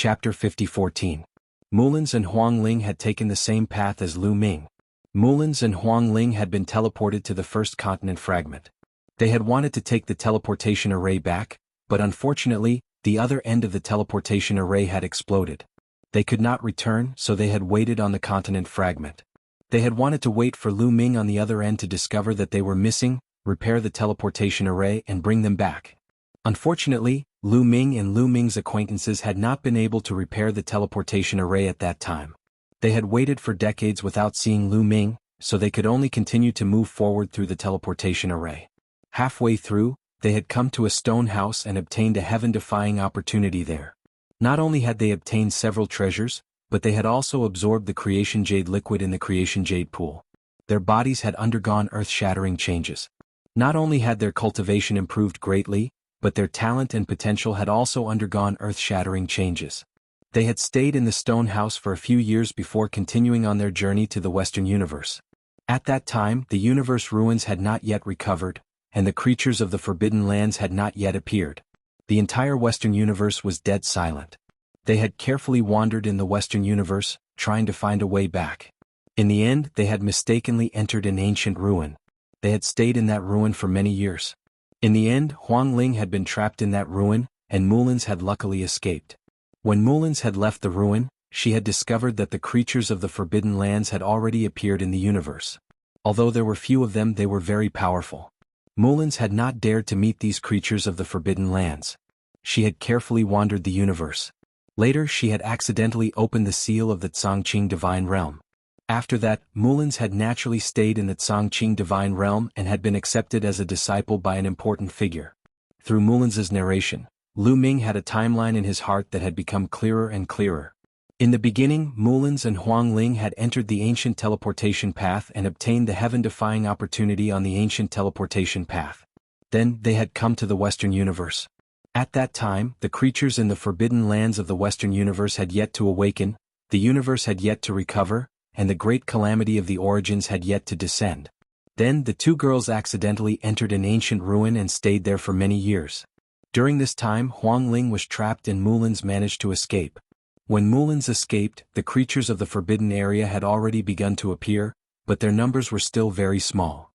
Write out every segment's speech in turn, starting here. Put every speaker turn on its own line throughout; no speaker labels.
Chapter 50-14. Mullins and Huang Ling had taken the same path as Lu Ming. Mullins and Huang Ling had been teleported to the first continent fragment. They had wanted to take the teleportation array back, but unfortunately, the other end of the teleportation array had exploded. They could not return, so they had waited on the continent fragment. They had wanted to wait for Lu Ming on the other end to discover that they were missing, repair the teleportation array and bring them back. Unfortunately, Lu Ming and Lu Ming's acquaintances had not been able to repair the teleportation array at that time. They had waited for decades without seeing Lu Ming, so they could only continue to move forward through the teleportation array. Halfway through, they had come to a stone house and obtained a heaven-defying opportunity there. Not only had they obtained several treasures, but they had also absorbed the creation jade liquid in the creation jade pool. Their bodies had undergone earth-shattering changes. Not only had their cultivation improved greatly, but their talent and potential had also undergone earth-shattering changes. They had stayed in the stone house for a few years before continuing on their journey to the Western universe. At that time, the universe ruins had not yet recovered, and the creatures of the Forbidden Lands had not yet appeared. The entire Western universe was dead silent. They had carefully wandered in the Western universe, trying to find a way back. In the end, they had mistakenly entered an ancient ruin. They had stayed in that ruin for many years. In the end, Huang Ling had been trapped in that ruin, and Mullins had luckily escaped. When Mullins had left the ruin, she had discovered that the creatures of the Forbidden Lands had already appeared in the universe. Although there were few of them, they were very powerful. Mullins had not dared to meet these creatures of the Forbidden Lands. She had carefully wandered the universe. Later, she had accidentally opened the seal of the Tsangqing Divine Realm. After that, Mullins had naturally stayed in the Tsangqing Divine Realm and had been accepted as a disciple by an important figure. Through Mullins's narration, Lu Ming had a timeline in his heart that had become clearer and clearer. In the beginning, Mullins and Huang Ling had entered the ancient teleportation path and obtained the heaven-defying opportunity on the ancient teleportation path. Then, they had come to the Western universe. At that time, the creatures in the Forbidden Lands of the Western universe had yet to awaken, the universe had yet to recover, and the great calamity of the origins had yet to descend. Then the two girls accidentally entered an ancient ruin and stayed there for many years. During this time, Huang Ling was trapped and Mullins managed to escape. When Mullins escaped, the creatures of the forbidden area had already begun to appear, but their numbers were still very small.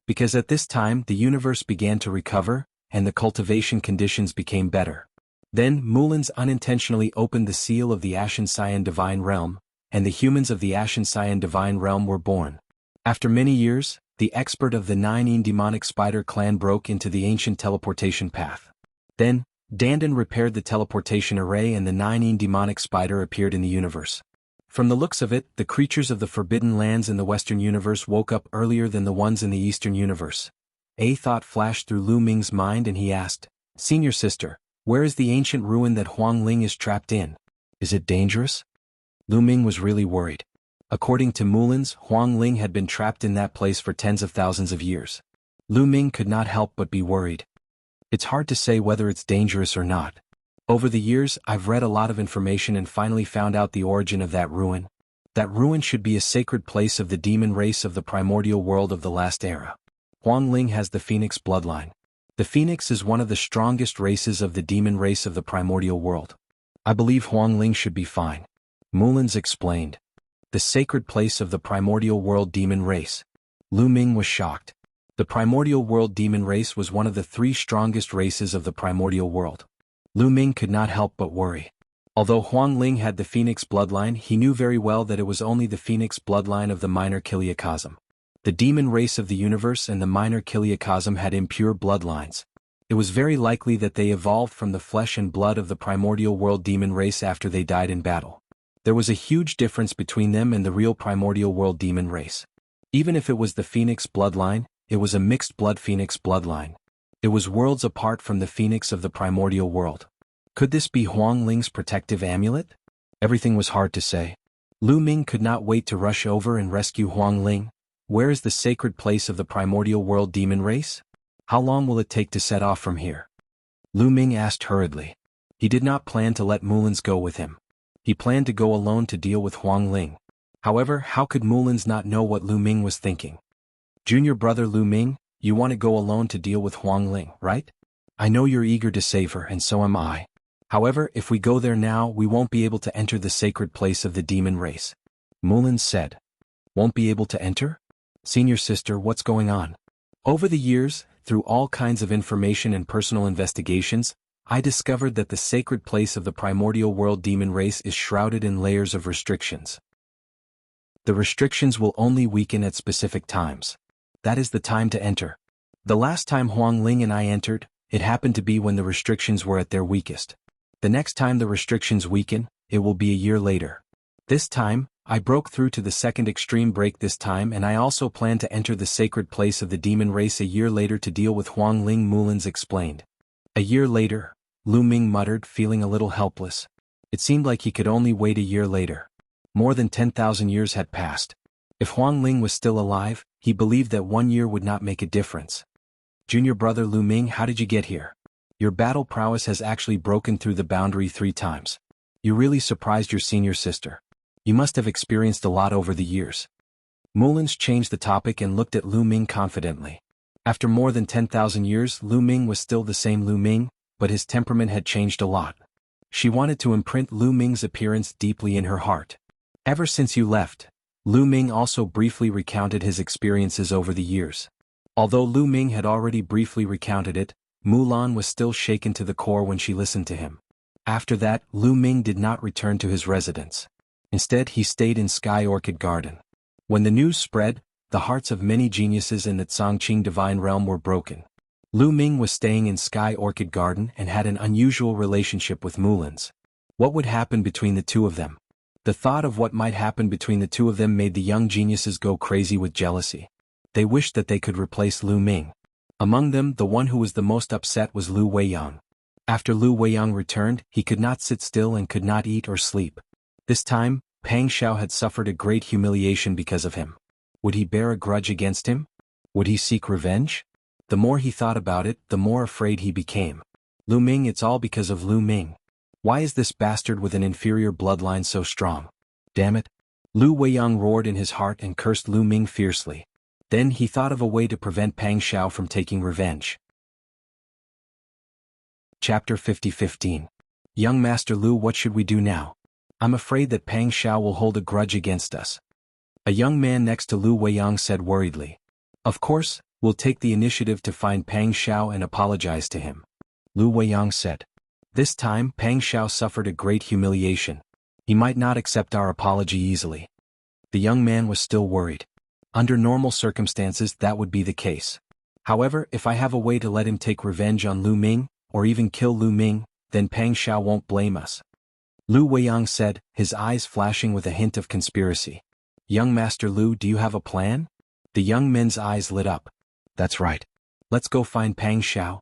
Because at this time the universe began to recover, and the cultivation conditions became better. Then Mullins unintentionally opened the seal of the Ashen Cyan Divine Realm, and the humans of the Ashen Cyan Divine Realm were born. After many years, the expert of the 9 demonic spider clan broke into the ancient teleportation path. Then, Dandan repaired the teleportation array and the 9 demonic spider appeared in the universe. From the looks of it, the creatures of the Forbidden Lands in the Western universe woke up earlier than the ones in the Eastern universe. A thought flashed through Lu Ming's mind and he asked, "Senior sister, where is the ancient ruin that Huang Ling is trapped in? Is it dangerous?" Lu Ming was really worried. According to Mullins, Huang Ling had been trapped in that place for tens of thousands of years. Lu Ming could not help but be worried. It's hard to say whether it's dangerous or not. Over the years, I've read a lot of information and finally found out the origin of that ruin. That ruin should be a sacred place of the demon race of the primordial world of the last era. Huang Ling has the Phoenix bloodline. The Phoenix is one of the strongest races of the demon race of the primordial world. I believe Huang Ling should be fine. Mullins explained. The sacred place of the primordial world demon race. Lu Ming was shocked. The primordial world demon race was one of the 3 strongest races of the primordial world. Lu Ming could not help but worry. Although Huang Ling had the Phoenix bloodline, he knew very well that it was only the Phoenix bloodline of the minor Kiliacosm. The demon race of the universe and the minor Kiliacosm had impure bloodlines. It was very likely that they evolved from the flesh and blood of the primordial world demon race after they died in battle. There was a huge difference between them and the real primordial world demon race. Even if it was the Phoenix bloodline, it was a mixed blood Phoenix bloodline. It was worlds apart from the Phoenix of the primordial world. Could this be Huang Ling's protective amulet? Everything was hard to say. Lu Ming could not wait to rush over and rescue Huang Ling. Where is the sacred place of the primordial world demon race? How long will it take to set off from here? Lu Ming asked hurriedly. He did not plan to let Mullins go with him. He planned to go alone to deal with Huang Ling. However, how could Mullins not know what Lu Ming was thinking? Junior brother Lu Ming, you want to go alone to deal with Huang Ling, right? I know you're eager to save her and so am I. However, if we go there now, we won't be able to enter the sacred place of the demon race. Mullins said. Won't be able to enter? Senior sister, what's going on? Over the years, through all kinds of information and personal investigations, I discovered that the sacred place of the primordial world demon race is shrouded in layers of restrictions. The restrictions will only weaken at specific times. That is the time to enter. The last time Huang Ling and I entered, it happened to be when the restrictions were at their weakest. The next time the restrictions weaken, it will be a year later. This time, I broke through to the second extreme break this time, and I also plan to enter the sacred place of the demon race a year later to deal with Huang Ling, Mullins explained. A year later, Lu Ming muttered, feeling a little helpless. It seemed like he could only wait a year later. More than 10,000 years had passed. If Huang Ling was still alive, he believed that 1 year would not make a difference. Junior brother Lu Ming, how did you get here? Your battle prowess has actually broken through the boundary 3 times. You really surprised your senior sister. You must have experienced a lot over the years. Mullins changed the topic and looked at Lu Ming confidently. After more than 10,000 years, Lu Ming was still the same Lu Ming, but his temperament had changed a lot. She wanted to imprint Lu Ming's appearance deeply in her heart. Ever since you left, Lu Ming also briefly recounted his experiences over the years. Although Lu Ming had already briefly recounted it, Mulan was still shaken to the core when she listened to him. After that, Lu Ming did not return to his residence. Instead, he stayed in Sky Orchid Garden. When the news spread, the hearts of many geniuses in the Tsangqing divine realm were broken. Lu Ming was staying in Sky Orchid Garden and had an unusual relationship with Mullins. What would happen between the two of them? The thought of what might happen between the two of them made the young geniuses go crazy with jealousy. They wished that they could replace Lu Ming. Among them, the one who was the most upset was Lu Weiyang. After Lu Weiyang returned, he could not sit still and could not eat or sleep. This time, Pang Xiao had suffered a great humiliation because of him. Would he bear a grudge against him? Would he seek revenge? The more he thought about it, the more afraid he became. Lu Ming, it's all because of Lu Ming. Why is this bastard with an inferior bloodline so strong? Damn it! Lu Weiyang roared in his heart and cursed Lu Ming fiercely. Then he thought of a way to prevent Pang Xiao from taking revenge. Chapter 50-15. Young Master Lu, what should we do now? I'm afraid that Pang Xiao will hold a grudge against us. A young man next to Lu Weiyang said worriedly. Of course, we'll take the initiative to find Pang Xiao and apologize to him. Lu Weiyang said. This time, Pang Xiao suffered a great humiliation. He might not accept our apology easily. The young man was still worried. Under normal circumstances, that would be the case. However, if I have a way to let him take revenge on Lu Ming, or even kill Lu Ming, then Pang Xiao won't blame us. Lu Weiyang said, his eyes flashing with a hint of conspiracy. Young Master Lu, do you have a plan? The young men's eyes lit up. That's right. Let's go find Pang Xiao.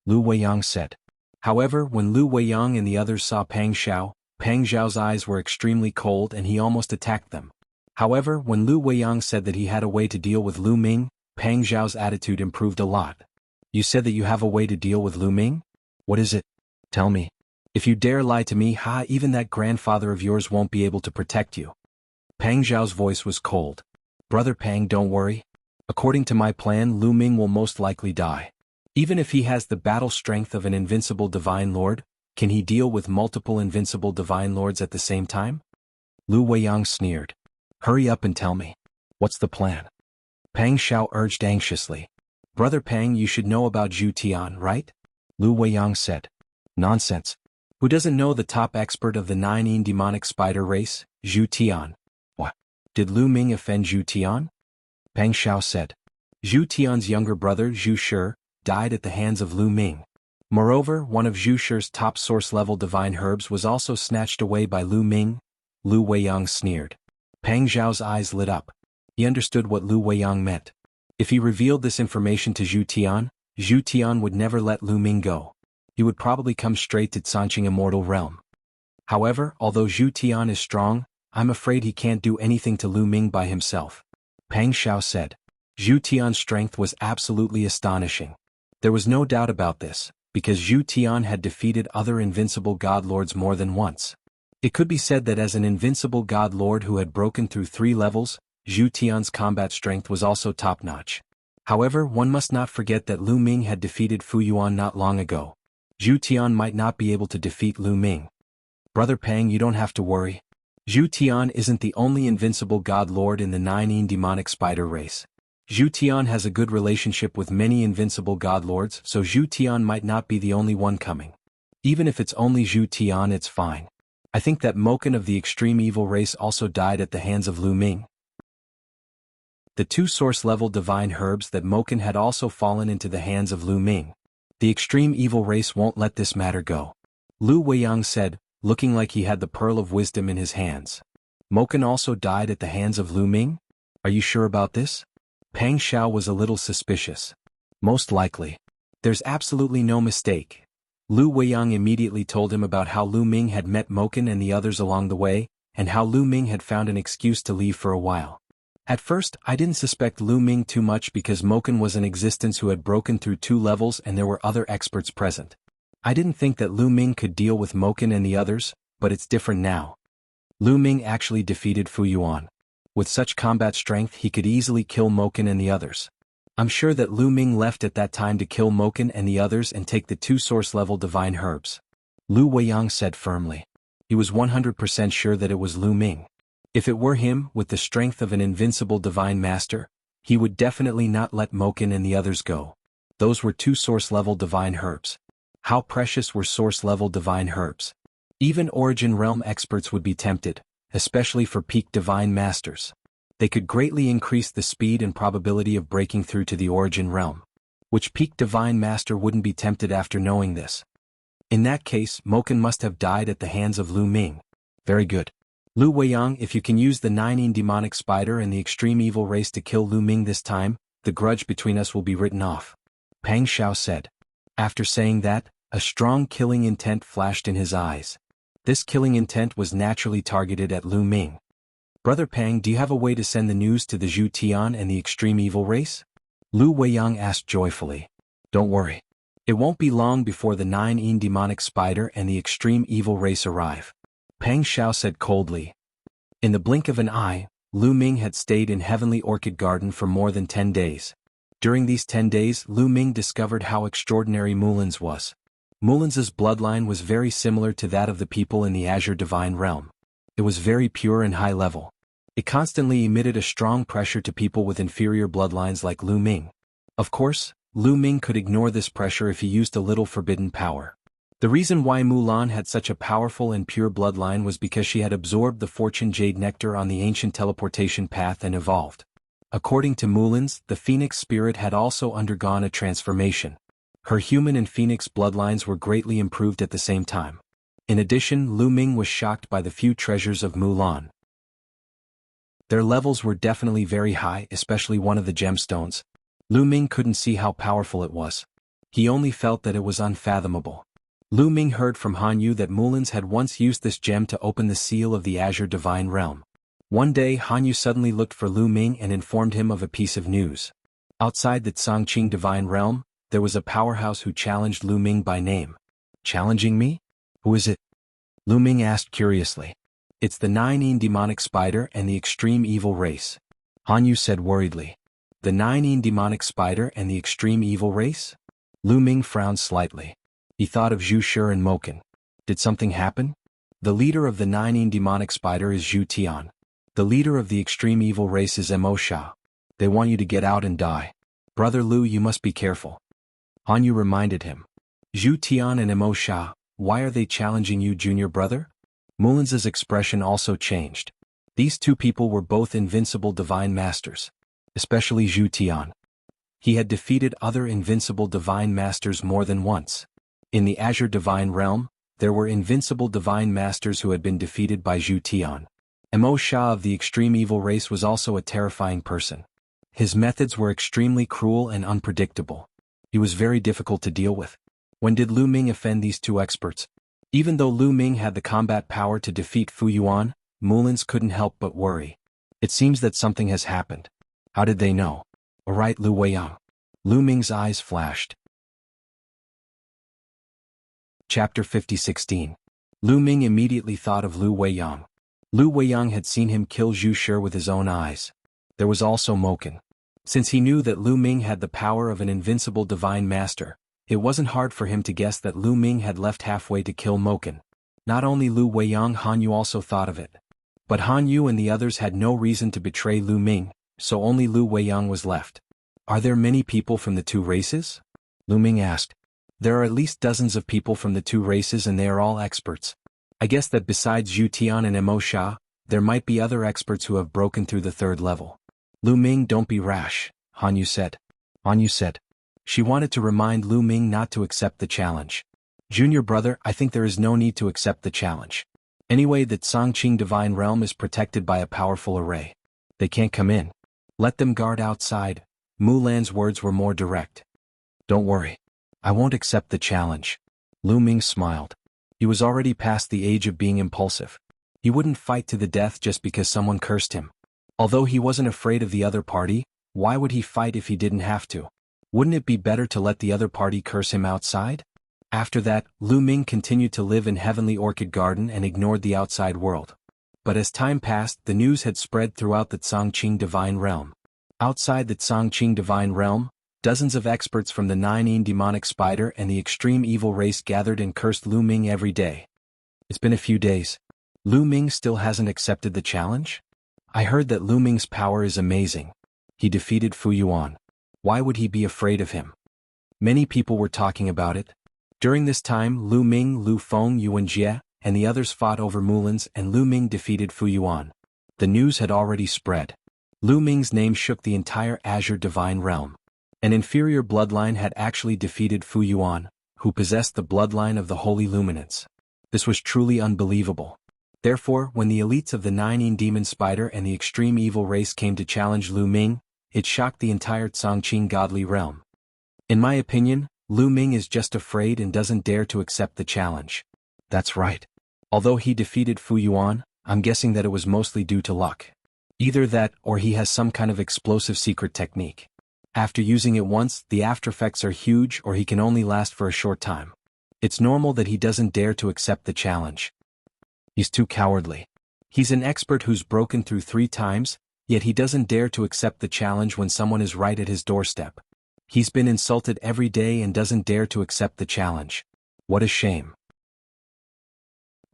Lu Weiyang said. However, when Lu Weiyang and the others saw Pang Xiao's eyes were extremely cold and he almost attacked them. However, when Lu Weiyang said that he had a way to deal with Lu Ming, Pang Xiao's attitude improved a lot. You said that you have a way to deal with Lu Ming? What is it? Tell me. If you dare lie to me, even that grandfather of yours won't be able to protect you. Pang Xiao's voice was cold. Brother Pang, don't worry. According to my plan, Lu Ming will most likely die. Even if he has the battle strength of an invincible divine lord, can he deal with multiple invincible divine lords at the same time? Lu Weiyang sneered. Hurry up and tell me. What's the plan? Pang Xiao urged anxiously. Brother Pang, you should know about Zhu Tian, right? Lu Weiyang said. Nonsense. Who doesn't know the top expert of the 9 demonic spider race, Zhu Tian? What? Did Lu Ming offend Zhu Tian? Pang Xiao said. Zhu Tian's younger brother, Zhu Shi, died at the hands of Lu Ming. Moreover, one of Zhu Shi's top source-level divine herbs was also snatched away by Lu Ming. Lu Weiyang sneered. Pang Xiao's eyes lit up. He understood what Lu Weiyang meant. If he revealed this information to Zhu Tian would never let Lu Ming go. He would probably come straight to Tsangqing Immortal Realm. However, although Zhu Tian is strong, I'm afraid he can't do anything to Lu Ming by himself. Pang Xiao said. Zhu Tian's strength was absolutely astonishing. There was no doubt about this, because Zhu Tian had defeated other invincible god lords more than once. It could be said that as an invincible god lord who had broken through 3 levels, Zhu Tian's combat strength was also top-notch. However, one must not forget that Lu Ming had defeated Fu Yuan not long ago. Zhu Tian might not be able to defeat Lu Ming. Brother Pang, you don't have to worry. Zhu Tian isn't the only invincible god lord in the 9 demonic spider race. Zhu Tian has a good relationship with many invincible god lords, so Zhu Tian might not be the only one coming. Even if it's only Zhu Tian, it's fine. I think that Moken of the extreme evil race also died at the hands of Lu Ming. The 2 source-level divine herbs that Moken had also fallen into the hands of Lu Ming. The extreme evil race won't let this matter go. Lu Weiyang said, looking like he had the pearl of wisdom in his hands. Moken also died at the hands of Lu Ming? Are you sure about this? Pang Xiao was a little suspicious. Most likely. There's absolutely no mistake. Lu Weiyang immediately told him about how Lu Ming had met Moken and the others along the way, and how Lu Ming had found an excuse to leave for a while. At first, I didn't suspect Lu Ming too much because Moken was in existence who had broken through 2 levels and there were other experts present. I didn't think that Lu Ming could deal with Moken and the others, but it's different now. Lu Ming actually defeated Fu Yuan. With such combat strength he could easily kill Moken and the others. I'm sure that Lu Ming left at that time to kill Moken and the others and take the 2 source-level divine herbs. Lu Weiyang said firmly. He was 100% sure that it was Lu Ming. If it were him, with the strength of an invincible divine master, he would definitely not let Moken and the others go. Those were 2 source-level divine herbs. How precious were source-level divine herbs? Even Origin Realm experts would be tempted, especially for peak divine masters. They could greatly increase the speed and probability of breaking through to the Origin Realm. Which peak divine master wouldn't be tempted after knowing this? In that case, Moken must have died at the hands of Lu Ming. Very good. Lu Weiyang, if you can use the 9 demonic spider and the extreme evil race to kill Lu Ming this time, the grudge between us will be written off. Pang Xiao said. After saying that, a strong killing intent flashed in his eyes. This killing intent was naturally targeted at Lu Ming. Brother Pang, do you have a way to send the news to the Zhu Tian and the extreme evil race? Lu Weiyang asked joyfully. Don't worry. It won't be long before the 9 demonic spider and the extreme evil race arrive. Pang Xiao said coldly. In the blink of an eye, Lu Ming had stayed in Heavenly Orchid Garden for more than 10 days. During these 10 days, Lu Ming discovered how extraordinary Mulin's was. Mulin's bloodline was very similar to that of the people in the Azure Divine Realm. It was very pure and high level. It constantly emitted a strong pressure to people with inferior bloodlines like Lu Ming. Of course, Lu Ming could ignore this pressure if he used a little forbidden power. The reason why Mulan had such a powerful and pure bloodline was because she had absorbed the Fortune Jade Nectar on the ancient teleportation path and evolved. According to Mulin's, the Phoenix spirit had also undergone a transformation. Her human and Phoenix bloodlines were greatly improved at the same time. In addition, Lu Ming was shocked by the few treasures of Mulan. Their levels were definitely very high, especially one of the gemstones. Lu Ming couldn't see how powerful it was. He only felt that it was unfathomable. Lu Ming heard from Han Yu that Mulin's had once used this gem to open the seal of the Azure Divine Realm. One day Han Yu suddenly looked for Lu Ming and informed him of a piece of news. Outside the Tsangqing Divine Realm, there was a powerhouse who challenged Lu Ming by name. Challenging me? Who is it? Lu Ming asked curiously. It's the 9 demonic spider and the extreme evil race. Han Yu said worriedly. The 9 demonic spider and the extreme evil race? Lu Ming frowned slightly. He thought of Zhu Shi and Moken. Did something happen? The leader of the 9 demonic spider is Zhu Tian. The leader of the extreme evil race is Mo Sha. They want you to get out and die. Brother Lu, you must be careful. Han Yu reminded him. Zhu Tian and Mo Sha, why are they challenging you, junior brother? Mulin's expression also changed. These 2 people were both invincible divine masters. Especially Zhu Tian. He had defeated other invincible divine masters more than once. In the Azure Divine Realm, there were invincible divine masters who had been defeated by Zhu Tian. Mo Sha of the extreme evil race was also a terrifying person. His methods were extremely cruel and unpredictable. He was very difficult to deal with. When did Lu Ming offend these 2 experts? Even though Lu Ming had the combat power to defeat Fu Yuan, Mulin's couldn't help but worry. It seems that something has happened. How did they know? Alright, Lu Weiyang. Lu Ming's eyes flashed. Chapter 50:16. Lu Ming immediately thought of Lu Weiyang. Lu Weiyang had seen him kill Zhu Shi with his own eyes. There was also Moken. Since he knew that Lu Ming had the power of an invincible divine master, It wasn't hard for him to guess that Lu Ming had left halfway to kill Moken. Not only Lu Weiyang, Han Yu also thought of it. But Han Yu and the others had no reason to betray Lu Ming, so only Lu Weiyang was left. Are there many people from the two races? Lu Ming asked. There are at least dozens of people from the two races and they are all experts. I guess that besides Zhu Tian and Mo Sha, there might be other experts who have broken through the third level. Lu Ming, don't be rash, Han Yu said. Han Yu said. She wanted to remind Lu Ming not to accept the challenge. Junior brother, I think there is no need to accept the challenge. Anyway, that Songqing Divine Realm is protected by a powerful array. They can't come in. Let them guard outside. Mulan's words were more direct. Don't worry. I won't accept the challenge. Lu Ming smiled. He was already past the age of being impulsive. He wouldn't fight to the death just because someone cursed him. Although he wasn't afraid of the other party, why would he fight if he didn't have to? Wouldn't it be better to let the other party curse him outside? After that, Lu Ming continued to live in Heavenly Orchid Garden and ignored the outside world. But as time passed, the news had spread throughout the Songqing Divine Realm. Outside the Songqing Divine Realm, dozens of experts from the Nine demonic spider and the extreme evil race gathered and cursed Lu Ming every day. It's been a few days. Lu Ming still hasn't accepted the challenge? I heard that Lu Ming's power is amazing. He defeated Fu Yuan. Why would he be afraid of him? Many people were talking about it. During this time, Lu Ming, Lu Feng, Yuan Jie, and the others fought over Mulan's and Lu Ming defeated Fu Yuan. The news had already spread. Lu Ming's name shook the entire Azure Divine Realm. An inferior bloodline had actually defeated Fu Yuan, who possessed the bloodline of the Holy Luminance. This was truly unbelievable. Therefore, when the elites of the Nine Demon Spider and the extreme evil race came to challenge Lu Ming, it shocked the entire Songqing godly realm. In my opinion, Lu Ming is just afraid and doesn't dare to accept the challenge. That's right. Although he defeated Fu Yuan, I'm guessing that it was mostly due to luck. Either that or he has some kind of explosive secret technique. After using it once, the aftereffects are huge or he can only last for a short time. It's normal that he doesn't dare to accept the challenge. He's too cowardly. He's an expert who's broken through 3 times, yet he doesn't dare to accept the challenge when someone is right at his doorstep. He's been insulted every day and doesn't dare to accept the challenge. What a shame.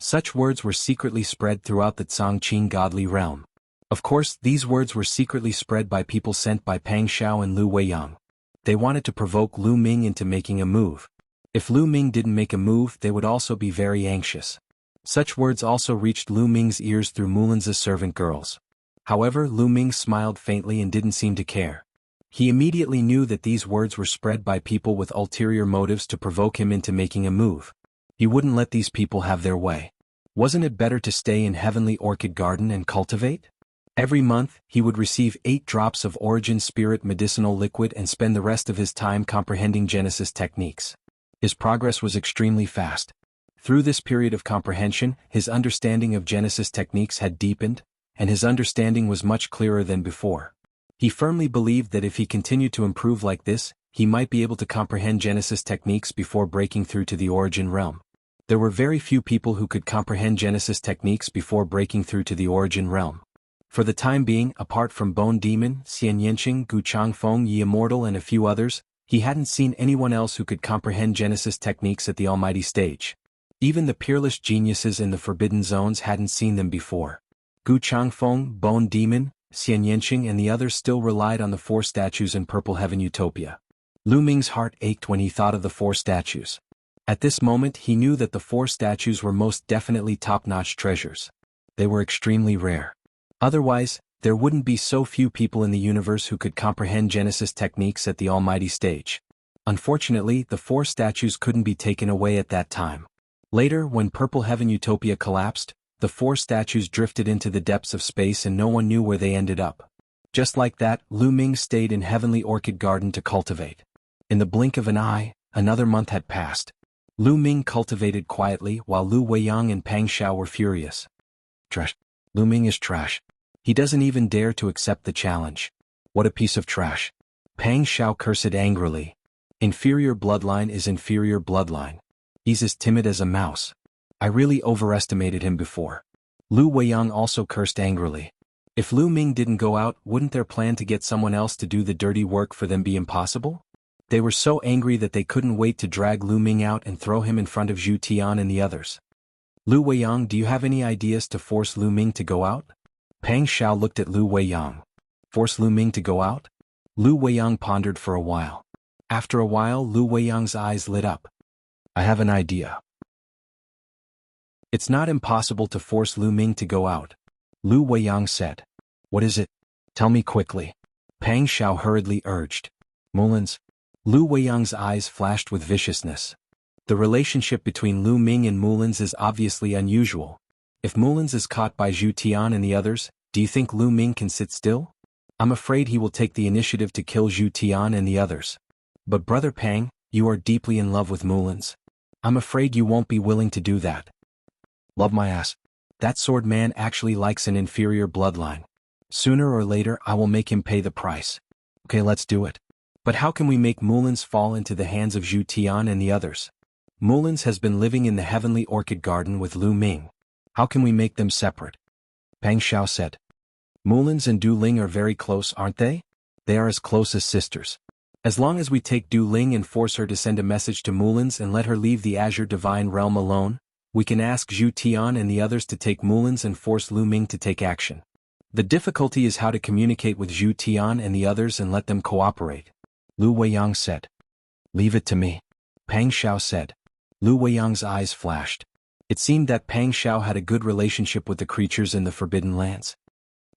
Such words were secretly spread throughout the Songqing godly realm. Of course, these words were secretly spread by people sent by Pang Xiao and Lu Weiyang. They wanted to provoke Lu Ming into making a move. If Lu Ming didn't make a move, they would also be very anxious. Such words also reached Lu Ming's ears through Mulan's servant girls. However, Lu Ming smiled faintly and didn't seem to care. He immediately knew that these words were spread by people with ulterior motives to provoke him into making a move. He wouldn't let these people have their way. Wasn't it better to stay in Heavenly Orchid Garden and cultivate? Every month, he would receive 8 drops of Origin Spirit medicinal liquid and spend the rest of his time comprehending Genesis techniques. His progress was extremely fast. Through this period of comprehension, his understanding of Genesis techniques had deepened, and his understanding was much clearer than before. He firmly believed that if he continued to improve like this, he might be able to comprehend Genesis techniques before breaking through to the Origin realm. There were very few people who could comprehend Genesis techniques before breaking through to the Origin realm. For the time being, apart from Bone Demon, Xian Yanqing, Gu Changfeng, Yi Immortal and a few others, he hadn't seen anyone else who could comprehend Genesis techniques at the Almighty stage. Even the peerless geniuses in the Forbidden Zones hadn't seen them before. Gu Changfeng, Bone Demon, Xian Yanqing and the others still relied on the 4 statues in Purple Heaven Utopia. Lu Ming's heart ached when he thought of the 4 statues. At this moment he knew that the 4 statues were most definitely top-notch treasures. They were extremely rare. Otherwise, there wouldn't be so few people in the universe who could comprehend Genesis techniques at the Almighty stage. Unfortunately, the 4 statues couldn't be taken away at that time. Later, when Purple Heaven Utopia collapsed, the 4 statues drifted into the depths of space and no one knew where they ended up. Just like that, Lu Ming stayed in Heavenly Orchid Garden to cultivate. In the blink of an eye, another month had passed. Lu Ming cultivated quietly while Lu Weiyang and Pang Xiao were furious. Trash. Lu Ming is trash. He doesn't even dare to accept the challenge. What a piece of trash. Pang Xiao cursed angrily. Inferior bloodline is inferior bloodline. He's as timid as a mouse. I really overestimated him before. Lu Weiyang also cursed angrily. If Lu Ming didn't go out, wouldn't their plan to get someone else to do the dirty work for them be impossible? They were so angry that they couldn't wait to drag Lu Ming out and throw him in front of Zhu Tian and the others. Lu Weiyang, do you have any ideas to force Lu Ming to go out? Pang Xiao looked at Lu Weiyang. Force Lu Ming to go out? Lu Weiyang pondered for a while. After a while, Lu Weiyang's eyes lit up. I have an idea. It's not impossible to force Lu Ming to go out, Lu Weiyang said. What is it? Tell me quickly. Pang Xiao hurriedly urged. Mullins. Lu Weiyang's eyes flashed with viciousness. The relationship between Lu Ming and Mullins is obviously unusual. If Mullins is caught by Zhu Tian and the others, do you think Lu Ming can sit still? I'm afraid he will take the initiative to kill Zhu Tian and the others. But Brother Pang, you are deeply in love with Mullins. I'm afraid you won't be willing to do that. Love my ass. That sword man actually likes an inferior bloodline. Sooner or later I will make him pay the price. Okay, let's do it. But how can we make Mullins fall into the hands of Zhu Tian and the others? Mullins has been living in the Heavenly Orchid Garden with Lu Ming. How can we make them separate? Pang Xiao said. Mullins and Du Ling are very close, aren't they? They are as close as sisters. As long as we take Du Ling and force her to send a message to Mullins and let her leave the Azure Divine Realm alone, we can ask Zhu Tian and the others to take Mullins and force Lu Ming to take action. The difficulty is how to communicate with Zhu Tian and the others and let them cooperate. Lu Weiyang said. Leave it to me. Pang Xiao said. Lu Weiyang's eyes flashed. It seemed that Pang Xiao had a good relationship with the creatures in the Forbidden Lands.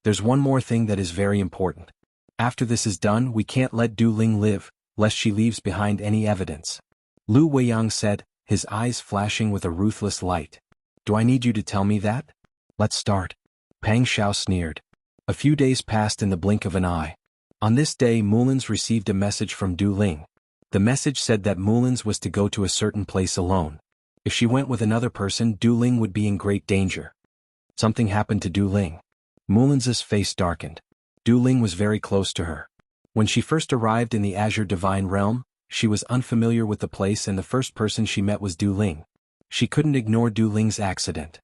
There's one more thing that is very important. After this is done, we can't let Du Ling live, lest she leaves behind any evidence. Lu Weiyang said, his eyes flashing with a ruthless light. Do I need you to tell me that? Let's start. Pang Xiao sneered. A few days passed in the blink of an eye. On this day, Mullins received a message from Du Ling. The message said that Mullins was to go to a certain place alone. If she went with another person, Du Ling would be in great danger. Something happened to Du Ling. Mullins's face darkened. Du Ling was very close to her. When she first arrived in the Azure Divine Realm, she was unfamiliar with the place and the first person she met was Du Ling. She couldn't ignore Du Ling's accident.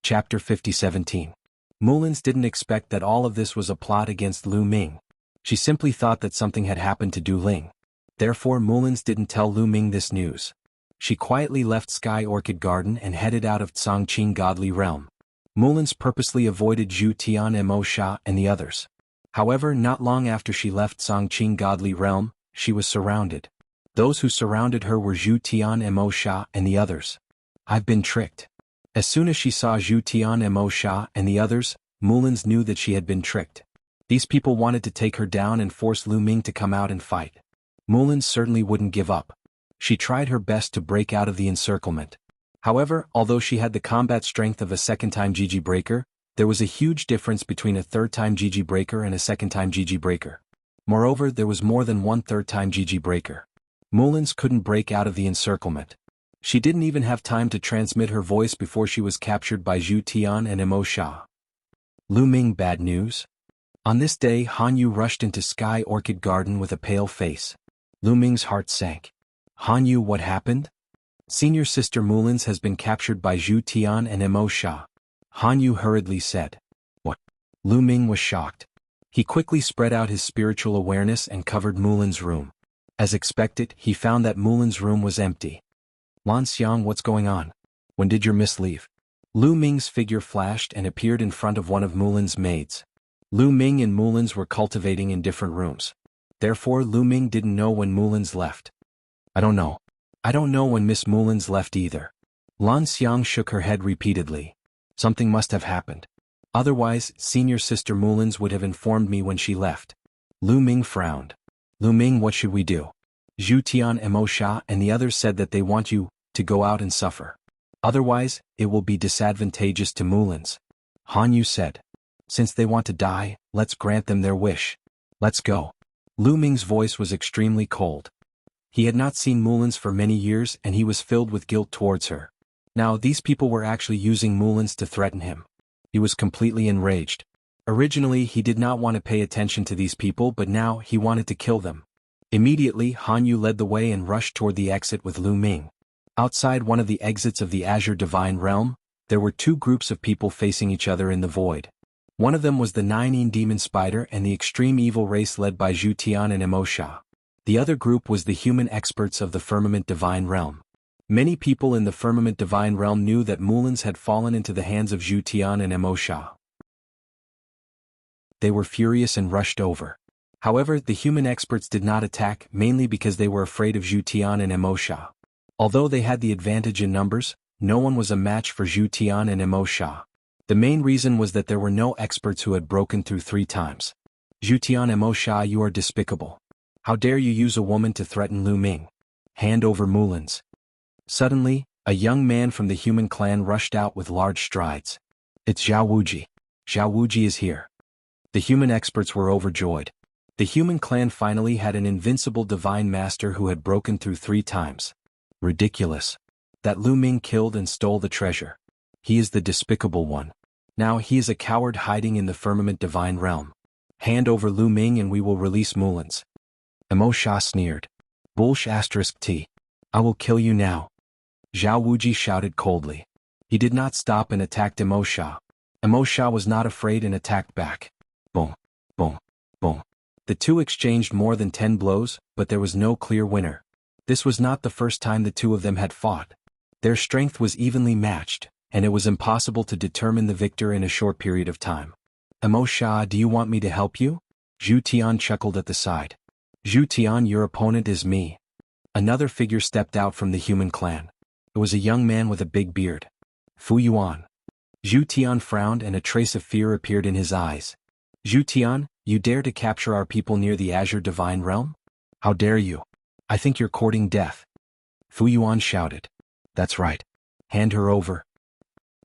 Chapter 50-17. Mullins didn't expect that all of this was a plot against Lu Ming. She simply thought that something had happened to Du Ling. Therefore Mullins didn't tell Lu Ming this news. She quietly left Sky Orchid Garden and headed out of Tsangqing Godly Realm. Mullins purposely avoided Zhu Tian and Mo Sha and the others. However, not long after she left Tsangqing Godly Realm, she was surrounded. Those who surrounded her were Zhu Tian and Mo Sha and the others. I've been tricked. As soon as she saw Zhu Tian and Mo Sha and the others, Mullins knew that she had been tricked. These people wanted to take her down and force Lu Ming to come out and fight. Mullins certainly wouldn't give up. She tried her best to break out of the encirclement. However, although she had the combat strength of a second-time GG breaker, there was a huge difference between a third-time GG breaker and a second-time GG breaker. Moreover, there was more than one third-time GG breaker. Mullins couldn't break out of the encirclement. She didn't even have time to transmit her voice before she was captured by Zhu Tian and Mo Sha. Lu Ming, bad news? On this day, Han Yu rushed into Sky Orchid Garden with a pale face. Lu Ming's heart sank. Han Yu, what happened? Senior sister Mullins has been captured by Zhu Tian and Mo Sha. Han Yu hurriedly said. What? Lu Ming was shocked. He quickly spread out his spiritual awareness and covered Mullins' room. As expected, he found that Mullins' room was empty. Lan Xiang, what's going on? When did your miss leave? Lu Ming's figure flashed and appeared in front of one of Mullins' maids. Lu Ming and Mullins were cultivating in different rooms. Therefore, Lu Ming didn't know when Mullins left. I don't know. I don't know when Miss Mullins left either. Lan Xiang shook her head repeatedly. Something must have happened. Otherwise, senior sister Mullins would have informed me when she left. Lu Ming frowned. Lu Ming, what should we do? Zhu Tian and Mo Sha and the others said that they want you to go out and suffer. Otherwise, it will be disadvantageous to Mullins. Han Yu said. Since they want to die, let's grant them their wish. Let's go. Lu Ming's voice was extremely cold. He had not seen Mullins for many years and he was filled with guilt towards her. Now these people were actually using Mullins to threaten him. He was completely enraged. Originally he did not want to pay attention to these people, but now he wanted to kill them. Immediately Han Yu led the way and rushed toward the exit with Lu Ming. Outside one of the exits of the Azure Divine Realm, there were two groups of people facing each other in the void. One of them was the Nine Demon Spider and the extreme evil race led by Zhu Tian and Emosha. The other group was the human experts of the Firmament Divine Realm. Many people in the Firmament Divine Realm knew that Mulins had fallen into the hands of Zhu Tian and Emosha. They were furious and rushed over. However, the human experts did not attack, mainly because they were afraid of Zhu Tian and Emosha. Although they had the advantage in numbers, no one was a match for Zhu Tian and Emosha. The main reason was that there were no experts who had broken through 3 times. Zhu Tian and Emosha, you are despicable. How dare you use a woman to threaten Lu Ming? Hand over Mulins. Suddenly, a young man from the human clan rushed out with large strides. It's Zhao Wuji. Zhao Wuji is here. The human experts were overjoyed. The human clan finally had an invincible divine master who had broken through 3 times. Ridiculous. That Lu Ming killed and stole the treasure. He is the despicable one. Now he is a coward hiding in the Firmament Divine Realm. Hand over Lu Ming and we will release Mulins. Emosha sneered. Bullsh *T. I will kill you now. Zhao Wuji shouted coldly. He did not stop and attacked Emosha. Emosha was not afraid and attacked back. Boom, boom, boom. The two exchanged more than 10 blows, but there was no clear winner. This was not the first time the two of them had fought. Their strength was evenly matched, and it was impossible to determine the victor in a short period of time. Emosha, do you want me to help you? Zhu Tian chuckled at the side. Zhu Tian, your opponent is me. Another figure stepped out from the human clan. It was a young man with a big beard. Fu Yuan. Zhu Tian frowned and a trace of fear appeared in his eyes. Zhu Tian, you dare to capture our people near the Azure Divine Realm? How dare you? I think you're courting death. Fu Yuan shouted. That's right. Hand her over.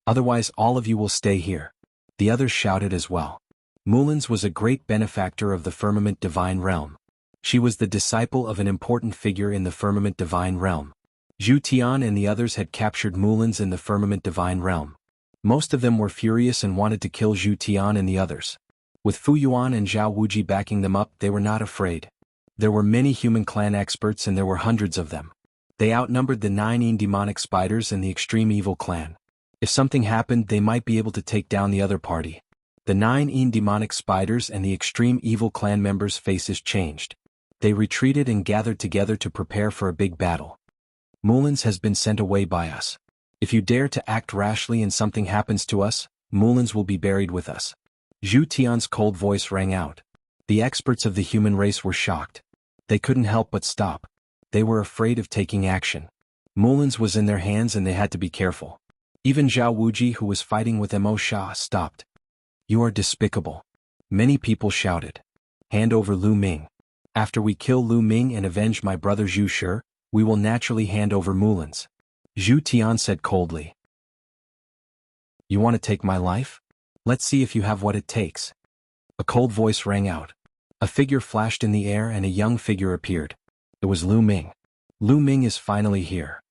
Otherwise all of you will stay here. The others shouted as well. Mulins was a great benefactor of the Firmament Divine Realm. She was the disciple of an important figure in the Firmament Divine Realm. Zhu Tian and the others had captured Mulins in the Firmament Divine Realm. Most of them were furious and wanted to kill Zhu Tian and the others. With Fu Yuan and Zhao Wuji backing them up, they were not afraid. There were many human clan experts and there were hundreds of them. They outnumbered the 9 demonic spiders and the extreme evil clan. If something happened, they might be able to take down the other party. The 9 demonic spiders and the extreme evil clan members' faces changed. They retreated and gathered together to prepare for a big battle. Mulins has been sent away by us. If you dare to act rashly and something happens to us, Mulins will be buried with us. Zhu Tian's cold voice rang out. The experts of the human race were shocked. They couldn't help but stop. They were afraid of taking action. Mulins was in their hands and they had to be careful. Even Zhao Wuji, who was fighting with Emosha, stopped. You are despicable. Many people shouted. Hand over Lu Ming. After we kill Lu Ming and avenge my brother Zhu Shi, we will naturally hand over Mulins. Zhu Tian said coldly. You want to take my life? Let's see if you have what it takes. A cold voice rang out. A figure flashed in the air and a young figure appeared. It was Lu Ming. Lu Ming is finally here.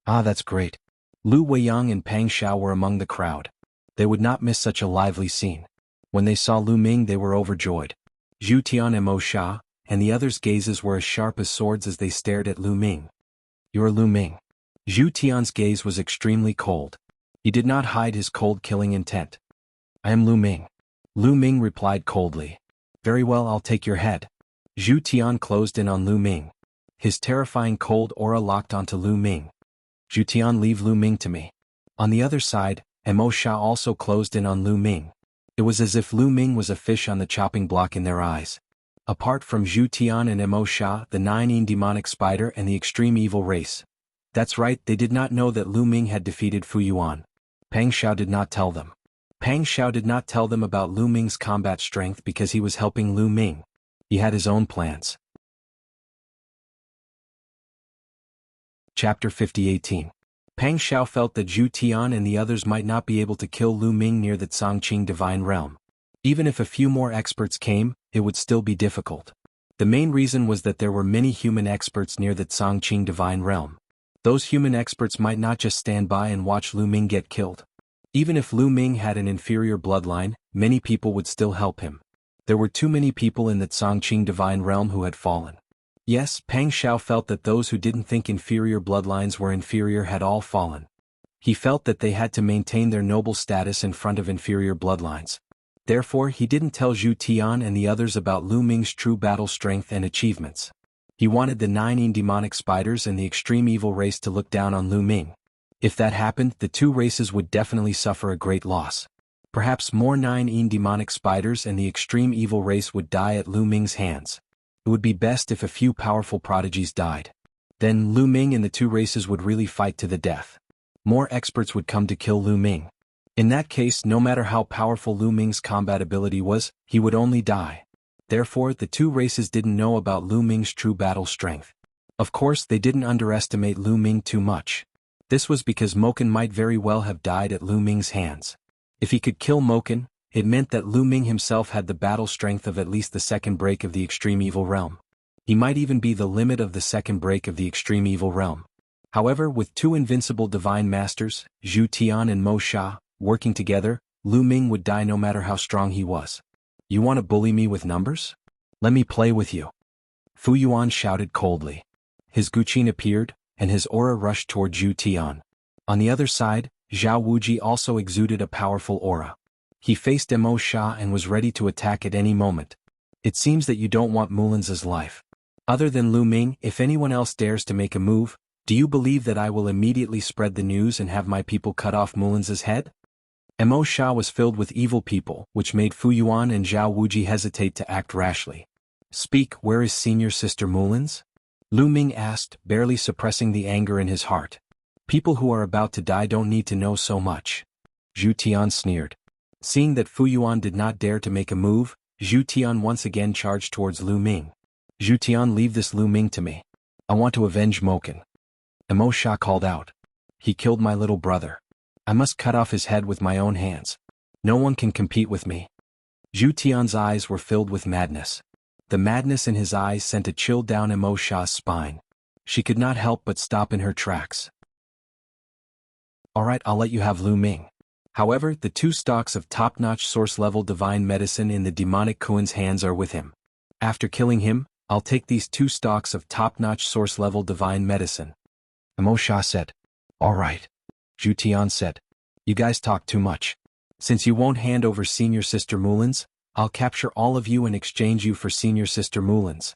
Ah, that's great. Lu Weiyang and Pang Xiao were among the crowd. They would not miss such a lively scene. When they saw Lu Ming, they were overjoyed. Zhu Tian and Mo Sha, and the others' gazes were as sharp as swords as they stared at Lu Ming. You're Lu Ming. Zhu Tian's gaze was extremely cold. He did not hide his cold killing intent. I am Lu Ming. Lu Ming replied coldly. Very well, I'll take your head. Zhu Tian closed in on Lu Ming. His terrifying cold aura locked onto Lu Ming. Zhu Tian, leave Lu Ming to me. On the other side, Mo Sha also closed in on Lu Ming. It was as if Lu Ming was a fish on the chopping block in their eyes. Apart from Zhu Tian and Mo Sha, the 9 demonic spider and the extreme evil race. That's right, they did not know that Lu Ming had defeated Fu Yuan. Pang Xiao did not tell them. Pang Xiao did not tell them about Lu Ming's combat strength because he was helping Lu Ming. He had his own plans. Chapter 50:18. Pang Xiao felt that Zhu Tian and the others might not be able to kill Lu Ming near the Cangqing Divine Realm. Even if a few more experts came, it would still be difficult. The main reason was that there were many human experts near the Cangqing Divine Realm. Those human experts might not just stand by and watch Lu Ming get killed. Even if Lu Ming had an inferior bloodline, many people would still help him. There were too many people in the Cangqing Divine Realm who had fallen. Yes, Pang Xiao felt that those who didn't think inferior bloodlines were inferior had all fallen. He felt that they had to maintain their noble status in front of inferior bloodlines. Therefore he didn't tell Zhu Tian and the others about Lu Ming's true battle strength and achievements. He wanted the 9 demonic spiders and the extreme evil race to look down on Lu Ming. If that happened, the two races would definitely suffer a great loss. Perhaps more 9 demonic spiders and the extreme evil race would die at Lu Ming's hands. It would be best if a few powerful prodigies died. Then Lu Ming and the two races would really fight to the death. More experts would come to kill Lu Ming. In that case, no matter how powerful Lu Ming's combat ability was, he would only die. Therefore, the two races didn't know about Lu Ming's true battle strength. Of course, they didn't underestimate Lu Ming too much. This was because Moken might very well have died at Lu Ming's hands. If he could kill Moken, it meant that Lu Ming himself had the battle strength of at least the second break of the extreme evil realm. He might even be the limit of the second break of the extreme evil realm. However, with two invincible divine masters, Zhu Tian and Mo Sha, working together, Lu Ming would die no matter how strong he was. You want to bully me with numbers? Let me play with you. Fu Yuan shouted coldly. His Guqin appeared, and his aura rushed toward Zhu Tian. On the other side, Zhao Wuji also exuded a powerful aura. He faced Mo Sha and was ready to attack at any moment. It seems that you don't want Mulin's life. Other than Lu Ming, if anyone else dares to make a move, do you believe that I will immediately spread the news and have my people cut off Mulin's head? Mo Sha was filled with evil people, which made Fu Yuan and Zhao Wuji hesitate to act rashly. Speak, where is senior sister Mulin's? Lu Ming asked, barely suppressing the anger in his heart. People who are about to die don't need to know so much. Zhu Tian sneered. Seeing that Fu Yuan did not dare to make a move, Zhu Tian once again charged towards Lu Ming. Zhu Tian, leave this Lu Ming to me. I want to avenge Moken. Mo Sha called out. He killed my little brother. I must cut off his head with my own hands. No one can compete with me. Zhu Tian's eyes were filled with madness. The madness in his eyes sent a chill down Mo Sha's spine. She could not help but stop in her tracks. Alright, I'll let you have Lu Ming. However, the 2 stocks of top-notch source-level divine medicine in the demonic Kuan's hands are with him. After killing him, I'll take these 2 stocks of top-notch source-level divine medicine. Mo Sha said. Alright. Zhu Tian said. You guys talk too much. Since you won't hand over senior sister Mulin's, I'll capture all of you and exchange you for senior sister Mulin's.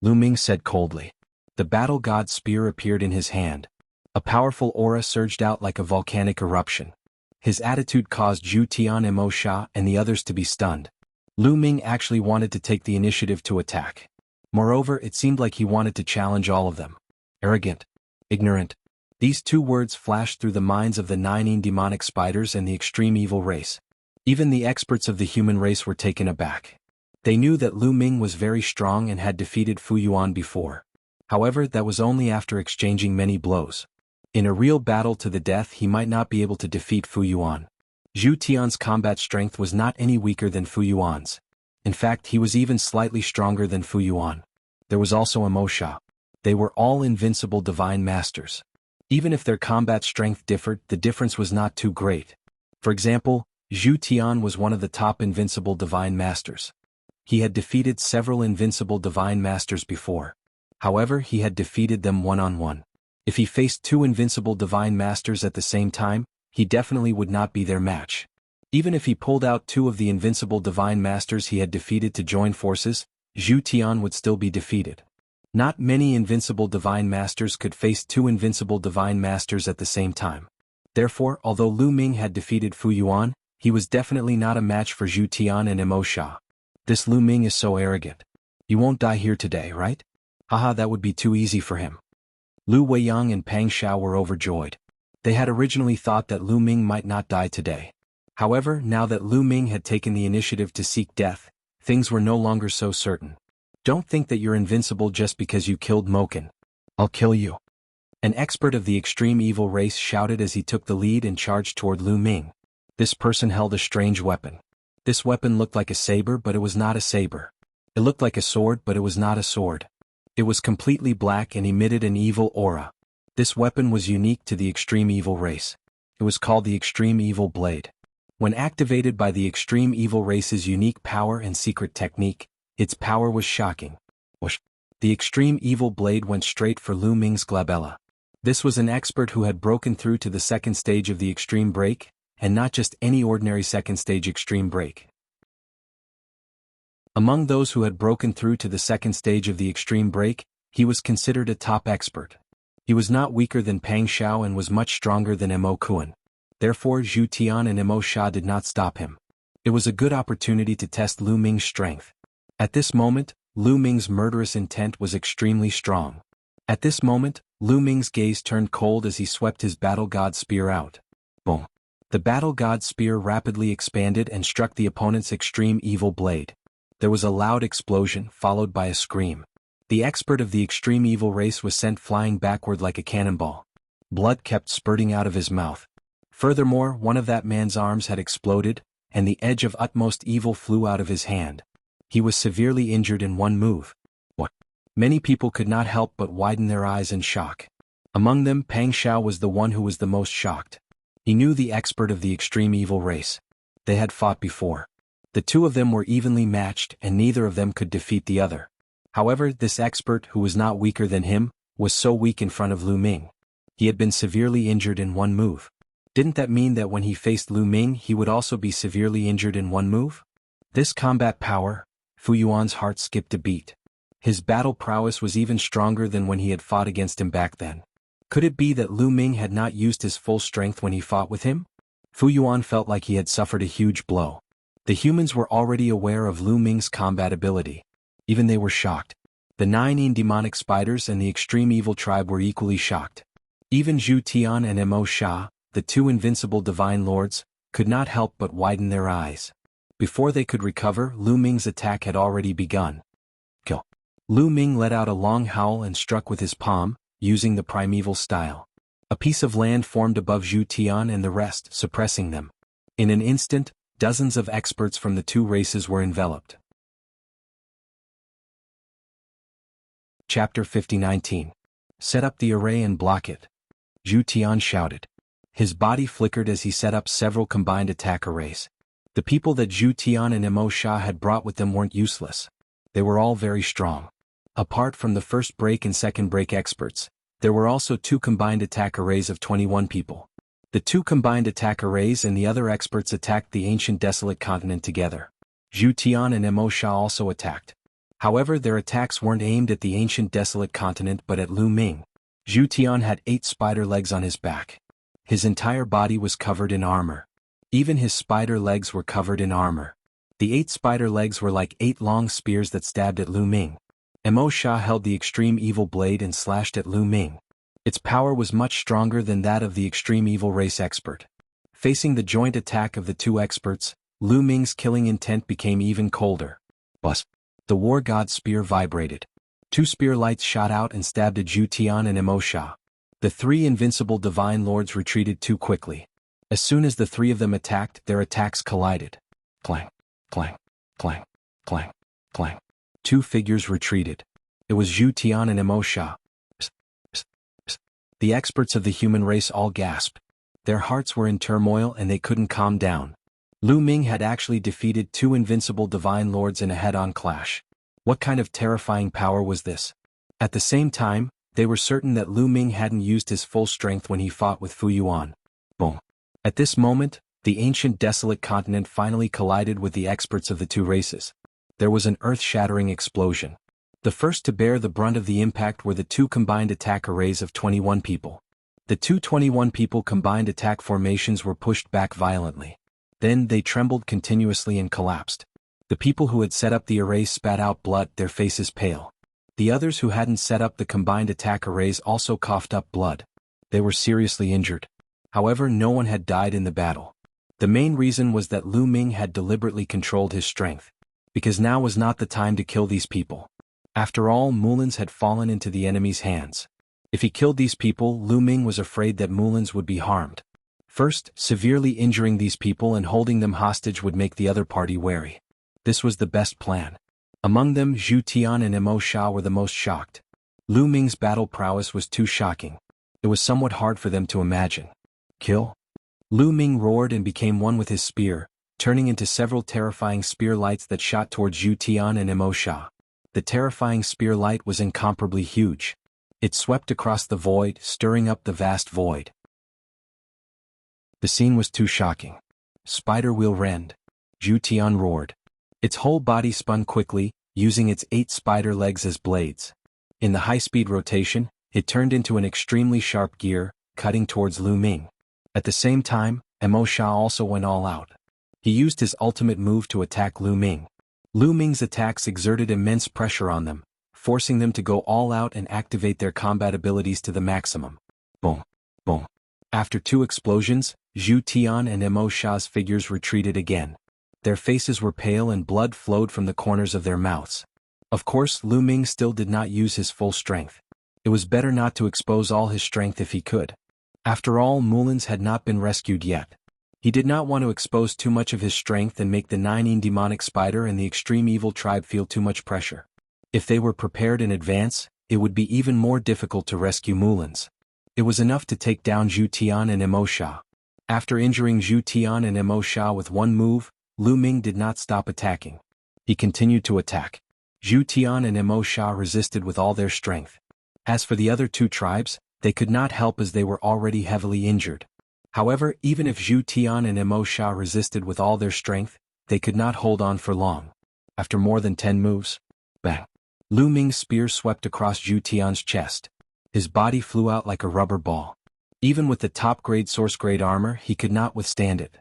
Lu Ming said coldly. The battle god's spear appeared in his hand. A powerful aura surged out like a volcanic eruption. His attitude caused Zhu Tian and Mo Sha and the others to be stunned. Lu Ming actually wanted to take the initiative to attack. Moreover, it seemed like he wanted to challenge all of them. Arrogant. Ignorant. These 2 words flashed through the minds of the 9 demonic spiders and the extreme evil race. Even the experts of the human race were taken aback. They knew that Lu Ming was very strong and had defeated Fu Yuan before. However, that was only after exchanging many blows. In a real battle to the death, he might not be able to defeat Fu Yuan. Zhu Tian's combat strength was not any weaker than Fu Yuan's. In fact, he was even slightly stronger than Fu Yuan. There was also Mo Sha. They were all invincible divine masters. Even if their combat strength differed, the difference was not too great. For example, Zhu Tian was one of the top invincible divine masters. He had defeated several invincible divine masters before. However, he had defeated them one-on-one. If he faced 2 invincible divine masters at the same time, he definitely would not be their match. Even if he pulled out 2 of the invincible divine masters he had defeated to join forces, Zhu Tian would still be defeated. Not many invincible divine masters could face 2 invincible divine masters at the same time. Therefore, although Lu Ming had defeated Fu Yuan, he was definitely not a match for Zhu Tian and Mo Sha. This Lu Ming is so arrogant. You won't die here today, right? Haha, that would be too easy for him. Lu Weiyang and Pang Xiao were overjoyed. They had originally thought that Lu Ming might not die today. However, now that Lu Ming had taken the initiative to seek death, things were no longer so certain. Don't think that you're invincible just because you killed Moken. I'll kill you. An expert of the extreme evil race shouted as he took the lead and charged toward Lu Ming. This person held a strange weapon. This weapon looked like a saber, but it was not a saber. It looked like a sword, but it was not a sword. It was completely black and emitted an evil aura. This weapon was unique to the extreme evil race. It was called the Extreme Evil Blade. When activated by the extreme evil race's unique power and secret technique, its power was shocking. Whoosh. The Extreme Evil Blade went straight for Lu Ming's glabella. This was an expert who had broken through to the second stage of the extreme break, and not just any ordinary second stage extreme break. Among those who had broken through to the second stage of the extreme break, he was considered a top expert. He was not weaker than Pang Xiao and was much stronger than Mo Kuan. Therefore Zhu Tian and Mo Sha did not stop him. It was a good opportunity to test Lu Ming's strength. At this moment, Lu Ming's murderous intent was extremely strong. At this moment, Lu Ming's gaze turned cold as he swept his Battle God Spear out. Boom! The Battle God Spear rapidly expanded and struck the opponent's extreme evil blade. There was a loud explosion, followed by a scream. The expert of the extreme evil race was sent flying backward like a cannonball. Blood kept spurting out of his mouth. Furthermore, one of that man's arms had exploded, and the edge of utmost evil flew out of his hand. He was severely injured in one move. What? Many people could not help but widen their eyes in shock. Among them, Pang Xiao was the one who was the most shocked. He knew the expert of the extreme evil race. They had fought before. The two of them were evenly matched and neither of them could defeat the other. However, this expert, who was not weaker than him, was so weak in front of Lu Ming. He had been severely injured in one move. Didn't that mean that when he faced Lu Ming he would also be severely injured in one move? This combat power, Fu Yuan's heart skipped a beat. His battle prowess was even stronger than when he had fought against him back then. Could it be that Lu Ming had not used his full strength when he fought with him? Fu Yuan felt like he had suffered a huge blow. The humans were already aware of Lu Ming's combat ability. Even they were shocked. The 9 demonic spiders and the extreme evil tribe were equally shocked. Even Zhu Tian and Mo Sha, the two invincible divine lords, could not help but widen their eyes. Before they could recover, Lu Ming's attack had already begun. Kill. Lu Ming let out a long howl and struck with his palm, using the primeval style. A piece of land formed above Zhu Tian and the rest, suppressing them. In an instant, dozens of experts from the two races were enveloped. Chapter 50-19. Set up the array and block it. Zhu Tian shouted. His body flickered as he set up several combined attack arrays. The people that Zhu Tian and Mo Sha had brought with them weren't useless. They were all very strong. Apart from the first break and second break experts, there were also 2 combined attack arrays of 21 people. The 2 combined attack arrays and the other experts attacked the ancient desolate continent together. Zhu Tian and Mo Sha also attacked. However, their attacks weren't aimed at the ancient desolate continent but at Lu Ming. Zhu Tian had 8 spider legs on his back. His entire body was covered in armor. Even his spider legs were covered in armor. The 8 spider legs were like 8 long spears that stabbed at Lu Ming. Mo Sha held the extreme evil blade and slashed at Lu Ming. Its power was much stronger than that of the extreme evil race expert. Facing the joint attack of the 2 experts, Lu Ming's killing intent became even colder. Buzz! The war god's spear vibrated. 2 spear lights shot out and stabbed at Zhu Tian and Mo Sha. The 3 invincible divine lords retreated too quickly. As soon as the 3 of them attacked, their attacks collided. Clang, clang, clang, clang, clang. 2 figures retreated. It was Zhu Tian and Mo Sha. Psst, psst, psst. The experts of the human race all gasped. Their hearts were in turmoil and they couldn't calm down. Lu Ming had actually defeated 2 invincible divine lords in a head-on clash. What kind of terrifying power was this? At the same time, they were certain that Lu Ming hadn't used his full strength when he fought with Fu Yuan. Boom. At this moment, the ancient desolate continent finally collided with the experts of the 2 races. There was an earth-shattering explosion. The first to bear the brunt of the impact were the 2 combined attack arrays of 21 people. The 2 21 people combined attack formations were pushed back violently. Then they trembled continuously and collapsed. The people who had set up the array spat out blood, their faces pale. The others who hadn't set up the combined attack arrays also coughed up blood. They were seriously injured. However, no one had died in the battle. The main reason was that Lu Ming had deliberately controlled his strength. Because now was not the time to kill these people. After all, Mullins had fallen into the enemy's hands. If he killed these people, Lu Ming was afraid that Mullins would be harmed. First, severely injuring these people and holding them hostage would make the other party wary. This was the best plan. Among them, Zhu Tian and Mo Sha were the most shocked. Lu Ming's battle prowess was too shocking. It was somewhat hard for them to imagine. Kill? Lu Ming roared and became one with his spear, turning into several terrifying spear lights that shot towards Zhu Tian and Mo Sha. The terrifying spear light was incomparably huge. It swept across the void, stirring up the vast void. The scene was too shocking. Spider will rend. Zhu Tian roared. Its whole body spun quickly, using its 8 spider legs as blades. In the high-speed rotation, it turned into an extremely sharp gear, cutting towards Lu Ming. At the same time, Emo Sha also went all out. He used his ultimate move to attack Lu Ming. Lu Ming's attacks exerted immense pressure on them, forcing them to go all out and activate their combat abilities to the maximum. Boom. Boom. After 2 explosions, Zhu Tian and Emo Sha's figures retreated again. Their faces were pale and blood flowed from the corners of their mouths. Of course, Lu Ming still did not use his full strength. It was better not to expose all his strength if he could. After all, Mullins had not been rescued yet. He did not want to expose too much of his strength and make the 9 demonic spider and the extreme evil tribe feel too much pressure. If they were prepared in advance, it would be even more difficult to rescue Mullins. It was enough to take down Zhu Tian and Emo Sha. After injuring Zhu Tian and Emo Sha with one move, Lu Ming did not stop attacking. He continued to attack. Zhu Tian and Emo Sha resisted with all their strength. As for the other 2 tribes, they could not help as they were already heavily injured. However, even if Zhu Tian and Emo Sha resisted with all their strength, they could not hold on for long. After more than 10 moves, bang! Lu Ming's spear swept across Zhu Tian's chest. His body flew out like a rubber ball. Even with the top-grade source-grade armor, he could not withstand it.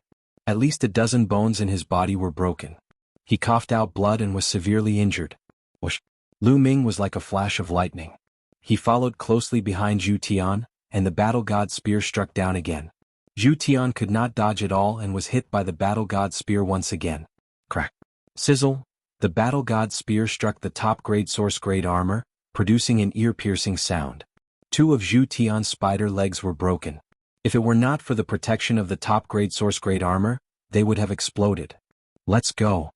At least a dozen bones in his body were broken. He coughed out blood and was severely injured. Whoosh! Lu Ming was like a flash of lightning. He followed closely behind Zhu Tian, and the battle god's spear struck down again. Zhu Tian could not dodge at all and was hit by the battle god's spear once again. Crack! Sizzle! The battle god's spear struck the top-grade source-grade armor, producing an ear-piercing sound. 2 of Zhu Tian's spider legs were broken. If it were not for the protection of the top-grade source-grade armor, they would have exploded. Let's go.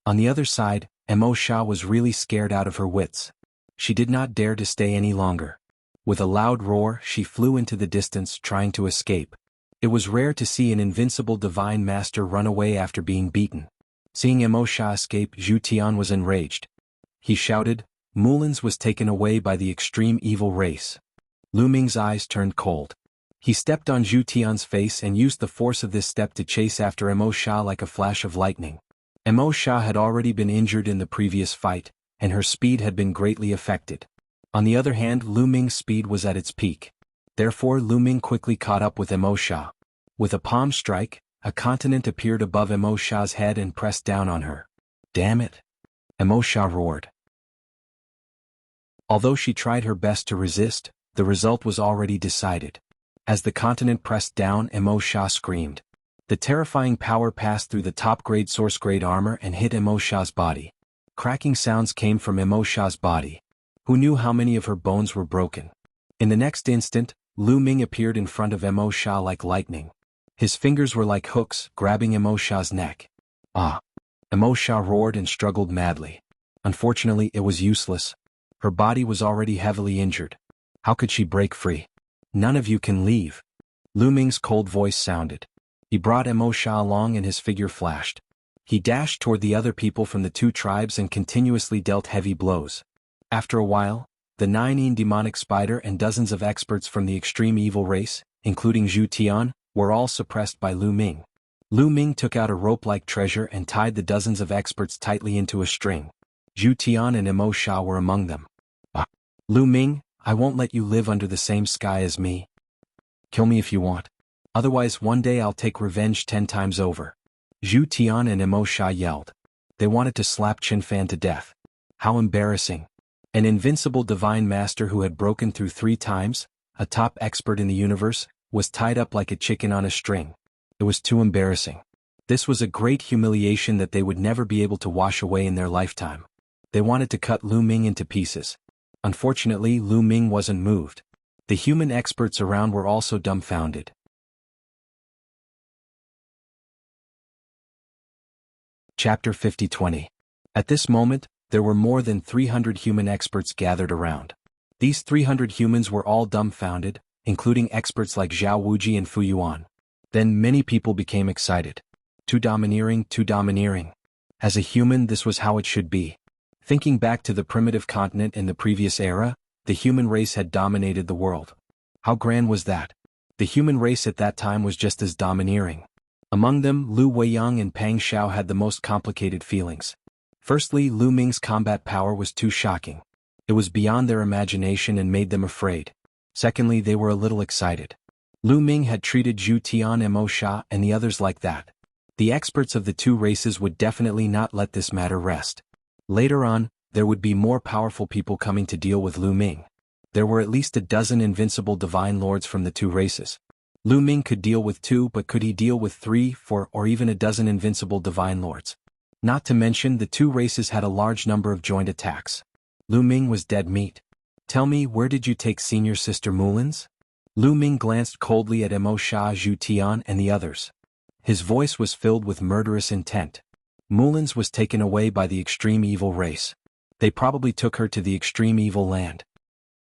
On the other side, Emo Sha was really scared out of her wits. She did not dare to stay any longer. With a loud roar, she flew into the distance, trying to escape. It was rare to see an invincible divine master run away after being beaten. Seeing Emo Sha escape, Zhu Tian was enraged. He shouted, "Mullins was taken away by the extreme evil race." Lu Ming's eyes turned cold. He stepped on Zhu Tian's face and used the force of this step to chase after Emo Sha like a flash of lightning. Emo Sha had already been injured in the previous fight, and her speed had been greatly affected. On the other hand, Lu Ming's speed was at its peak. Therefore, Lu Ming quickly caught up with Emo Sha. With a palm strike, a continent appeared above Emo Sha's head and pressed down on her. Damn it! Emo Sha roared. Although she tried her best to resist, the result was already decided. As the continent pressed down, Emo Sha screamed. The terrifying power passed through the top-grade source-grade armor and hit Emo Sha's body. Cracking sounds came from Emo Sha's body. Who knew how many of her bones were broken? In the next instant, Lu Ming appeared in front of Emo Sha like lightning. His fingers were like hooks, grabbing Emo Sha's neck. Ah! Emo Sha roared and struggled madly. Unfortunately, it was useless. Her body was already heavily injured. How could she break free? None of you can leave. Lu Ming's cold voice sounded. He brought Emo Sha along and his figure flashed. He dashed toward the other people from the 2 tribes and continuously dealt heavy blows. After a while, the 9 demonic spider and dozens of experts from the extreme evil race, including Zhu Tian, were all suppressed by Lu Ming. Lu Ming took out a rope-like treasure and tied the dozens of experts tightly into a string. Zhu Tian and Emo Sha were among them. Lu Ming, I won't let you live under the same sky as me. Kill me if you want. Otherwise one day I'll take revenge 10 times over. Zhu Tian and Emo Sha yelled. They wanted to slap Qin Fan to death. How embarrassing. An invincible divine master who had broken through 3 times, a top expert in the universe, was tied up like a chicken on a string. It was too embarrassing. This was a great humiliation that they would never be able to wash away in their lifetime. They wanted to cut Lu Ming into pieces. Unfortunately, Lu Ming wasn't moved. The human experts around were also dumbfounded. Chapter 50-20. At this moment, there were more than 300 human experts gathered around. These 300 humans were all dumbfounded, including experts like Zhao Wuji and Fu Yuan. Then many people became excited. Too domineering, too domineering. As a human, this was how it should be. Thinking back to the primitive continent in the previous era, the human race had dominated the world. How grand was that? The human race at that time was just as domineering. Among them, Lu Weiyang and Pang Xiao had the most complicated feelings. Firstly, Lu Ming's combat power was too shocking. It was beyond their imagination and made them afraid. Secondly, they were a little excited. Lu Ming had treated Zhu Tian and Mo Sha and the others like that. The experts of the two races would definitely not let this matter rest. Later on, there would be more powerful people coming to deal with Lu Ming. There were at least a dozen invincible divine lords from the two races. Lu Ming could deal with 2, but could he deal with 3, 4, or even a dozen invincible divine lords? Not to mention the two races had a large number of joint attacks. Lu Ming was dead meat. Tell me, where did you take senior sister Mulin's? Lu Ming glanced coldly at Mo Sha, Zhu Tian and the others. His voice was filled with murderous intent. Mulin's was taken away by the extreme evil race. They probably took her to the extreme evil land.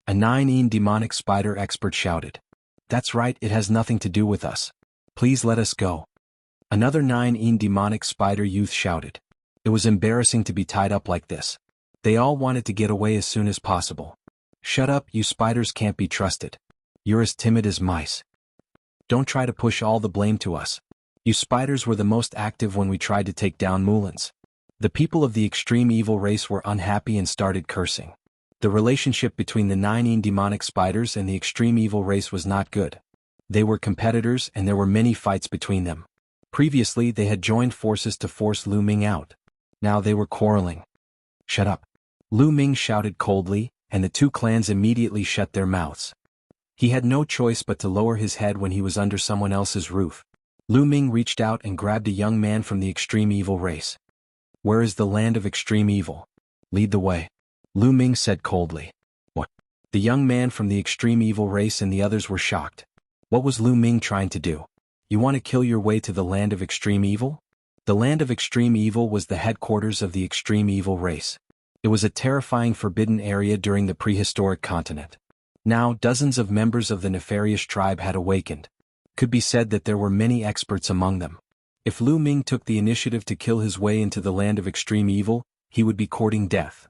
A 9-een demonic spider expert shouted. That's right, it has nothing to do with us. Please let us go. Another 9-een demonic spider youth shouted. It was embarrassing to be tied up like this. They all wanted to get away as soon as possible. Shut up, you spiders can't be trusted. You're as timid as mice. Don't try to push all the blame to us. You spiders were the most active when we tried to take down Mulin's. The people of the extreme evil race were unhappy and started cursing. The relationship between the 9-een demonic spiders and the extreme evil race was not good. They were competitors and there were many fights between them. Previously they had joined forces to force Lu Ming out. Now they were quarreling. Shut up. Lu Ming shouted coldly, and the two clans immediately shut their mouths. He had no choice but to lower his head when he was under someone else's roof. Lu Ming reached out and grabbed a young man from the extreme evil race. Where is the land of extreme evil? Lead the way. Lu Ming said coldly. What? The young man from the extreme evil race and the others were shocked. What was Lu Ming trying to do? You want to kill your way to the land of extreme evil? The land of extreme evil was the headquarters of the extreme evil race. It was a terrifying forbidden area during the prehistoric continent. Now dozens of members of the nefarious tribe had awakened. Could be said that there were many experts among them. If Lu Ming took the initiative to kill his way into the land of extreme evil, he would be courting death.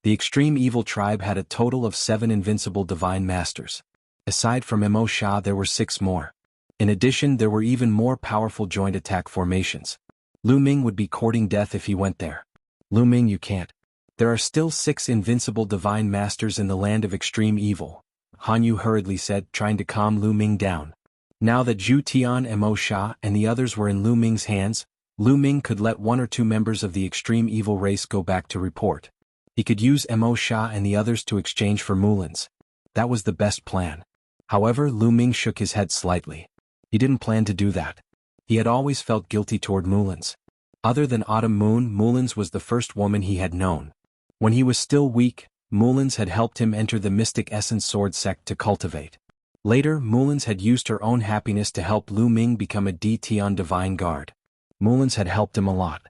The extreme evil tribe had a total of 7 invincible divine masters. Aside from Mo Sha, there were 6 more. In addition, there were even more powerful joint attack formations. Lu Ming would be courting death if he went there. Lu Ming, you can't. There are still 6 invincible divine masters in the land of extreme evil, Han Yu hurriedly said, trying to calm Lu Ming down. Now that Zhu Tian and Mo Sha and the others were in Lu Ming's hands, Lu Ming could let 1 or 2 members of the extreme evil race go back to report. He could use Mo Sha and the others to exchange for Mulin's. That was the best plan. However, Lu Ming shook his head slightly. He didn't plan to do that. He had always felt guilty toward Mulin's. Other than Autumn Moon, Mulin's was the first woman he had known. When he was still weak, Mulin's had helped him enter the Mystic Essence Sword sect to cultivate. Later, Mulin's had used her own happiness to help Lu Ming become a DT on Divine Guard. Mulin's had helped him a lot.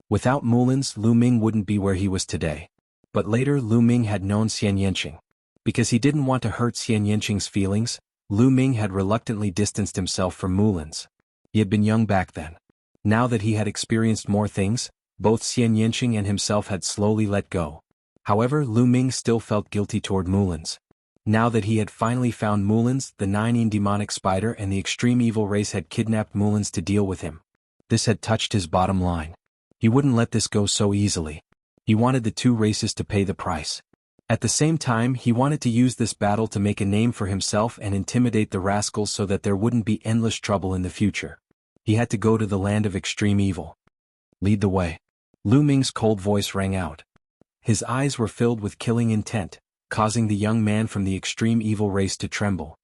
Without Mulin's, Lu Ming wouldn't be where he was today. But later Lu Ming had known Xian Yanqing. Because he didn't want to hurt Xian Yanqing's feelings, Lu Ming had reluctantly distanced himself from Mulin's. He had been young back then. Now that he had experienced more things, both Xian Yanqing and himself had slowly let go. However, Lu Ming still felt guilty toward Mulin's. Now that he had finally found Mulin's, the 9-een demonic spider and the extreme evil race had kidnapped Mulin's to deal with him. This had touched his bottom line. He wouldn't let this go so easily. He wanted the two races to pay the price. At the same time, he wanted to use this battle to make a name for himself and intimidate the rascals so that there wouldn't be endless trouble in the future. He had to go to the land of extreme evil. Lead the way. Lu Ming's cold voice rang out. His eyes were filled with killing intent, causing the young man from the extreme evil race to tremble.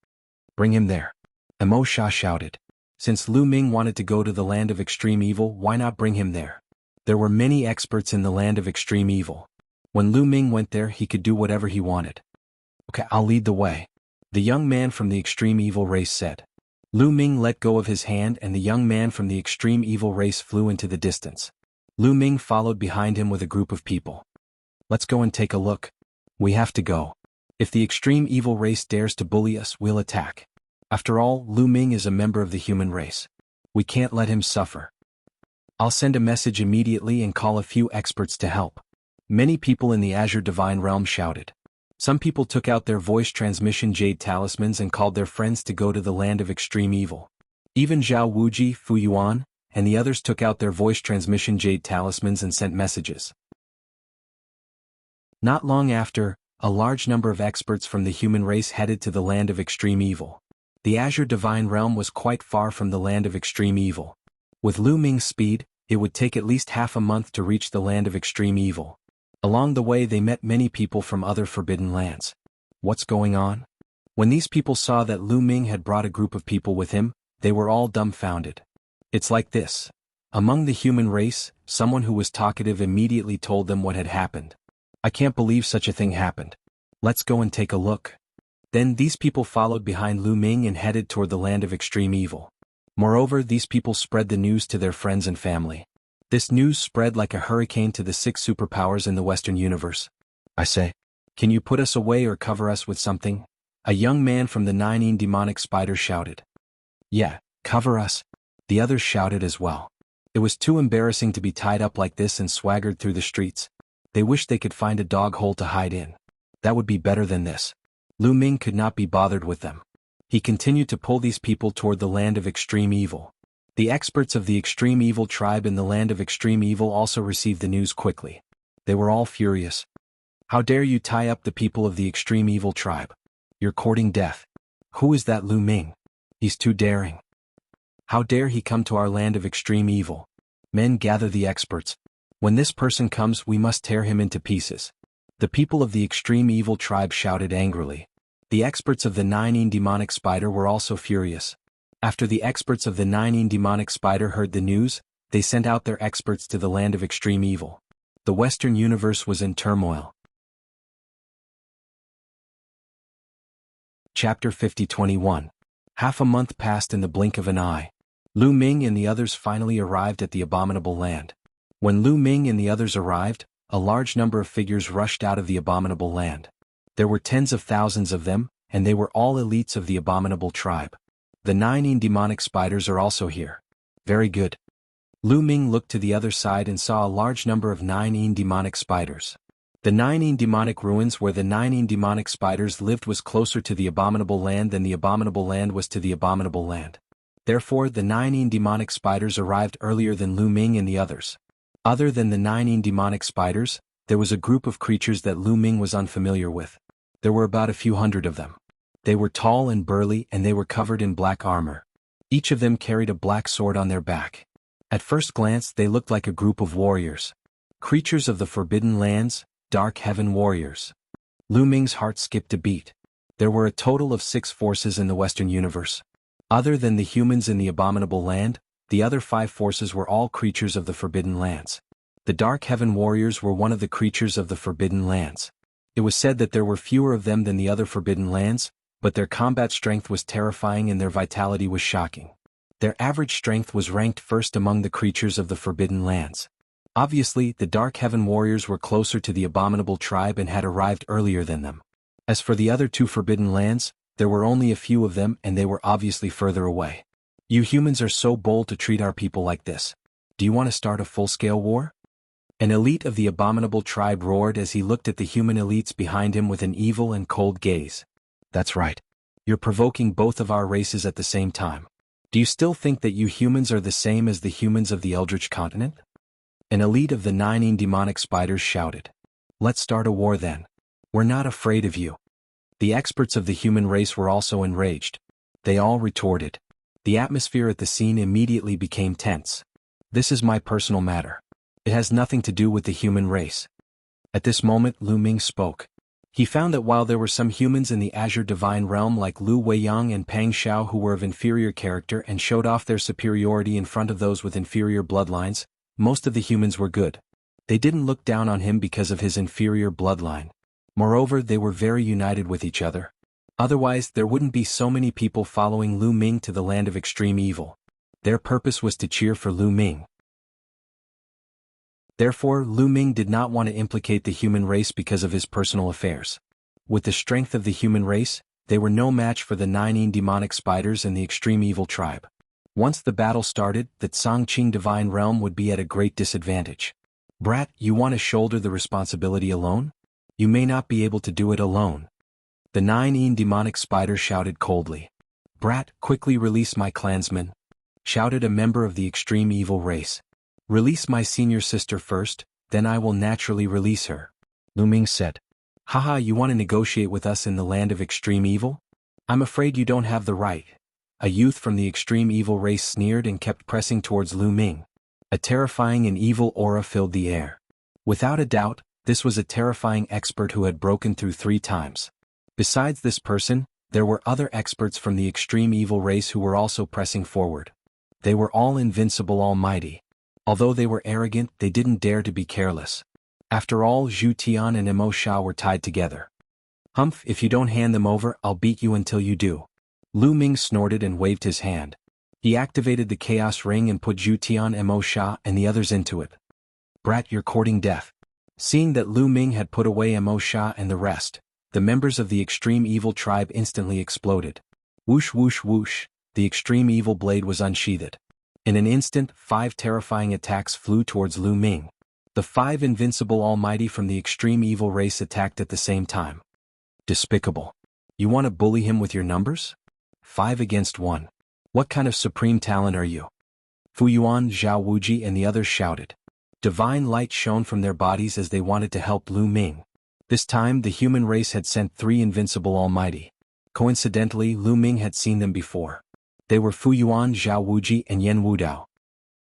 Bring him there. Mo Sha shouted. Since Lu Ming wanted to go to the land of extreme evil, why not bring him there? There were many experts in the land of extreme evil. When Lu Ming went there, he could do whatever he wanted. Okay, I'll lead the way. The young man from the extreme evil race said. Lu Ming let go of his hand and the young man from the extreme evil race flew into the distance. Lu Ming followed behind him with a group of people. Let's go and take a look. We have to go. If the extreme evil race dares to bully us, we'll attack. After all, Lu Ming is a member of the human race. We can't let him suffer. I'll send a message immediately and call a few experts to help. Many people in the Azure Divine Realm shouted. Some people took out their voice transmission jade talismans and called their friends to go to the land of extreme evil. Even Zhao Wuji, Fu Yuan, and the others took out their voice transmission jade talismans and sent messages. Not long after, a large number of experts from the human race headed to the land of extreme evil. The Azure Divine Realm was quite far from the land of extreme evil. With Lu Ming's speed, it would take at least half a month to reach the land of extreme evil. Along the way they met many people from other forbidden lands. What's going on? When these people saw that Lu Ming had brought a group of people with him, they were all dumbfounded. It's like this. Among the human race, someone who was talkative immediately told them what had happened. I can't believe such a thing happened. Let's go and take a look. Then these people followed behind Lu Ming and headed toward the land of extreme evil. Moreover, these people spread the news to their friends and family. This news spread like a hurricane to the 6 superpowers in the Western universe. I say, can you put us away or cover us with something? A young man from the 9 demonic spiders shouted. Yeah, cover us. The others shouted as well. It was too embarrassing to be tied up like this and swaggered through the streets. They wished they could find a dog hole to hide in. That would be better than this. Lu Ming could not be bothered with them. He continued to pull these people toward the land of extreme evil. The experts of the extreme evil tribe in the land of extreme evil also received the news quickly. They were all furious. How dare you tie up the people of the extreme evil tribe? You're courting death. Who is that Lu Ming? He's too daring. How dare he come to our land of extreme evil? Men, gather the experts. When this person comes, we must tear him into pieces. The people of the extreme evil tribe shouted angrily. The experts of the 9 demonic spider were also furious. After the experts of the 9 demonic spider heard the news, they sent out their experts to the land of extreme evil. The Western universe was in turmoil. Chapter 50-21. Half a month passed in the blink of an eye. Lu Ming and the others finally arrived at the abominable land. When Lu Ming and the others arrived, a large number of figures rushed out of the abominable land. There were tens of thousands of them, and they were all elites of the abominable tribe. The 9 demonic spiders are also here. Very good. Lu Ming looked to the other side and saw a large number of 9 demonic spiders. The 9 demonic ruins where the 9 demonic spiders lived was closer to the abominable land than the abominable land was to the abominable land. Therefore, the 9 demonic spiders arrived earlier than Lu Ming and the others. Other than the 9 demonic spiders, there was a group of creatures that Lu Ming was unfamiliar with. There were about a few hundred of them. They were tall and burly and they were covered in black armor. Each of them carried a black sword on their back. At first glance they looked like a group of warriors. Creatures of the Forbidden Lands, Dark Heaven warriors. Lu Ming's heart skipped a beat. There were a total of 6 forces in the Western universe. Other than the humans in the abominable land, the other 5 forces were all creatures of the Forbidden Lands. The Dark Heaven warriors were one of the creatures of the Forbidden Lands. It was said that there were fewer of them than the other Forbidden Lands, but their combat strength was terrifying and their vitality was shocking. Their average strength was ranked first among the creatures of the Forbidden Lands. Obviously, the Dark Heaven warriors were closer to the abominable tribe and had arrived earlier than them. As for the other 2 Forbidden Lands, there were only a few of them and they were obviously further away. You humans are so bold to treat our people like this. Do you want to start a full-scale war? An elite of the abominable tribe roared as he looked at the human elites behind him with an evil and cold gaze. That's right. You're provoking both of our races at the same time. Do you still think that you humans are the same as the humans of the Eldritch continent? An elite of the 9 demonic spiders shouted. Let's start a war then. We're not afraid of you. The experts of the human race were also enraged. They all retorted. The atmosphere at the scene immediately became tense. This is my personal matter. It has nothing to do with the human race. At this moment Lu Ming spoke. He found that while there were some humans in the Azure Divine Realm like Lu Weiyang and Pang Xiao who were of inferior character and showed off their superiority in front of those with inferior bloodlines, most of the humans were good. They didn't look down on him because of his inferior bloodline. Moreover, they were very united with each other. Otherwise, there wouldn't be so many people following Lu Ming to the land of extreme evil. Their purpose was to cheer for Lu Ming. Therefore, Lu Ming did not want to implicate the human race because of his personal affairs. With the strength of the human race, they were no match for the 9 demonic spiders and the extreme evil tribe. Once the battle started, the Tsangqing Divine Realm would be at a great disadvantage. Brat, you want to shoulder the responsibility alone? You may not be able to do it alone. The 9 demonic spider shouted coldly. Brat, quickly release my clansmen. shouted a member of the extreme evil race. Release my senior sister first, then I will naturally release her. Lu Ming said. Haha, you want to negotiate with us in the land of extreme evil? I'm afraid you don't have the right. A youth from the extreme evil race sneered and kept pressing towards Lu Ming. A terrifying and evil aura filled the air. Without a doubt, this was a terrifying expert who had broken through 3 times. Besides this person, there were other experts from the extreme evil race who were also pressing forward. They were all invincible almighty. Although they were arrogant, they didn't dare to be careless. After all, Zhu Tian and Emo Sha were tied together. Humph, if you don't hand them over, I'll beat you until you do. Lu Ming snorted and waved his hand. He activated the Chaos Ring and put Zhu Tian, Emo Sha, and the others into it. Brat, you're courting death. Seeing that Lu Ming had put away Emo Sha and the rest, the members of the extreme evil tribe instantly exploded. Whoosh whoosh whoosh, the extreme evil blade was unsheathed. In an instant, 5 terrifying attacks flew towards Lu Ming. The 5 invincible almighty from the extreme evil race attacked at the same time. Despicable. You want to bully him with your numbers? 5 against 1. What kind of supreme talent are you? Fu Yuan, Zhao Wuji and the others shouted. Divine light shone from their bodies as they wanted to help Lu Ming. This time the human race had sent 3 invincible almighty. Coincidentally, Lu Ming had seen them before. They were Fu Yuan, Zhao Wuji and Yen Wudao.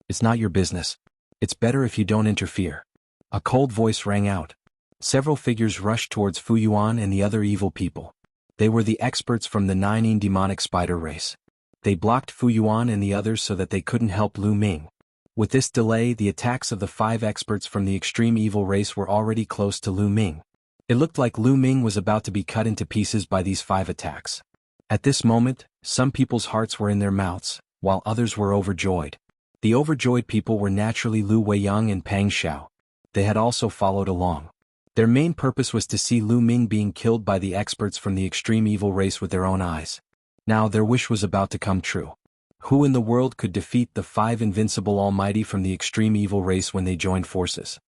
It's not your business. It's better if you don't interfere. A cold voice rang out. Several figures rushed towards Fu Yuan and the other evil people. They were the experts from the 9 demonic spider race. They blocked Fu Yuan and the others so that they couldn't help Lu Ming. With this delay, the attacks of the 5 experts from the extreme evil race were already close to Lu Ming. It looked like Lu Ming was about to be cut into pieces by these 5 attacks. At this moment, some people's hearts were in their mouths, while others were overjoyed. The overjoyed people were naturally Lu Weiyang and Pang Xiao. They had also followed along. Their main purpose was to see Lu Ming being killed by the experts from the extreme evil race with their own eyes. Now their wish was about to come true. Who in the world could defeat the 5 invincible almighty from the extreme evil race when they joined forces?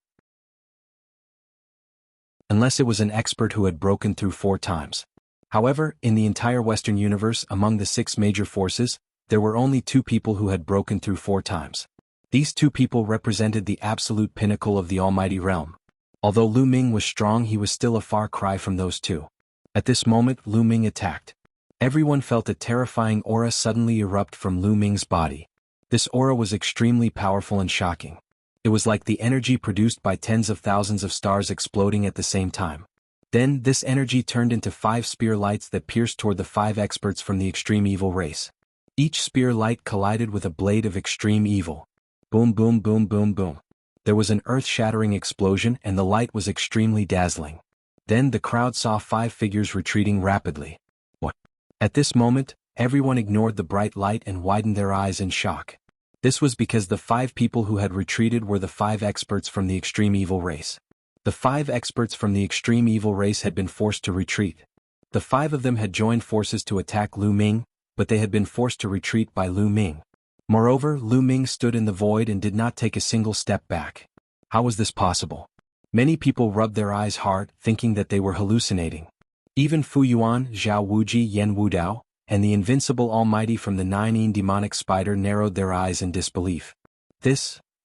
Unless it was an expert who had broken through 4 times. However, in the entire Western universe among the 6 major forces, there were only 2 people who had broken through 4 times. These 2 people represented the absolute pinnacle of the almighty realm. Although Lu Ming was strong, he was still a far cry from those 2. At this moment, Lu Ming attacked. Everyone felt a terrifying aura suddenly erupt from Lu Ming's body. This aura was extremely powerful and shocking. It was like the energy produced by tens of thousands of stars exploding at the same time. Then, this energy turned into 5 spear lights that pierced toward the 5 experts from the extreme evil race. Each spear light collided with a blade of extreme evil. Boom boom boom boom boom. There was an earth-shattering explosion and the light was extremely dazzling. Then the crowd saw 5 figures retreating rapidly. What? At this moment, everyone ignored the bright light and widened their eyes in shock. This was because the 5 people who had retreated were the 5 experts from the extreme evil race. The 5 experts from the extreme evil race had been forced to retreat. The 5 of them had joined forces to attack Lu Ming, but they had been forced to retreat by Lu Ming. Moreover, Lu Ming stood in the void and did not take a single step back. How was this possible? Many people rubbed their eyes hard, thinking that they were hallucinating. Even Fu Yuan, Zhao Wuji, Yen Wudao, and the invincible almighty from the 9 demonic spider narrowed their eyes in disbelief.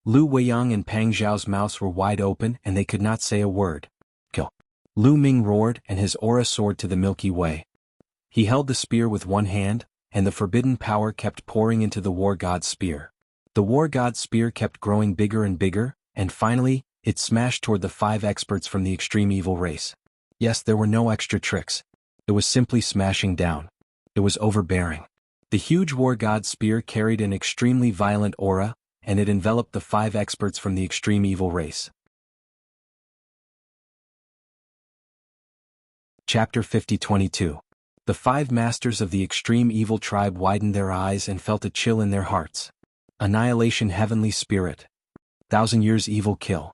Lu Weiyang and Pang Xiao's mouths were wide open and they could not say a word. Kill. Lu Ming roared and his aura soared to the Milky Way. He held the spear with one hand, and the forbidden power kept pouring into the war god's spear. The war god's spear kept growing bigger and bigger, and finally, it smashed toward the 5 experts from the extreme evil race. Yes, there were no extra tricks. It was simply smashing down. It was overbearing. The huge war god's spear carried an extremely violent aura, and it enveloped the 5 experts from the extreme evil race. Chapter 50-22. The 5 masters of the extreme evil tribe widened their eyes and felt a chill in their hearts. Annihilation heavenly spirit. 1,000 years evil kill.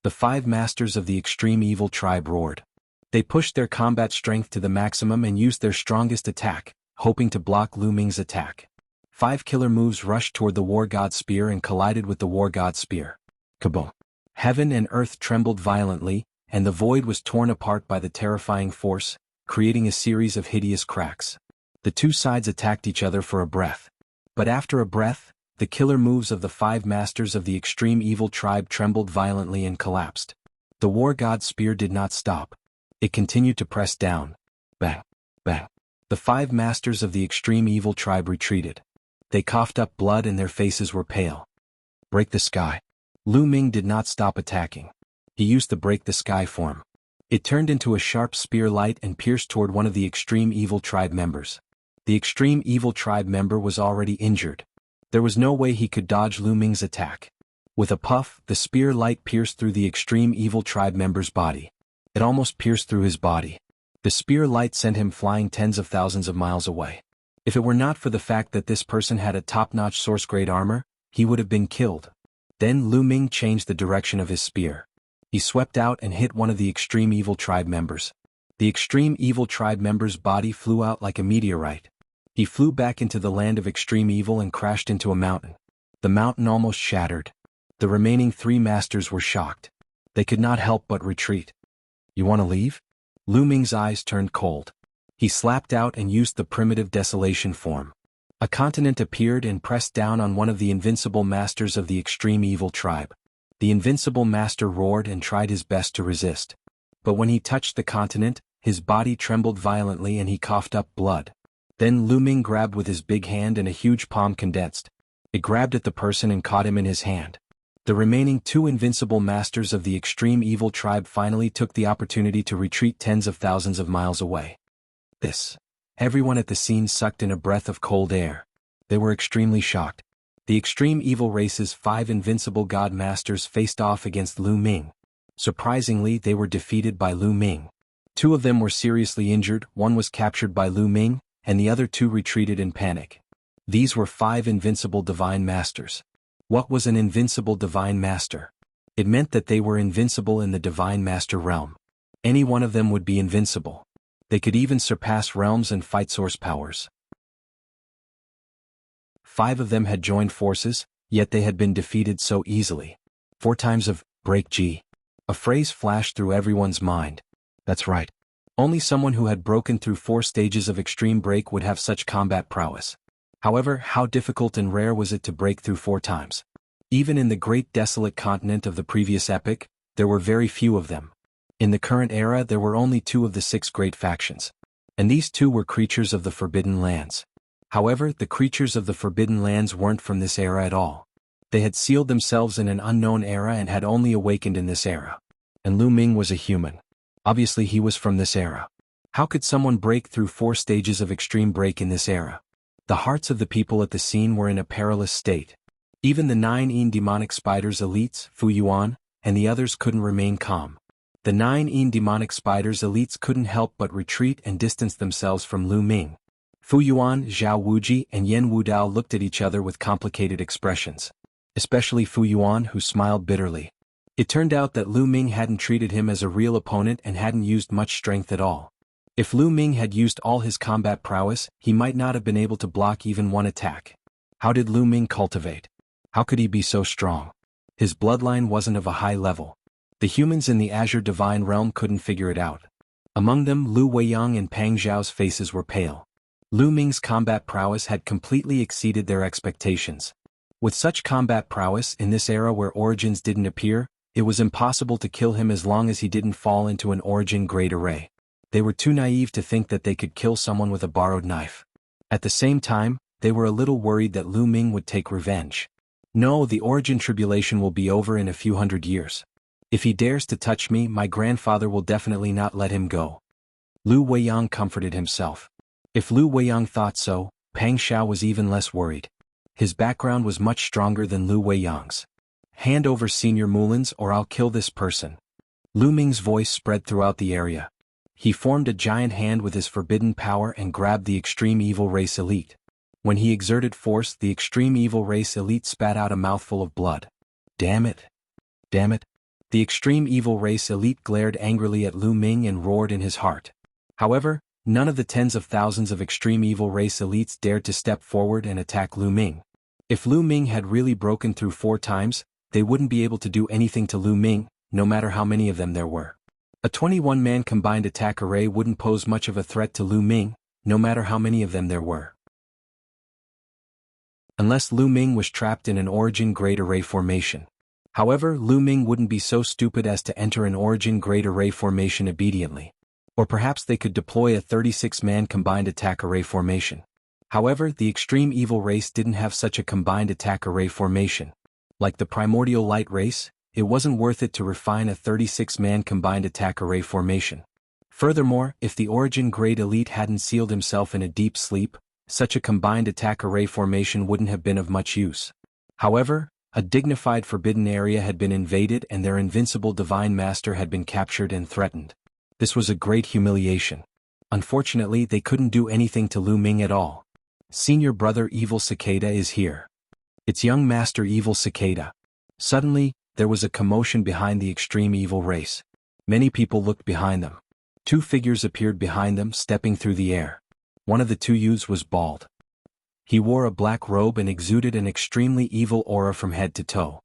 The 5 masters of the extreme evil tribe roared. They pushed their combat strength to the maximum and used their strongest attack, hoping to block Lu Ming's attack. 5 killer moves rushed toward the war god's spear and collided with the war god's spear. Kaboom! Heaven and earth trembled violently, and the void was torn apart by the terrifying force, creating a series of hideous cracks. The 2 sides attacked each other for a breath. But after a breath, the killer moves of the 5 masters of the extreme evil tribe trembled violently and collapsed. The war god's spear did not stop. It continued to press down. Bang, bang. The 5 masters of the extreme evil tribe retreated. They coughed up blood and their faces were pale. Break the sky. Lu Ming did not stop attacking. He used the break the sky form. It turned into a sharp spear light and pierced toward one of the extreme evil tribe members. The extreme evil tribe member was already injured. There was no way he could dodge Lu Ming's attack. With a puff, the spear light pierced through the extreme evil tribe member's body. It almost pierced through his body. The spear light sent him flying tens of thousands of miles away. If it were not for the fact that this person had a top-notch source-grade armor, he would have been killed. Then Lu Ming changed the direction of his spear. He swept out and hit one of the extreme evil tribe members. The extreme evil tribe member's body flew out like a meteorite. He flew back into the land of extreme evil and crashed into a mountain. The mountain almost shattered. The remaining 3 masters were shocked. They could not help but retreat. You want to leave? Lu Ming's eyes turned cold. He slapped out and used the primitive desolation form. A continent appeared and pressed down on one of the invincible masters of the extreme evil tribe. The invincible master roared and tried his best to resist. But when he touched the continent, his body trembled violently and he coughed up blood. Then Lu Ming grabbed with his big hand and a huge palm condensed. It grabbed at the person and caught him in his hand. The remaining 2 invincible masters of the extreme evil tribe finally took the opportunity to retreat tens of thousands of miles away. Everyone at the scene sucked in a breath of cold air. They were extremely shocked. The extreme evil race's 5 invincible god masters faced off against Lu Ming. Surprisingly, they were defeated by Lu Ming. 2 of them were seriously injured, 1 was captured by Lu Ming, and the other 2 retreated in panic. These were 5 invincible divine masters. What was an invincible divine master? It meant that they were invincible in the divine master realm. Any one of them would be invincible. They could even surpass realms and fight source powers. 5 of them had joined forces, yet they had been defeated so easily. 4 times of break G. A phrase flashed through everyone's mind. That's right. Only someone who had broken through 4 stages of extreme break would have such combat prowess. However, how difficult and rare was it to break through 4 times? Even in the great desolate continent of the previous epic, there were very few of them. In the current era there were only 2 of the 6 great factions. And these 2 were creatures of the Forbidden Lands. However, the creatures of the Forbidden Lands weren't from this era at all. They had sealed themselves in an unknown era and had only awakened in this era. And Lu Ming was a human. Obviously he was from this era. How could someone break through 4 stages of extreme break in this era? The hearts of the people at the scene were in a perilous state. Even the 9 demonic spiders elites, Fu Yuan, and the others couldn't remain calm. The 9 demonic spiders elites couldn't help but retreat and distance themselves from Lu Ming. Fu Yuan, Zhao Wuji, and Yen Wudao looked at each other with complicated expressions. Especially Fu Yuan, who smiled bitterly. It turned out that Lu Ming hadn't treated him as a real opponent and hadn't used much strength at all. If Lu Ming had used all his combat prowess, he might not have been able to block even 1 attack. How did Lu Ming cultivate? How could he be so strong? His bloodline wasn't of a high level. The humans in the Azure Divine Realm couldn't figure it out. Among them, Lu Weiyang and Pang Zhao's faces were pale. Lu Ming's combat prowess had completely exceeded their expectations. With such combat prowess in this era where origins didn't appear, it was impossible to kill him as long as he didn't fall into an origin grade array. They were too naive to think that they could kill someone with a borrowed knife. At the same time, they were a little worried that Lu Ming would take revenge. No, the origin tribulation will be over in a few hundred years. If he dares to touch me, my grandfather will definitely not let him go. Lu Weiyang comforted himself. If Lu Weiyang thought so, Pang Xiao was even less worried. His background was much stronger than Lu Weiyang's. Hand over Senior Mulins or I'll kill this person. Lu Ming's voice spread throughout the area. He formed a giant hand with his forbidden power and grabbed the extreme evil race elite. When he exerted force, the extreme evil race elite spat out a mouthful of blood. Damn it. Damn it. The extreme evil race elite glared angrily at Lu Ming and roared in his heart. However, none of the tens of thousands of extreme evil race elites dared to step forward and attack Lu Ming. If Lu Ming had really broken through 4 times, they wouldn't be able to do anything to Lu Ming, no matter how many of them there were. A 21-man combined attack array wouldn't pose much of a threat to Lu Ming, no matter how many of them there were. unless Lu Ming was trapped in an origin grade array formation. However, Lu Ming wouldn't be so stupid as to enter an origin grade array formation obediently. Or perhaps they could deploy a 36-man combined attack array formation. However, the extreme evil race didn't have such a combined attack array formation. Like the primordial light race, it wasn't worth it to refine a 36-man combined attack array formation. Furthermore, if the origin grade elite hadn't sealed himself in a deep sleep, such a combined attack array formation wouldn't have been of much use. However, a dignified forbidden area had been invaded and their invincible divine master had been captured and threatened. This was a great humiliation. Unfortunately, they couldn't do anything to Lu Ming at all. Senior brother Evil Cicada is here. It's young master Evil Cicada. Suddenly, there was a commotion behind the extreme evil race. Many people looked behind them. Two figures appeared behind them, stepping through the air. One of the two youths was bald. He wore a black robe and exuded an extremely evil aura from head to toe.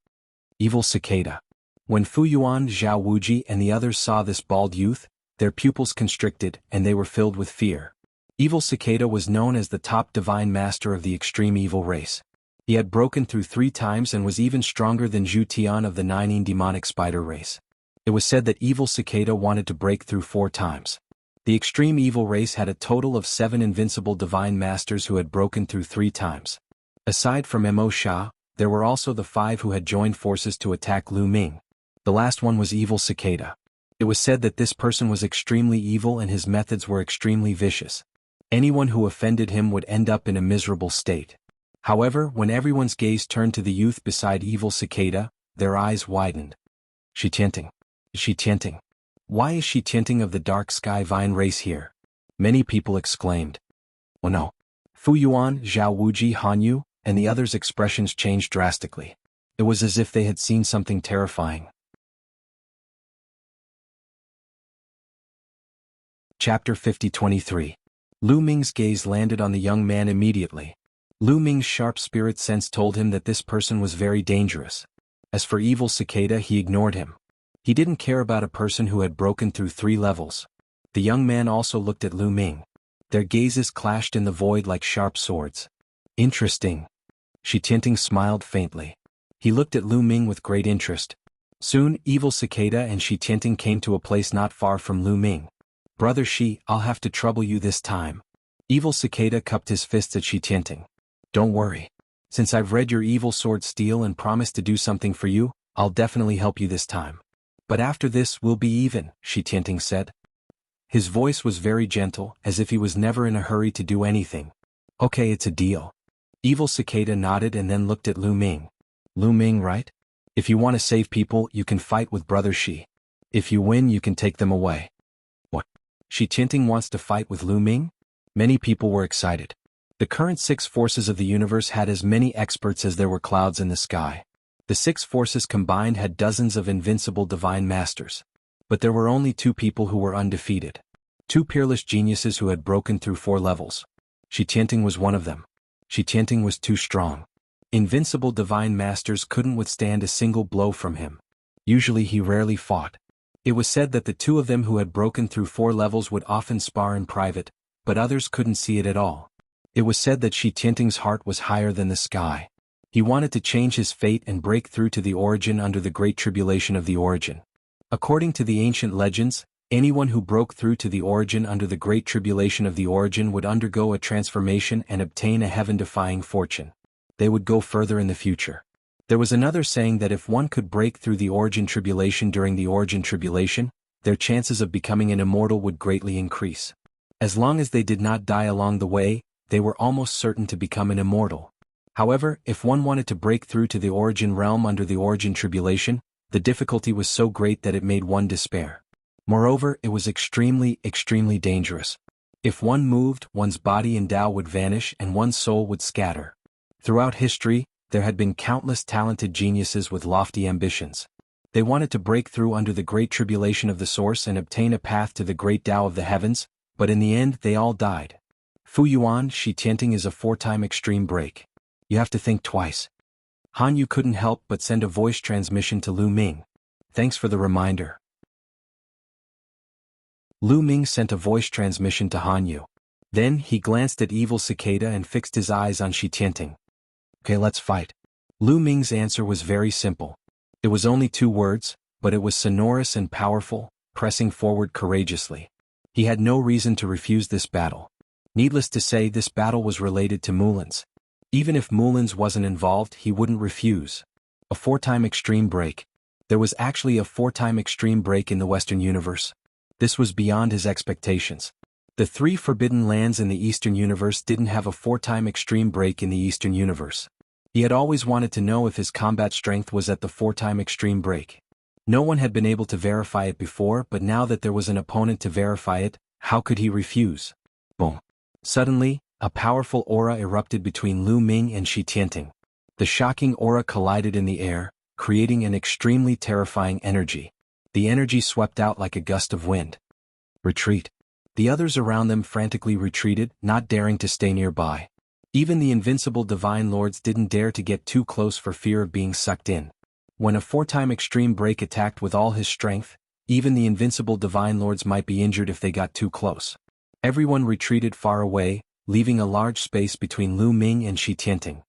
Evil Cicada. When Fu Yuan, Zhao Wuji and the others saw this bald youth, their pupils constricted and they were filled with fear. Evil Cicada was known as the top divine master of the extreme evil race. He had broken through 3 times and was even stronger than Zhu Tian of the 9 demonic spider race. It was said that Evil Cicada wanted to break through 4 times. The extreme evil race had a total of 7 invincible divine masters who had broken through 3 times. Aside from Mo Sha, there were also the 5 who had joined forces to attack Lu Ming. The last one was Evil Cicada. It was said that this person was extremely evil and his methods were extremely vicious. Anyone who offended him would end up in a miserable state. However, when everyone's gaze turned to the youth beside Evil Cicada, their eyes widened. She chanting. She chanting. Why is she chanting of the dark sky vine race here? Many people exclaimed. Oh no. Fu Yuan, Zhao Wuji, Han Yu, and the others' expressions changed drastically. It was as if they had seen something terrifying. Chapter 50-23. Lu Ming's gaze landed on the young man immediately. Lu Ming's sharp spirit sense told him that this person was very dangerous. As for Evil Cicada, he ignored him. He didn't care about a person who had broken through 3 levels. The young man also looked at Lu Ming. Their gazes clashed in the void like sharp swords. Interesting. Shi Tianting smiled faintly. He looked at Lu Ming with great interest. Soon, Evil Cicada and Shi Tianting came to a place not far from Lu Ming. Brother Shi, I'll have to trouble you this time. Evil Cicada cupped his fists at Shi Tianting. Don't worry. Since I've read your evil sword steel and promised to do something for you, I'll definitely help you this time. But after this we'll be even, Shi Tianting said. His voice was very gentle, as if he was never in a hurry to do anything. Okay, it's a deal. Evil Cicada nodded and then looked at Lu Ming. Lu Ming, right? If you want to save people, you can fight with Brother Shi. If you win, you can take them away. What? Shi Tianting wants to fight with Lu Ming? Many people were excited. The current 6 forces of the universe had as many experts as there were clouds in the sky. The 6 forces combined had dozens of invincible divine masters. But there were only 2 people who were undefeated. 2 peerless geniuses who had broken through 4 levels. Shi Tianting was one of them. Shi Tianting was too strong. Invincible divine masters couldn't withstand a single blow from him. Usually he rarely fought. It was said that the 2 of them who had broken through 4 levels would often spar in private, but others couldn't see it at all. It was said that Shi Tianting's heart was higher than the sky. He wanted to change his fate and break through to the origin under the Great Tribulation of the origin. According to the ancient legends, anyone who broke through to the origin under the Great Tribulation of the origin would undergo a transformation and obtain a heaven-defying fortune. They would go further in the future. There was another saying that if one could break through the origin tribulation during the origin tribulation, their chances of becoming an immortal would greatly increase. As long as they did not die along the way, they were almost certain to become an immortal. However, if one wanted to break through to the origin realm under the origin tribulation, the difficulty was so great that it made one despair. Moreover, it was extremely, extremely dangerous. If one moved, one's body and Tao would vanish and one's soul would scatter. Throughout history, there had been countless talented geniuses with lofty ambitions. They wanted to break through under the Great Tribulation of the Source and obtain a path to the Great Tao of the Heavens, but in the end they all died. Fu Yuan, Shi Tianting is a 4-time extreme break. You have to think twice. Han Yu couldn't help but send a voice transmission to Lu Ming. Thanks for the reminder. Lu Ming sent a voice transmission to Han Yu. Then he glanced at Evil Cicada and fixed his eyes on Shi Tianting. Okay, let's fight. Lu Ming's answer was very simple. It was only 2 words, but it was sonorous and powerful, pressing forward courageously. He had no reason to refuse this battle. Needless to say, this battle was related to Mulin's. Even if Mulin's wasn't involved, he wouldn't refuse. A 4-time extreme break. There was actually a 4-time extreme break in the Western universe. This was beyond his expectations. The 3 forbidden lands in the Eastern universe didn't have a 4-time extreme break in the Eastern universe. He had always wanted to know if his combat strength was at the 4-time extreme break. No one had been able to verify it before, but now that there was an opponent to verify it, how could he refuse? Boom. Suddenly, a powerful aura erupted between Lu Ming and Shi Tianting. The shocking aura collided in the air, creating an extremely terrifying energy. The energy swept out like a gust of wind. Retreat. The others around them frantically retreated, not daring to stay nearby. Even the invincible Divine Lords didn't dare to get too close for fear of being sucked in. When a 4-time extreme break attacked with all his strength, even the invincible Divine Lords might be injured if they got too close. Everyone retreated far away, leaving a large space between Lu Ming and Shi Tianting.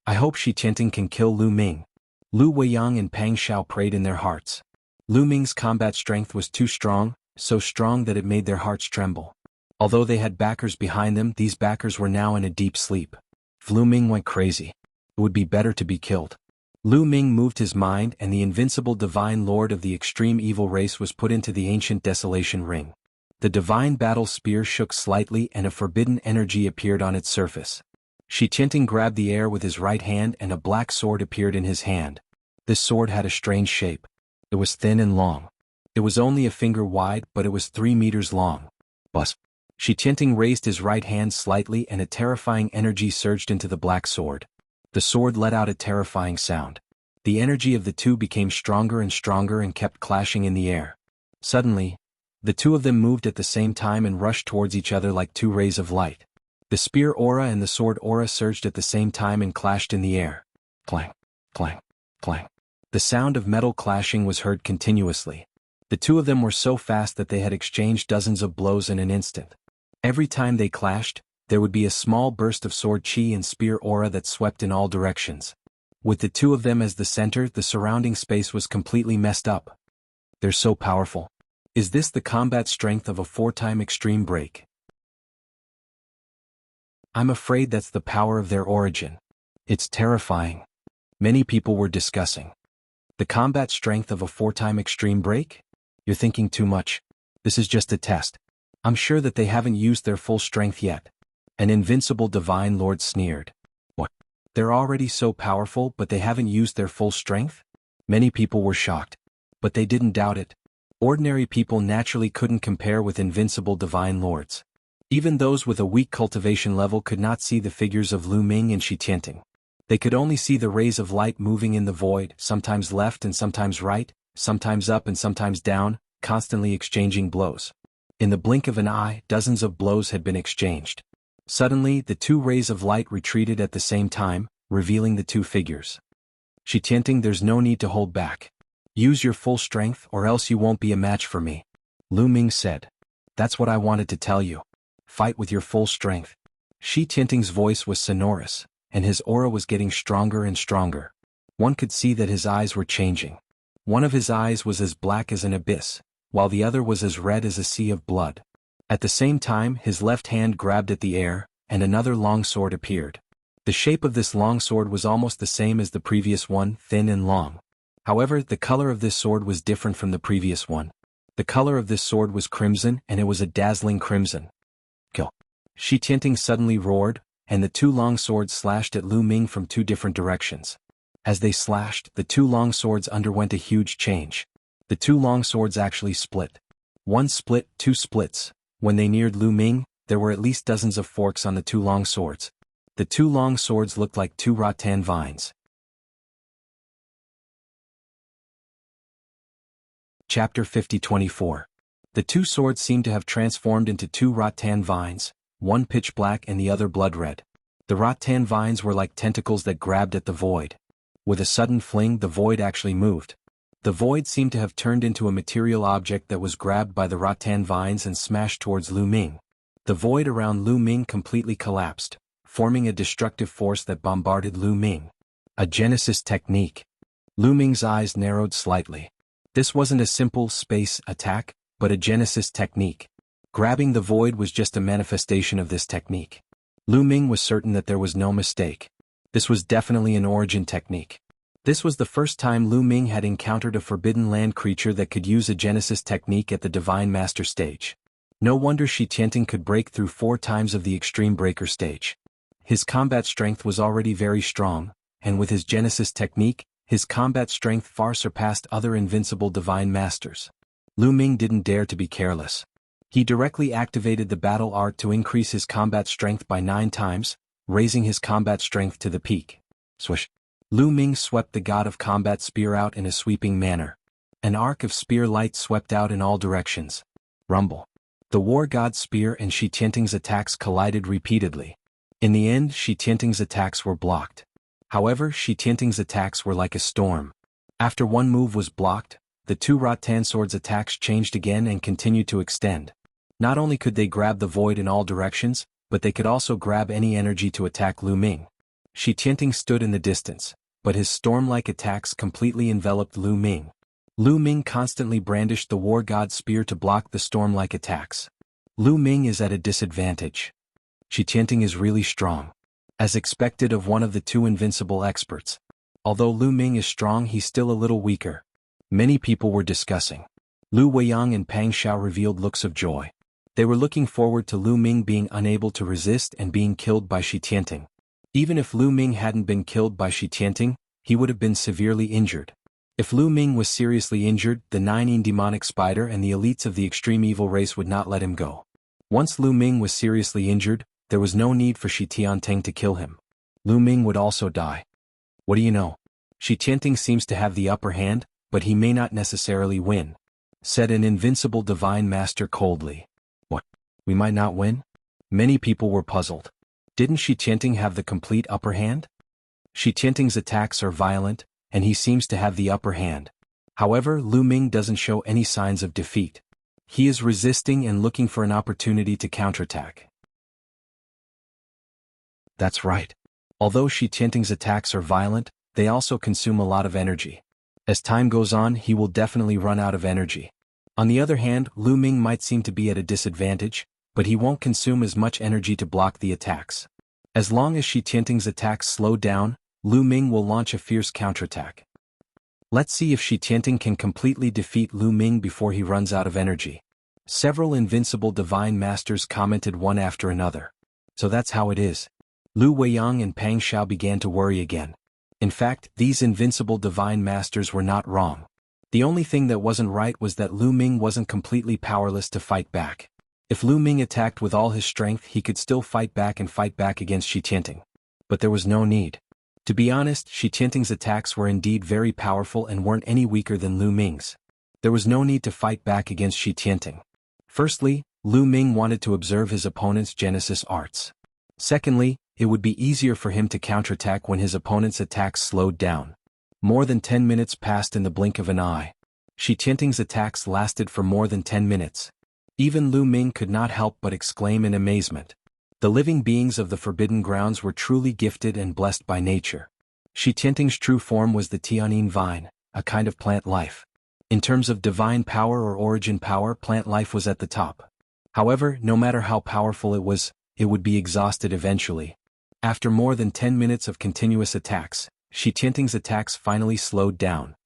I hope Shi Tianting can kill Lu Ming. Lu Weiyang and Pang Xiao prayed in their hearts. Lu Ming's combat strength was too strong, so strong that it made their hearts tremble. Although they had backers behind them, these backers were now in a deep sleep. If Lu Ming went crazy, it would be better to be killed. Lu Ming moved his mind, and the invincible divine lord of the extreme evil race was put into the ancient desolation ring. The divine battle spear shook slightly and a forbidden energy appeared on its surface. Shi Tianting grabbed the air with his right hand and a black sword appeared in his hand. This sword had a strange shape. It was thin and long. It was only a finger wide, but it was 3 meters long. Buzz. Shi Tianting raised his right hand slightly and a terrifying energy surged into the black sword. The sword let out a terrifying sound. The energy of the two became stronger and stronger and kept clashing in the air. Suddenly, the two of them moved at the same time and rushed towards each other like 2 rays of light. The spear aura and the sword aura surged at the same time and clashed in the air. Clang, clang, clang. The sound of metal clashing was heard continuously. The two of them were so fast that they had exchanged dozens of blows in an instant. Every time they clashed, there would be a small burst of sword chi and spear aura that swept in all directions. With the two of them as the center, the surrounding space was completely messed up. They're so powerful. Is this the combat strength of a 4-time extreme break? I'm afraid that's the power of their origin. It's terrifying. Many people were discussing. The combat strength of a 4-time extreme break? You're thinking too much. This is just a test. I'm sure that they haven't used their full strength yet. An invincible divine lord sneered. What? They're already so powerful, but they haven't used their full strength? Many people were shocked. But they didn't doubt it. Ordinary people naturally couldn't compare with invincible divine lords. Even those with a weak cultivation level could not see the figures of Lu Ming and Shi Tianting. They could only see the rays of light moving in the void, sometimes left and sometimes right, sometimes up and sometimes down, constantly exchanging blows. In the blink of an eye, dozens of blows had been exchanged. Suddenly, the 2 rays of light retreated at the same time, revealing the 2 figures. Shi Tianting, there's no need to hold back. Use your full strength or else you won't be a match for me. Lu Ming said. That's what I wanted to tell you. Fight with your full strength. Shi Tianting's voice was sonorous, and his aura was getting stronger and stronger. One could see that his eyes were changing. One of his eyes was as black as an abyss, while the other was as red as a sea of blood. At the same time, his left hand grabbed at the air, and another long sword appeared. The shape of this long sword was almost the same as the previous one, thin and long. However, the color of this sword was different from the previous one. The color of this sword was crimson, and it was a dazzling crimson. Kill! Shi Tianting suddenly roared, and the 2 long swords slashed at Lu Ming from 2 different directions. As they slashed, the 2 long swords underwent a huge change. The 2 long swords actually split. 1 split, 2 splits. When they neared Lu Ming, there were at least dozens of forks on the 2 long swords. The 2 long swords looked like 2 rattan vines. Chapter 50-24. The 2 swords seemed to have transformed into 2 rattan vines, one pitch black and the other blood red. The rattan vines were like tentacles that grabbed at the void. With a sudden fling, the void actually moved. The void seemed to have turned into a material object that was grabbed by the rattan vines and smashed towards Lu Ming. The void around Lu Ming completely collapsed, forming a destructive force that bombarded Lu Ming. A Genesis technique. Lu Ming's eyes narrowed slightly. This wasn't a simple space attack, but a Genesis technique. Grabbing the void was just a manifestation of this technique. Lu Ming was certain that there was no mistake. This was definitely an origin technique. This was the first time Lu Ming had encountered a Forbidden Land creature that could use a Genesis technique at the Divine Master stage. No wonder Shi Tianting could break through 4 times of the Extreme Breaker stage. His combat strength was already very strong, and with his Genesis technique, his combat strength far surpassed other invincible Divine Masters. Lu Ming didn't dare to be careless. He directly activated the battle art to increase his combat strength by 9 times, raising his combat strength to the peak. Swish. Lu Ming swept the God of Combat spear out in a sweeping manner. An arc of spear light swept out in all directions. Rumble. The War God spear and Shi Tianting's attacks collided repeatedly. In the end, Shi Tianting's attacks were blocked. However, Shi Tianting's attacks were like a storm. After one move was blocked, the 2 Rattan Sword's attacks changed again and continued to extend. Not only could they grab the void in all directions, but they could also grab any energy to attack Lu Ming. Shi Tianting stood in the distance, but his storm-like attacks completely enveloped Lu Ming. Lu Ming constantly brandished the War God spear to block the storm-like attacks. Lu Ming is at a disadvantage. Shi Tianting is really strong. As expected of one of the 2 invincible experts. Although Lu Ming is strong, he's still a little weaker. Many people were discussing. Lu Weiyang and Pang Xiao revealed looks of joy. They were looking forward to Lu Ming being unable to resist and being killed by Shi Tianting. Even if Lu Ming hadn't been killed by Shi Tianting, he would have been severely injured. If Lu Ming was seriously injured, the 9 demonic spider and the elites of the extreme evil race would not let him go. Once Lu Ming was seriously injured, there was no need for Shi Tianting to kill him. Lu Ming would also die. What do you know? Shi Tianting seems to have the upper hand, but he may not necessarily win, said an invincible Divine Master coldly. What? We might not win? Many people were puzzled. Didn't Shi Tianting have the complete upper hand? Shi Tianting's attacks are violent, and he seems to have the upper hand. However, Lu Ming doesn't show any signs of defeat. He is resisting and looking for an opportunity to counterattack. That's right. Although Shi Tianting's attacks are violent, they also consume a lot of energy. As time goes on, he will definitely run out of energy. On the other hand, Lu Ming might seem to be at a disadvantage, but he won't consume as much energy to block the attacks. As long as Shi Tianting's attacks slow down, Lu Ming will launch a fierce counterattack. Let's see if Shi Tianting can completely defeat Lu Ming before he runs out of energy. Several invincible Divine Masters commented one after another. So that's how it is. Lu Weiyang and Pang Xiao began to worry again. In fact, these invincible Divine Masters were not wrong. The only thing that wasn't right was that Lu Ming wasn't completely powerless to fight back. If Lu Ming attacked with all his strength, he could still fight back against Shi Tianting. But there was no need. To be honest, Shi Tianting's attacks were indeed very powerful and weren't any weaker than Lu Ming's. There was no need to fight back against Shi Tianting. Firstly, Lu Ming wanted to observe his opponent's Genesis arts. Secondly, it would be easier for him to counterattack when his opponent's attacks slowed down. More than 10 minutes passed in the blink of an eye. Shi Tianting's attacks lasted for more than 10 minutes. Even Lu Ming could not help but exclaim in amazement. The living beings of the Forbidden Grounds were truly gifted and blessed by nature. Shi Tianting's true form was the Tianin vine, a kind of plant life. In terms of divine power or origin power, plant life was at the top. However, no matter how powerful it would be exhausted eventually. After more than 10 minutes of continuous attacks, Shi Tianting's attacks finally slowed down.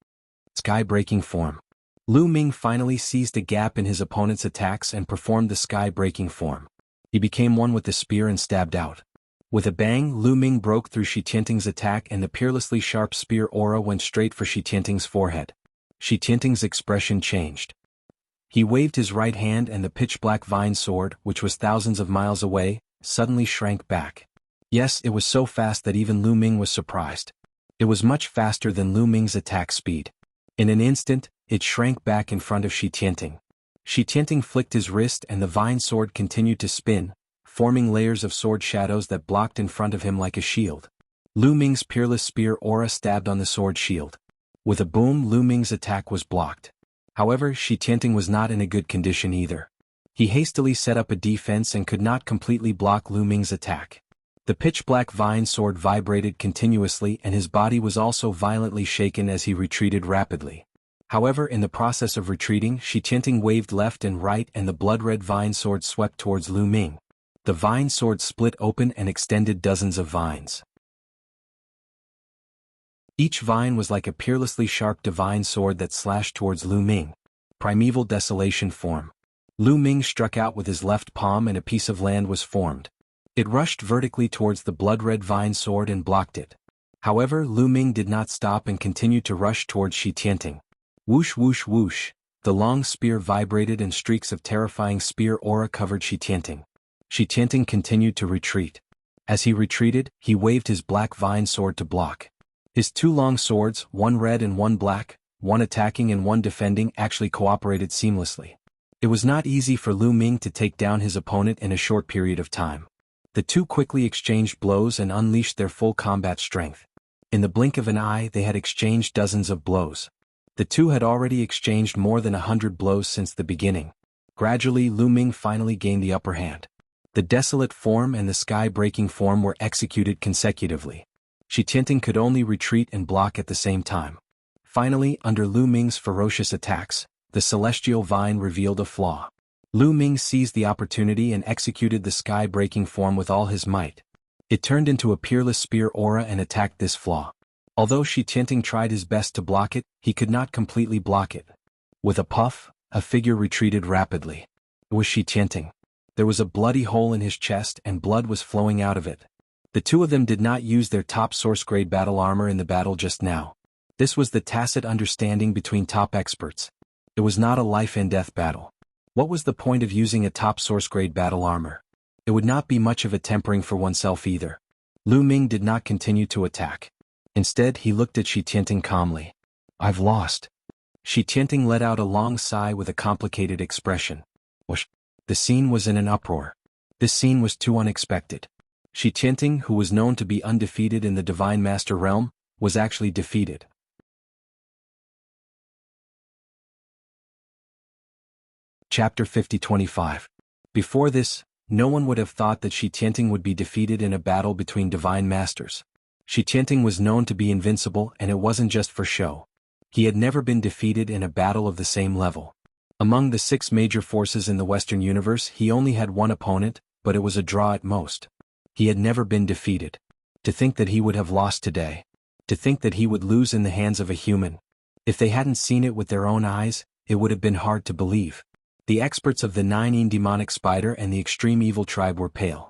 Sky-breaking form. Lu Ming finally seized a gap in his opponent's attacks and performed the sky-breaking form. He became one with the spear and stabbed out. With a bang, Lu Ming broke through Shi Tianting's attack and the peerlessly sharp spear aura went straight for Shi Tianting's forehead. Shi Tianting's expression changed. He waved his right hand and the pitch-black vine sword, which was thousands of miles away, suddenly shrank back. Yes, it was so fast that even Lu Ming was surprised. It was much faster than Lu Ming's attack speed. In an instant, it shrank back in front of Shi Tianting. Shi Tianting flicked his wrist and the vine sword continued to spin, forming layers of sword shadows that blocked in front of him like a shield. Lu Ming's peerless spear aura stabbed on the sword shield. With a boom, Lu Ming's attack was blocked. However, Shi Tianting was not in a good condition either. He hastily set up a defense and could not completely block Lu Ming's attack. The pitch-black vine sword vibrated continuously and his body was also violently shaken as he retreated rapidly. However, in the process of retreating, Shi Tianting waved left and right and the blood-red vine sword swept towards Lu Ming. The vine sword split open and extended dozens of vines. Each vine was like a peerlessly sharp divine sword that slashed towards Lu Ming. Primeval desolation form. Lu Ming struck out with his left palm and a piece of land was formed. It rushed vertically towards the blood-red vine sword and blocked it. However, Lu Ming did not stop and continued to rush towards Shi Tianting. Whoosh whoosh whoosh, the long spear vibrated and streaks of terrifying spear aura covered Shi Tianting. Shi Tianting continued to retreat. As he retreated, he waved his black vine sword to block. His two long swords, one red and one black, one attacking and one defending, actually cooperated seamlessly. It was not easy for Lu Ming to take down his opponent in a short period of time. The two quickly exchanged blows and unleashed their full combat strength. In the blink of an eye they had exchanged dozens of blows. The two had already exchanged more than 100 blows since the beginning. Gradually Lu Ming finally gained the upper hand. The desolate form and the sky-breaking form were executed consecutively. Shi Tianting could only retreat and block at the same time. Finally, under Lu Ming's ferocious attacks, the celestial vine revealed a flaw. Lu Ming seized the opportunity and executed the sky-breaking form with all his might. It turned into a peerless spear aura and attacked this flaw. Although Shi Tianting tried his best to block it, he could not completely block it. With a puff, a figure retreated rapidly. It was Shi Tianting. There was a bloody hole in his chest and blood was flowing out of it. The two of them did not use their top source-grade battle armor in the battle just now. This was the tacit understanding between top experts. It was not a life-and-death battle. What was the point of using a top source-grade battle armor? It would not be much of a tempering for oneself either. Lu Ming did not continue to attack. Instead, he looked at Shi Tianting calmly. I've lost. Shi Tianting let out a long sigh with a complicated expression. Whoosh. The scene was in an uproar. This scene was too unexpected. Shi Tianting, who was known to be undefeated in the Divine Master realm, was actually defeated. Chapter 50-25. Before this, no one would have thought that Shi Tianting would be defeated in a battle between Divine Masters. Shi Tianting was known to be invincible and it wasn't just for show. He had never been defeated in a battle of the same level. Among the 6 major forces in the Western universe he only had one opponent, but it was a draw at most. He had never been defeated. To think that he would have lost today. To think that he would lose in the hands of a human. If they hadn't seen it with their own eyes, it would have been hard to believe. The experts of the 9 demonic spider and the extreme evil tribe were pale.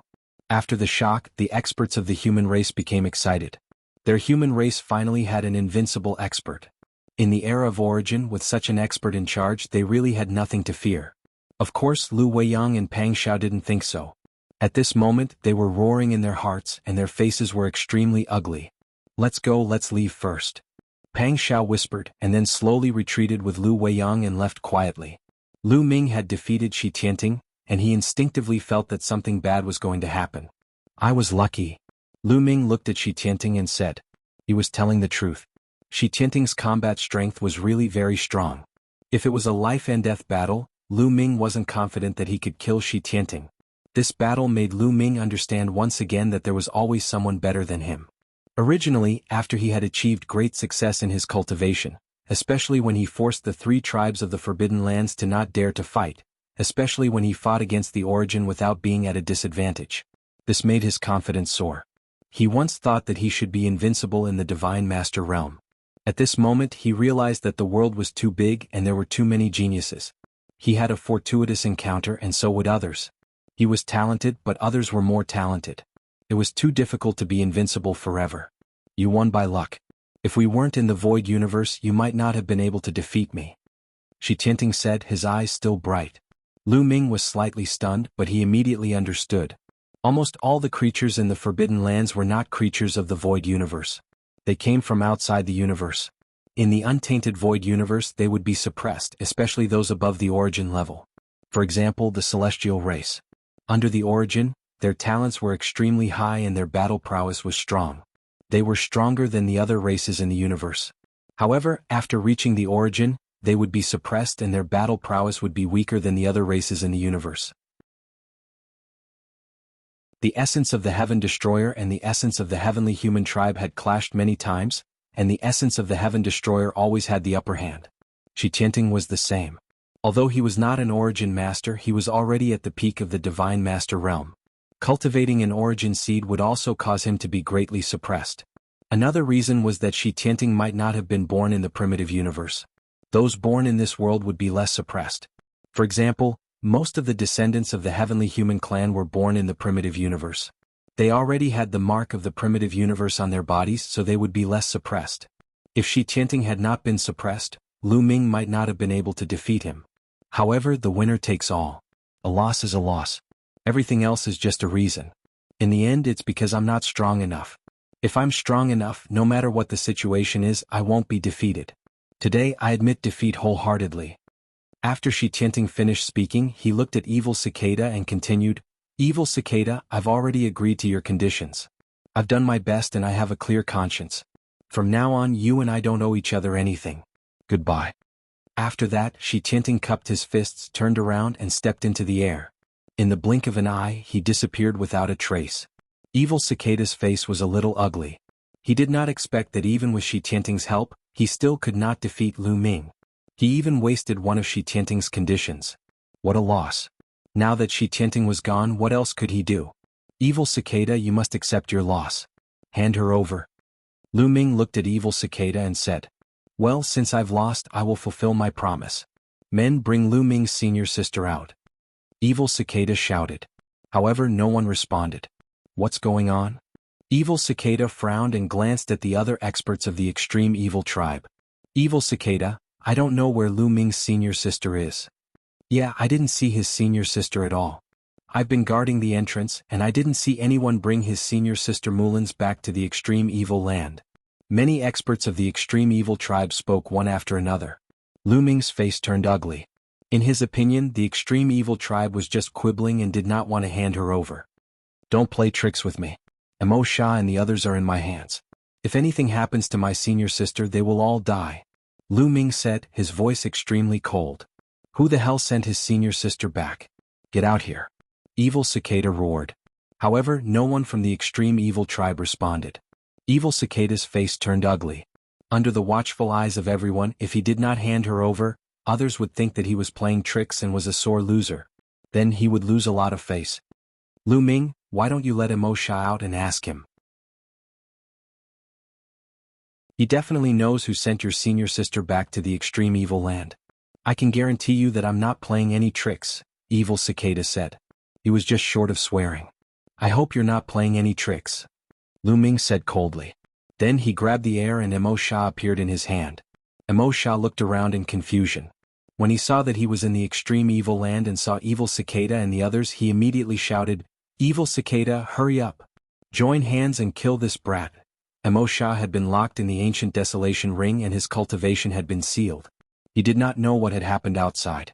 After the shock, the experts of the human race became excited. Their human race finally had an invincible expert. In the era of origin, with such an expert in charge, they really had nothing to fear. Of course, Lu Weiyang and Pang Xiao didn't think so. At this moment, they were roaring in their hearts and their faces were extremely ugly. Let's go, let's leave first. Pang Xiao whispered and then slowly retreated with Lu Weiyang and left quietly. Lu Ming had defeated Shi Tianting, and he instinctively felt that something bad was going to happen. I was lucky. Lu Ming looked at Shi Tianting and said. He was telling the truth. Shi Tianting's combat strength was really very strong. If it was a life-and-death battle, Lu Ming wasn't confident that he could kill Shi Tianting. This battle made Lu Ming understand once again that there was always someone better than him. Originally, after he had achieved great success in his cultivation, especially when he forced the 3 tribes of the Forbidden Lands to not dare to fight, especially when he fought against the Origin without being at a disadvantage. This made his confidence soar. He once thought that he should be invincible in the Divine Master realm. At this moment he realized that the world was too big and there were too many geniuses. He had a fortuitous encounter and so would others. He was talented but others were more talented. It was too difficult to be invincible forever. You won by luck. If we weren't in the Void Universe you might not have been able to defeat me. Shi Tianting said, his eyes still bright. Lu Ming was slightly stunned but he immediately understood. Almost all the creatures in the Forbidden Lands were not creatures of the Void Universe. They came from outside the universe. In the untainted Void Universe they would be suppressed, especially those above the Origin level. For example, the Celestial race. Under the Origin, their talents were extremely high and their battle prowess was strong. They were stronger than the other races in the universe. However, after reaching the Origin, they would be suppressed and their battle prowess would be weaker than the other races in the universe. The essence of the Heaven Destroyer and the essence of the heavenly human tribe had clashed many times, and the essence of the Heaven Destroyer always had the upper hand. Shi Tianting was the same. Although he was not an origin master, he was already at the peak of the divine master realm. Cultivating an origin seed would also cause him to be greatly suppressed. Another reason was that Shi Tianting might not have been born in the primitive universe. Those born in this world would be less suppressed. For example, most of the descendants of the heavenly human clan were born in the primitive universe. They already had the mark of the primitive universe on their bodies, so they would be less suppressed. If Shi Tianting had not been suppressed, Lu Ming might not have been able to defeat him. However, the winner takes all. A loss is a loss. Everything else is just a reason. In the end, it's because I'm not strong enough. If I'm strong enough, no matter what the situation is, I won't be defeated. Today, I admit defeat wholeheartedly. After Shi Tianting finished speaking, he looked at Evil Cicada and continued, Evil Cicada, I've already agreed to your conditions. I've done my best and I have a clear conscience. From now on, you and I don't owe each other anything. Goodbye. After that, Shi Tianting cupped his fists, turned around and stepped into the air. In the blink of an eye, he disappeared without a trace. Evil Cicada's face was a little ugly. He did not expect that even with Shi Tianting's help, he still could not defeat Lu Ming. He even wasted one of Shi Tianting's conditions. What a loss. Now that Shi Tianting was gone, what else could he do? Evil Cicada, you must accept your loss. Hand her over. Lu Ming looked at Evil Cicada and said, Well, since I've lost, I will fulfill my promise. Men, bring Lu Ming's senior sister out. Evil Cicada shouted. However, no one responded. What's going on? Evil Cicada frowned and glanced at the other experts of the extreme evil tribe. Evil Cicada, I don't know where Lu Ming's senior sister is. Yeah, I didn't see his senior sister at all. I've been guarding the entrance, and I didn't see anyone bring his senior sister Mulins back to the extreme evil land. Many experts of the extreme evil tribe spoke one after another. Lu Ming's face turned ugly. In his opinion, the extreme evil tribe was just quibbling and did not want to hand her over. Don't play tricks with me. Mo Sha and the others are in my hands. If anything happens to my senior sister, they will all die. Lu Ming said, his voice extremely cold. Who the hell sent his senior sister back? Get out here. Evil Cicada roared. However, no one from the extreme evil tribe responded. Evil Cicada's face turned ugly. Under the watchful eyes of everyone, if he did not hand her over, others would think that he was playing tricks and was a sore loser. Then he would lose a lot of face. Lu Ming, why don't you let Mo Sha out and ask him? He definitely knows who sent your senior sister back to the extreme evil land. I can guarantee you that I'm not playing any tricks, Evil Cicada said. He was just short of swearing. I hope you're not playing any tricks, Lu Ming said coldly. Then he grabbed the air and Mo Sha appeared in his hand. Mo Sha looked around in confusion. When he saw that he was in the extreme evil land and saw Evil Cicada and the others, he immediately shouted, Evil Cicada, hurry up. Join hands and kill this brat. Mo Sha had been locked in the ancient desolation ring and his cultivation had been sealed. He did not know what had happened outside.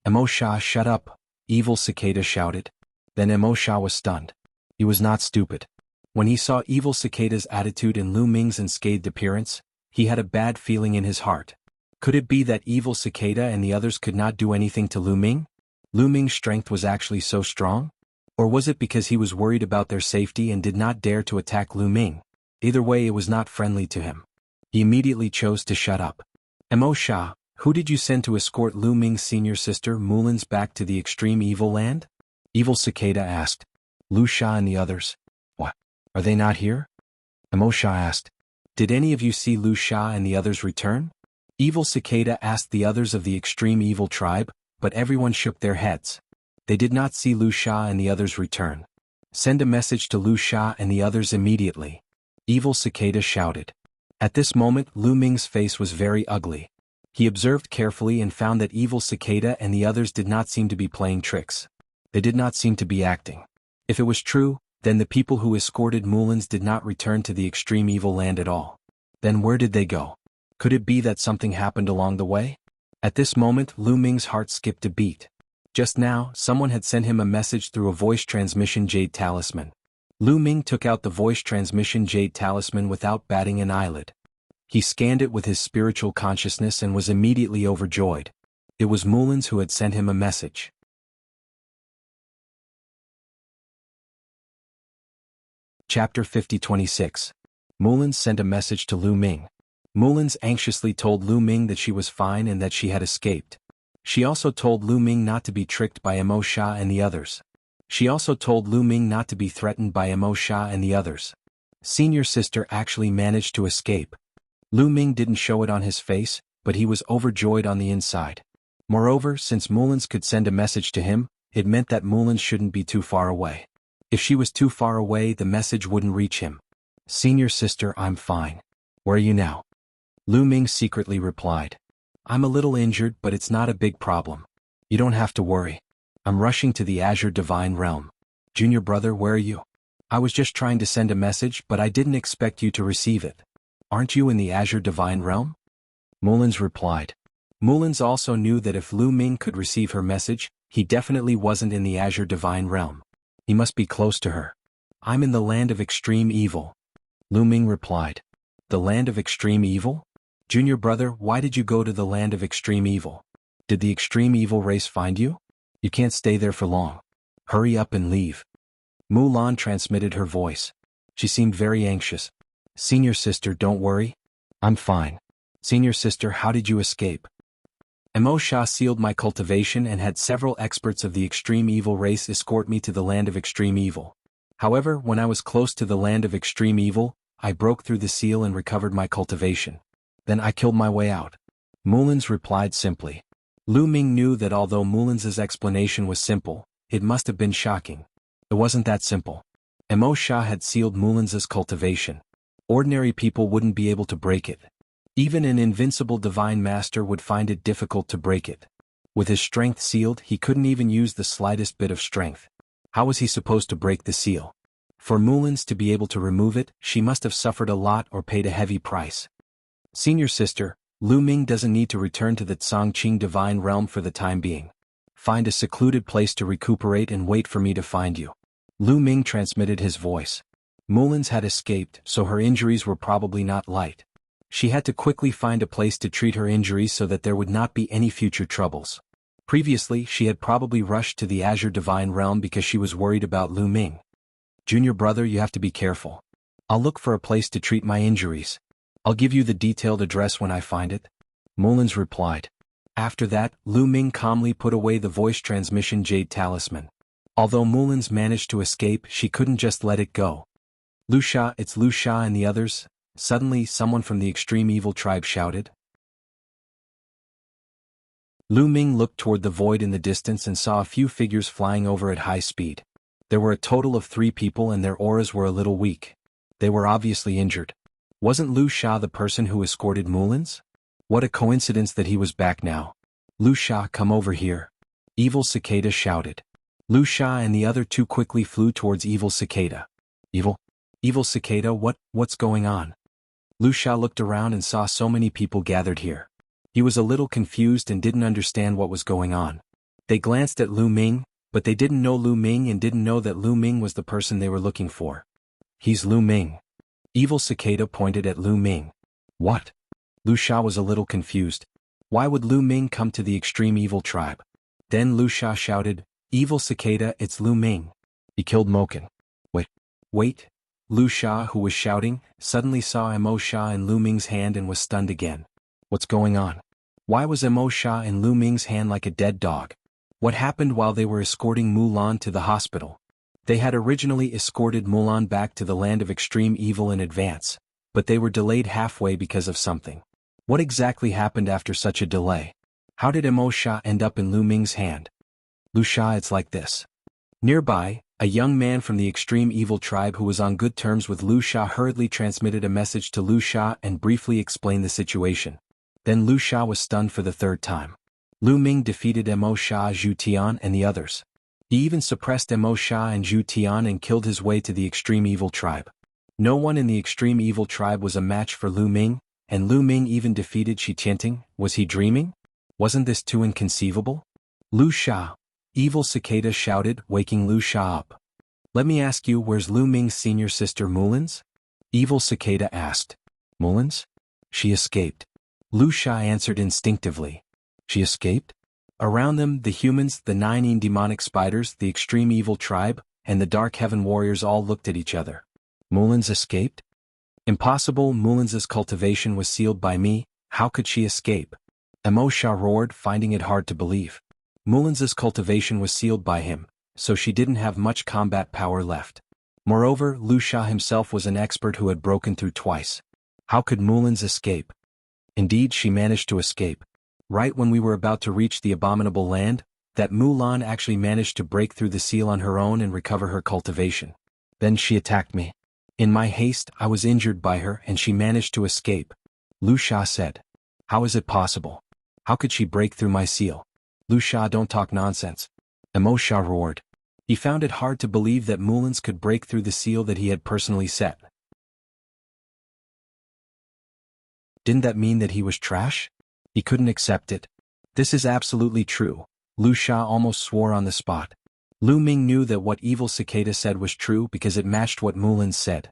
Mo Sha, shut up, Evil Cicada shouted. Then Mo Sha was stunned. He was not stupid. When he saw Evil Cicada's attitude and Lu Ming's unscathed appearance, he had a bad feeling in his heart. Could it be that Evil Cicada and the others could not do anything to Lu Ming? Lu Ming's strength was actually so strong? Or was it because he was worried about their safety and did not dare to attack Lu Ming? Either way, it was not friendly to him. He immediately chose to shut up. Mo Sha, who did you send to escort Lu Ming's senior sister Mulins back to the extreme evil land? Evil Cicada asked. Lu Sha and the others. What? Are they not here? Mo Sha asked. Did any of you see Lu Sha and the others return? Evil Cicada asked the others of the extreme evil tribe, but everyone shook their heads. They did not see Lu Sha and the others return. Send a message to Lu Sha and the others immediately, Evil Cicada shouted. At this moment, Lu Ming's face was very ugly. He observed carefully and found that Evil Cicada and the others did not seem to be playing tricks. They did not seem to be acting. If it was true, then the people who escorted Mulins did not return to the extreme evil land at all. Then where did they go? Could it be that something happened along the way? At this moment, Lu Ming's heart skipped a beat. Just now, someone had sent him a message through a voice transmission jade talisman. Lu Ming took out the voice transmission jade talisman without batting an eyelid. He scanned it with his spiritual consciousness and was immediately overjoyed. It was Mulins who had sent him a message. Chapter 50-26. Mullins sent a message to Lu Ming. Mullins anxiously told Lu Ming that she was fine and that she had escaped. She also told Lu Ming not to be tricked by Mo Sha and the others. She also told Lu Ming not to be threatened by Mo Sha and the others. Senior sister actually managed to escape. Lu Ming didn't show it on his face, but he was overjoyed on the inside. Moreover, since Mullins could send a message to him, it meant that Mullins shouldn't be too far away. If she was too far away, the message wouldn't reach him. Senior sister, I'm fine. Where are you now? Lu Ming secretly replied. I'm a little injured, but it's not a big problem. You don't have to worry. I'm rushing to the Azure Divine Realm. Junior brother, where are you? I was just trying to send a message, but I didn't expect you to receive it. Aren't you in the Azure Divine Realm? Mullins replied. Mullins also knew that if Lu Ming could receive her message, he definitely wasn't in the Azure Divine Realm. He must be close to her. I'm in the land of extreme evil. Lu Ming replied. The land of extreme evil? Junior brother, why did you go to the land of extreme evil? Did the extreme evil race find you? You can't stay there for long. Hurry up and leave. Mulan transmitted her voice. She seemed very anxious. Senior sister, don't worry. I'm fine. Senior sister, how did you escape? Mo Sha sealed my cultivation and had several experts of the extreme evil race escort me to the land of extreme evil. However, when I was close to the land of extreme evil, I broke through the seal and recovered my cultivation. Then I killed my way out. Mullins replied simply. Lu Ming knew that although Mullins's explanation was simple, it must have been shocking. It wasn't that simple. Mo Sha had sealed Mullins's cultivation. Ordinary people wouldn't be able to break it. Even an invincible divine master would find it difficult to break it. With his strength sealed, he couldn't even use the slightest bit of strength. How was he supposed to break the seal? For Mullins to be able to remove it, she must have suffered a lot or paid a heavy price. Senior sister, Lu Ming doesn't need to return to the Chongqing Divine Realm for the time being. Find a secluded place to recuperate and wait for me to find you. Lu Ming transmitted his voice. Mullins had escaped, so her injuries were probably not light. She had to quickly find a place to treat her injuries so that there would not be any future troubles. Previously, she had probably rushed to the Azure Divine Realm because she was worried about Lu Ming. Junior brother, you have to be careful. I'll look for a place to treat my injuries. I'll give you the detailed address when I find it. Mullins replied. After that, Lu Ming calmly put away the voice transmission jade talisman. Although Mullins managed to escape, she couldn't just let it go. Lu Sha, it's Lu Sha and the others. Suddenly, someone from the extreme evil tribe shouted. Lu Ming looked toward the void in the distance and saw a few figures flying over at high speed. There were a total of 3 people and their auras were a little weak. They were obviously injured. Wasn't Lu Sha the person who escorted Mullins? What a coincidence that he was back now. Lu Sha, come over here. Evil Cicada shouted. Lu Sha and the other 2 quickly flew towards Evil Cicada. Evil Cicada, what's going on? Lu Sha looked around and saw so many people gathered here. He was a little confused and didn't understand what was going on. They glanced at Lu Ming, but they didn't know Lu Ming and didn't know that Lu Ming was the person they were looking for. He's Lu Ming. Evil Cicada pointed at Lu Ming. What? Lu Sha was a little confused. Why would Lu Ming come to the extreme evil tribe? Then Lu Sha shouted, Evil Cicada, it's Lu Ming. He killed Moken. Wait. Lu Sha, who was shouting, suddenly saw Mo Sha in Lu Ming's hand and was stunned again. What's going on? Why was Mo Sha in Lu Ming's hand like a dead dog? What happened while they were escorting Mulan to the hospital? They had originally escorted Mulan back to the land of extreme evil in advance, but they were delayed halfway because of something. What exactly happened after such a delay? How did Mo Sha end up in Lu Ming's hand? Lu Sha, it's like this. Nearby, a young man from the extreme evil tribe who was on good terms with Lu Sha hurriedly transmitted a message to Lu Sha and briefly explained the situation. Then Lu Sha was stunned for the 3rd time. Lu Ming defeated Mo Sha, Zhu Tian and the others. He even suppressed Mo Sha and Zhu Tian and killed his way to the extreme evil tribe. No one in the extreme evil tribe was a match for Lu Ming, and Lu Ming even defeated Shi Tianting. Was he dreaming? Wasn't this too inconceivable? Lu Sha. Evil Cicada shouted, waking Lu Sha up. Let me ask you, where's Lu Ming's senior sister Mullins? Evil Cicada asked. Mullins? She escaped. Lu Sha answered instinctively. She escaped? Around them, the humans, the 9 demonic spiders, the extreme evil tribe, and the dark heaven warriors all looked at each other. Mulin's escaped? Impossible, Mulin's cultivation was sealed by me, how could she escape? Emo Sha roared, finding it hard to believe. Mulin's cultivation was sealed by him, so she didn't have much combat power left. Moreover, Lu Sha himself was an expert who had broken through twice. How could Mulin's escape? Indeed, she managed to escape. Right when we were about to reach the abominable land, that Mulan actually managed to break through the seal on her own and recover her cultivation. Then she attacked me. In my haste, I was injured by her and she managed to escape. Lu Sha said. How is it possible? How could she break through my seal? Lu Sha, don't talk nonsense. Emo Sha roared. He found it hard to believe that Mulin's could break through the seal that he had personally set. Didn't that mean that he was trash? He couldn't accept it. This is absolutely true. Lu Sha almost swore on the spot. Lu Ming knew that what Evil Cicada said was true because it matched what Mulan said.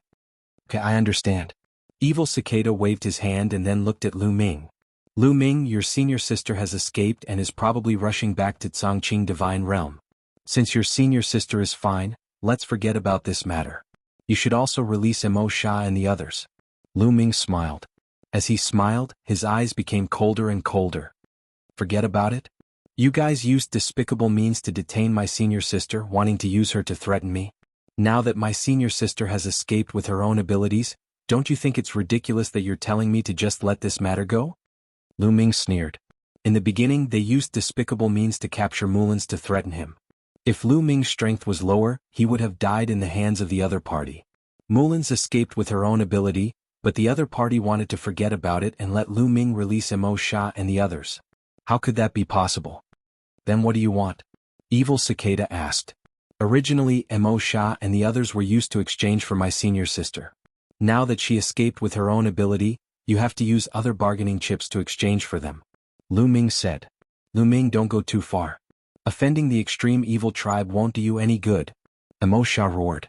Okay, I understand. Evil Cicada waved his hand and then looked at Lu Ming. Lu Ming, your senior sister has escaped and is probably rushing back to Chongqing Divine Realm. Since your senior sister is fine, let's forget about this matter. You should also release Emo Sha and the others. Lu Ming smiled. As he smiled, his eyes became colder and colder. Forget about it? You guys used despicable means to detain my senior sister, wanting to use her to threaten me. Now that my senior sister has escaped with her own abilities, don't you think it's ridiculous that you're telling me to just let this matter go? Lu Ming sneered. In the beginning, they used despicable means to capture Mulin's to threaten him. If Lu Ming's strength was lower, he would have died in the hands of the other party. Mulin's escaped with her own ability, but the other party wanted to forget about it and let Lu Ming release Emo Sha and the others. How could that be possible? Then what do you want? Evil Cicada asked. Originally, Emo Sha and the others were used to exchange for my senior sister. Now that she escaped with her own ability, you have to use other bargaining chips to exchange for them. Lu Ming said. Lu Ming, don't go too far. Offending the extreme evil tribe won't do you any good. Emo Sha roared.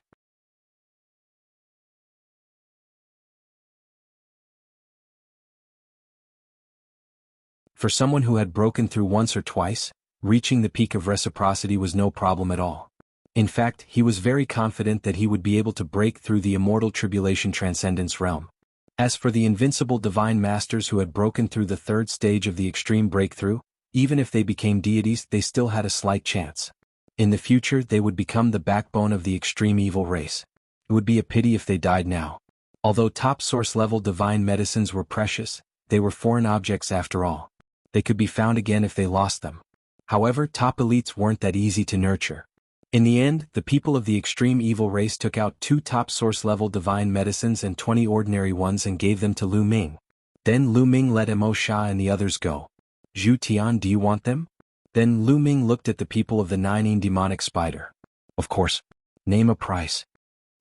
For someone who had broken through once or twice, reaching the peak of reciprocity was no problem at all. In fact, he was very confident that he would be able to break through the immortal tribulation transcendence realm. As for the invincible divine masters who had broken through the third stage of the extreme breakthrough, even if they became deities, they still had a slight chance. In the future, they would become the backbone of the extreme evil race. It would be a pity if they died now. Although top source level divine medicines were precious, they were foreign objects after all. They could be found again if they lost them. However, top elites weren't that easy to nurture. In the end, the people of the extreme evil race took out 2 top source level divine medicines and 20 ordinary ones and gave them to Lu Ming. Then Lu Ming let Emo Sha and the others go. Zhu Tian, do you want them? Then Lu Ming looked at the people of the 9 demonic spider. Of course. Name a price.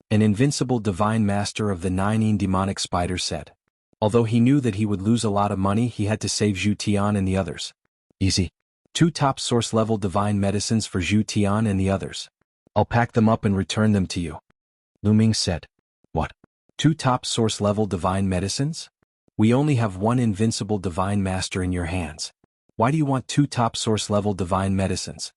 An invincible divine master of the 9 demonic spider said. Although he knew that he would lose a lot of money, he had to save Zhu Tian and the others. Easy. 2 top source level divine medicines for Zhu Tian and the others. I'll pack them up and return them to you. Lu Ming said. What? 2 top source level divine medicines? We only have 1 invincible divine master in your hands. Why do you want 2 top source level divine medicines?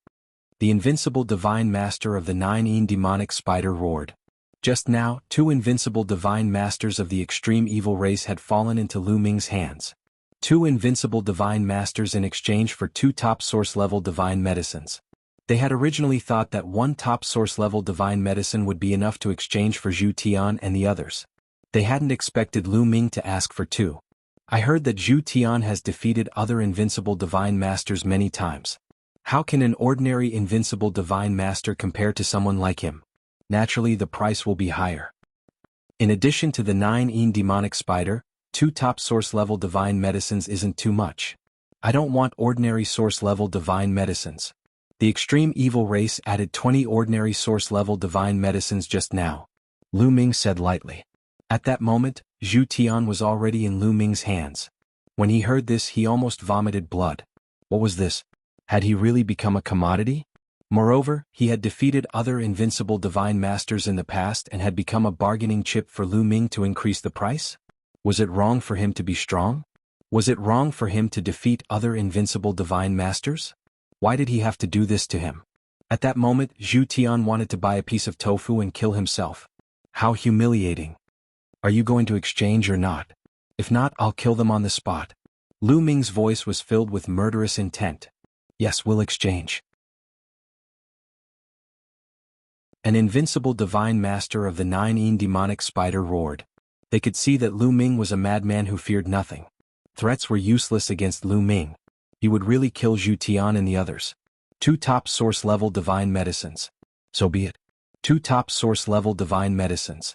The invincible divine master of the 9 demonic spider roared. Just now, 2 invincible divine masters of the extreme evil race had fallen into Lu Ming's hands. 2 invincible divine masters in exchange for 2 top source level divine medicines. They had originally thought that 1 top source level divine medicine would be enough to exchange for Zhu Tian and the others. They hadn't expected Lu Ming to ask for 2. I heard that Zhu Tian has defeated other invincible divine masters many times. How can an ordinary invincible divine master compare to someone like him? Naturally, the price will be higher. In addition to the 9 demonic spider, 2 top source level divine medicines isn't too much. I don't want ordinary source level divine medicines. The extreme evil race added 20 ordinary source level divine medicines just now. Lu Ming said lightly. At that moment, Zhu Tian was already in Lu Ming's hands. When he heard this, he almost vomited blood. What was this? Had he really become a commodity? Moreover, he had defeated other invincible divine masters in the past and had become a bargaining chip for Lu Ming to increase the price? Was it wrong for him to be strong? Was it wrong for him to defeat other invincible divine masters? Why did he have to do this to him? At that moment, Zhu Tian wanted to buy a piece of tofu and kill himself. How humiliating. Are you going to exchange or not? If not, I'll kill them on the spot. Lu Ming's voice was filled with murderous intent. Yes, we'll exchange. An invincible divine master of the 9 demonic spider roared. They could see that Lu Ming was a madman who feared nothing. Threats were useless against Lu Ming. He would really kill Zhu Tian and the others. 2 top source level divine medicines. So be it. 2 top source level divine medicines.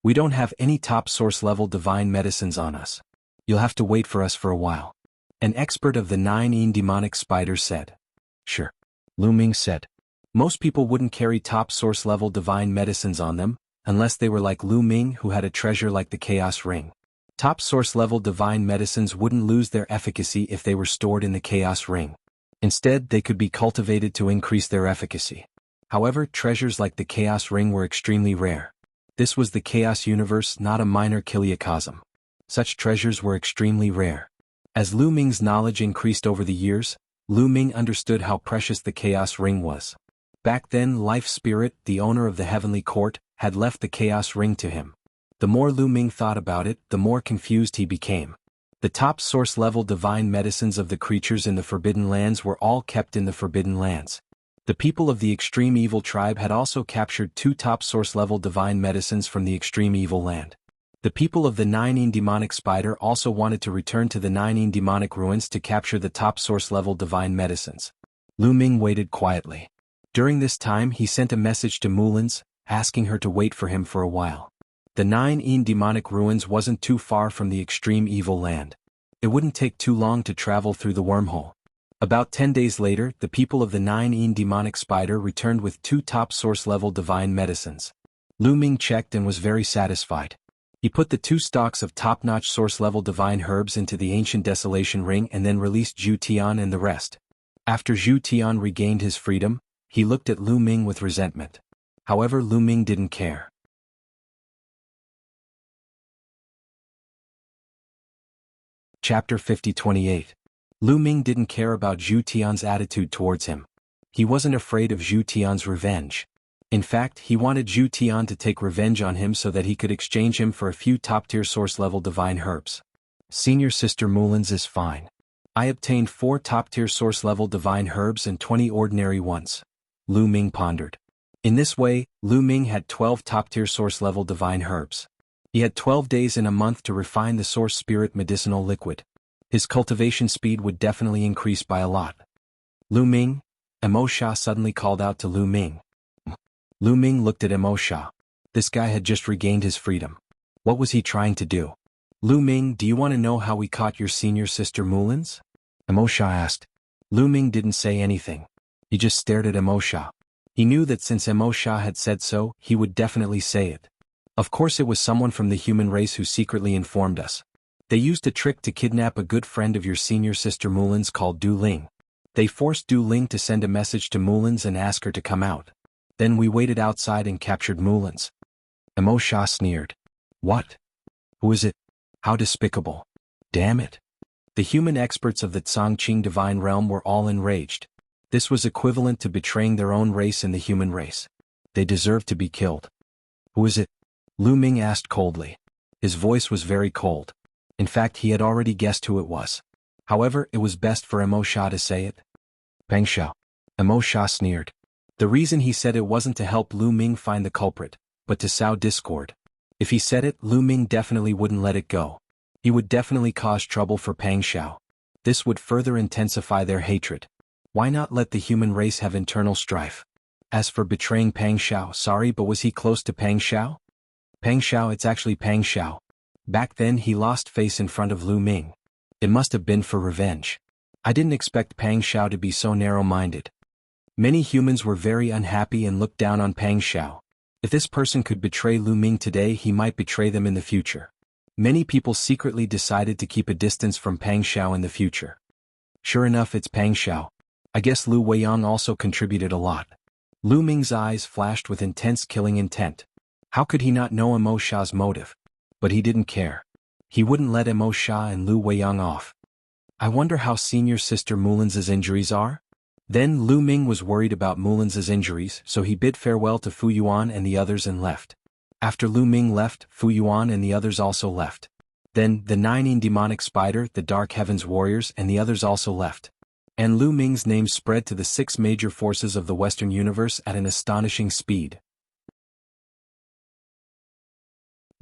We don't have any top source level divine medicines on us. You'll have to wait for us for a while. An expert of the 9 demonic spiders said. Sure. Lu Ming said. Most people wouldn't carry top source level divine medicines on them, unless they were like Lu Ming who had a treasure like the Chaos Ring. Top source level divine medicines wouldn't lose their efficacy if they were stored in the Chaos Ring. Instead, they could be cultivated to increase their efficacy. However, treasures like the Chaos Ring were extremely rare. This was the Chaos Universe, not a minor kiliacosm. Such treasures were extremely rare. As Lu Ming's knowledge increased over the years, Lu Ming understood how precious the Chaos Ring was. Back then, Life Spirit, the owner of the Heavenly Court, had left the Chaos Ring to him. The more Lu Ming thought about it, the more confused he became. The top source level divine medicines of the creatures in the Forbidden Lands were all kept in the Forbidden Lands. The people of the Extreme Evil tribe had also captured 2 top source level divine medicines from the Extreme Evil land. The people of the 9 demonic spider also wanted to return to the 9 demonic ruins to capture the top source level divine medicines. Lu Ming waited quietly. During this time he sent a message to Mulan's, asking her to wait for him for a while. The 9 demonic ruins wasn't too far from the Extreme Evil land. It wouldn't take too long to travel through the wormhole. About 10 days later, the people of the 9 demonic spider returned with 2 top source level divine medicines. Lu Ming checked and was very satisfied. He put the 2 stalks of top-notch source level divine herbs into the ancient desolation ring and then released Zhu Tian and the rest. After Zhu Tian regained his freedom, he looked at Lu Ming with resentment. However, Lu Ming didn't care. Chapter 50-28. Lu Ming didn't care about Zhu Tian's attitude towards him. He wasn't afraid of Zhu Tian's revenge. In fact, he wanted Zhu Tian to take revenge on him so that he could exchange him for a few top-tier source-level divine herbs. Senior Sister Mulan's is fine. I obtained 4 top-tier source-level divine herbs and 20 ordinary ones. Lu Ming pondered. In this way, Lu Ming had 12 top-tier source-level divine herbs. He had 12 days in a month to refine the source spirit medicinal liquid. His cultivation speed would definitely increase by a lot. Lu Ming? Emo Sha suddenly called out to Lu Ming. Lu Ming looked at Emo Sha. This guy had just regained his freedom. What was he trying to do? Lu Ming, do you want to know how we caught your senior sister Mulan's? Emo Sha asked. Lu Ming didn't say anything. He just stared at Emo Sha. He knew that since Emo Sha had said so, he would definitely say it. Of course it was someone from the human race who secretly informed us. They used a trick to kidnap a good friend of your senior sister Mulan's called Du Ling. They forced Du Ling to send a message to Mulan's and ask her to come out. Then we waited outside and captured Mulan's. Emo Sha sneered. What? Who is it? How despicable. Damn it. The human experts of the Tsangqing divine realm were all enraged. This was equivalent to betraying their own race and the human race. They deserved to be killed. Who is it? Lu Ming asked coldly. His voice was very cold. In fact, he had already guessed who it was. However, it was best for Emo Sha to say it. Peng Xiao. Emo Sha sneered. The reason he said it wasn't to help Lu Ming find the culprit, but to sow discord. If he said it, Lu Ming definitely wouldn't let it go. He would definitely cause trouble for Peng Xiao. This would further intensify their hatred. Why not let the human race have internal strife? As for betraying Peng Xiao, sorry, but was he close to Peng Xiao? Peng Xiao, it's actually Peng Xiao. Back then he lost face in front of Lu Ming. It must have been for revenge. I didn't expect Peng Xiao to be so narrow-minded. Many humans were very unhappy and looked down on Peng Xiao. If this person could betray Lu Ming today, he might betray them in the future. Many people secretly decided to keep a distance from Peng Xiao in the future. Sure enough, it's Peng Xiao. I guess Lu Weiyang also contributed a lot. Lu Ming's eyes flashed with intense killing intent. How could he not know Emo Sha's motive? But he didn't care. He wouldn't let Emo Sha and Lu Weiyang off. I wonder how senior sister Mulan's injuries are? Then Lu Ming was worried about Mulan's injuries, so he bid farewell to Fu Yuan and the others and left. After Lu Ming left, Fu Yuan and the others also left. Then, the 9 demonic spider, the Dark Heavens warriors and the others also left. And Lu Ming's name spread to the 6 major forces of the Western universe at an astonishing speed.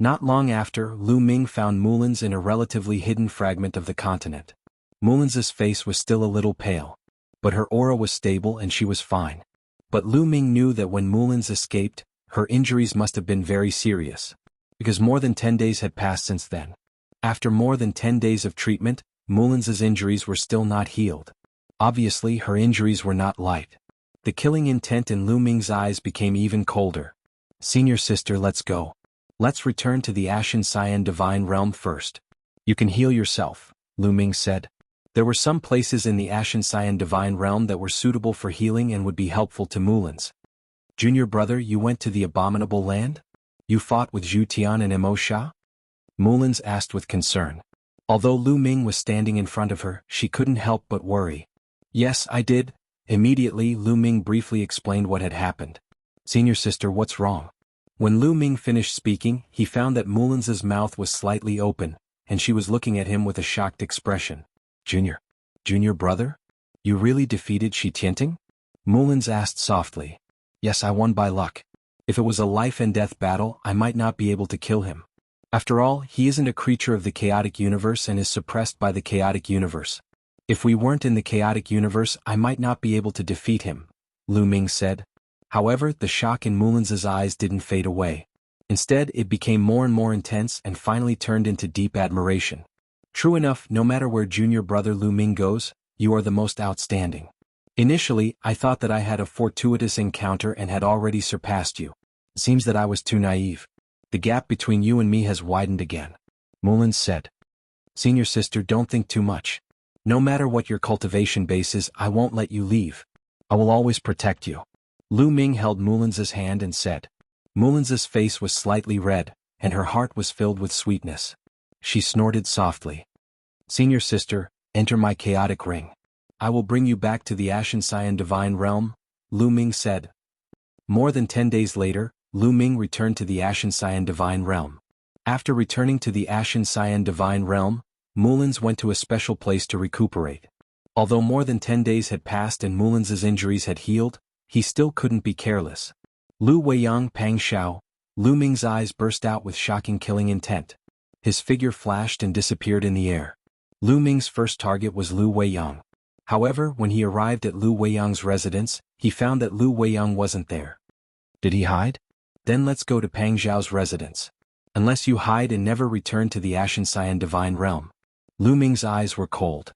Not long after, Lu Ming found Mulin's in a relatively hidden fragment of the continent. Mulin's face was still a little pale. But her aura was stable and she was fine. But Lu Ming knew that when Mulin's escaped, her injuries must have been very serious. Because more than 10 days had passed since then. After more than 10 days of treatment, Mulin's injuries were still not healed. Obviously, her injuries were not light. The killing intent in Lu Ming's eyes became even colder. "Senior sister, let's go. Let's return to the Ashen Cyan Divine Realm first. You can heal yourself," Lu Ming said. There were some places in the Ashen Cyan Divine Realm that were suitable for healing and would be helpful to Mulin's. "Junior brother, you went to the Abominable Land? You fought with Zhu Tian and Mo Sha?" Mulin's asked with concern. Although Lu Ming was standing in front of her, she couldn't help but worry. "Yes, I did." Immediately, Lu Ming briefly explained what had happened. "Senior sister, what's wrong?" When Lu Ming finished speaking, he found that Mulin's mouth was slightly open, and she was looking at him with a shocked expression. Junior brother? You really defeated Shi Tianting?" Mulin's asked softly. "Yes, I won by luck. If it was a life-and-death battle, I might not be able to kill him. After all, he isn't a creature of the chaotic universe and is suppressed by the chaotic universe. If we weren't in the chaotic universe, I might not be able to defeat him," Lu Ming said. However, the shock in Mulin's eyes didn't fade away. Instead, it became more and more intense and finally turned into deep admiration. "True enough, no matter where junior brother Lu Ming goes, you are the most outstanding. Initially, I thought that I had a fortuitous encounter and had already surpassed you. It seems that I was too naive. The gap between you and me has widened again," Mulin said. "Senior sister, don't think too much. No matter what your cultivation base is, I won't let you leave. I will always protect you." Lu Ming held Mulin's hand and said. Mulin's face was slightly red, and her heart was filled with sweetness. She snorted softly. "Senior sister, enter my chaotic ring. I will bring you back to the Ashen Cyan Divine Realm," Lu Ming said. More than 10 days later, Lu Ming returned to the Ashen Cyan Divine Realm. After returning to the Ashen Cyan Divine Realm, Mulin's went to a special place to recuperate. Although more than 10 days had passed and Mulin's injuries had healed, he still couldn't be careless. Lu Weiyang Pang Xiao, Lu Ming's eyes burst out with shocking killing intent. His figure flashed and disappeared in the air. Lu Ming's first target was Lu Weiyang. However, when he arrived at Lu Weiyang's residence, he found that Lu Weiyang wasn't there. Did he hide? Then let's go to Pang Xiao's residence. Unless you hide and never return to the Ashen Cyan Divine Realm. Lu Ming's eyes were cold.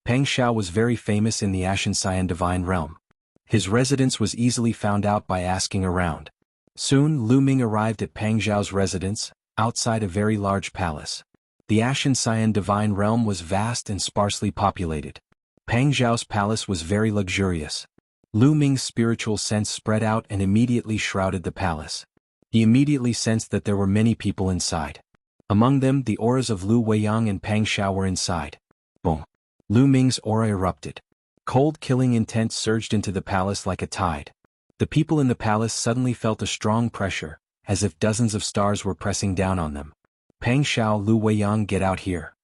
Pang Xiao was very famous in the Ashen Cyan Divine Realm. His residence was easily found out by asking around. Soon Lu Ming arrived at Pang Xiao's residence, outside a very large palace. The Ashen Cyan Divine Realm was vast and sparsely populated. Pang Xiao's palace was very luxurious. Lu Ming's spiritual sense spread out and immediately shrouded the palace. He immediately sensed that there were many people inside. Among them, the auras of Lu Weiyang and Pang Xiao were inside. Boom! Lu Ming's aura erupted. Cold killing intent surged into the palace like a tide. The people in the palace suddenly felt a strong pressure, as if dozens of stars were pressing down on them. "Pang Xiao, Lu Weiyang, get out here!"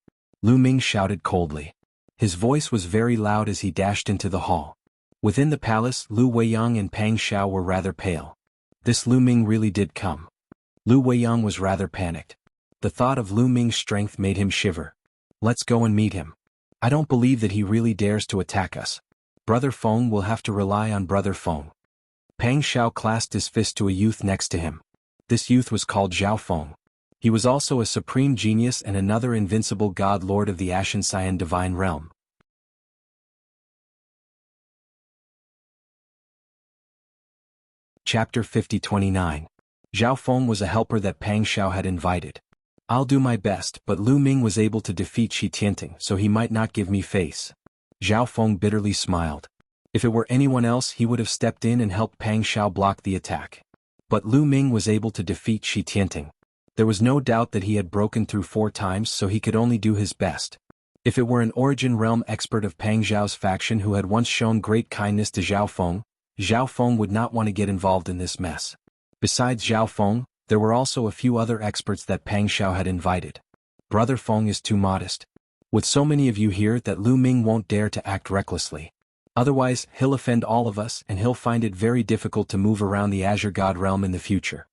Lu Ming shouted coldly. His voice was very loud as he dashed into the hall. Within the palace, Lu Weiyang and Pang Xiao were rather pale. This Lu Ming really did come. Lu Weiyang was rather panicked. The thought of Lu Ming's strength made him shiver. "Let's go and meet him. I don't believe that he really dares to attack us. Brother Feng will have to rely on Brother Feng." Pang Xiao clasped his fist to a youth next to him. This youth was called Zhao Feng. He was also a supreme genius and another invincible god lord of the Ashen Cyan Divine Realm. Chapter 50-29. Zhao Feng was a helper that Pang Xiao had invited. "I'll do my best, but Lu Ming was able to defeat Shi Tianting, so he might not give me face." Zhao Feng bitterly smiled. If it were anyone else, he would have stepped in and helped Pang Xiao block the attack. But Lu Ming was able to defeat Shi Tianting. There was no doubt that he had broken through 4 times, so he could only do his best. If it were an Origin Realm expert of Pang Xiao's faction who had once shown great kindness to Zhao Feng, Zhao Feng would not want to get involved in this mess. Besides Zhao Feng, there were also a few other experts that Pang Xiao had invited. Brother Feng is too modest. With so many of you here that Lu Ming won't dare to act recklessly. Otherwise, he'll offend all of us and he'll find it very difficult to move around the Azure God realm in the future.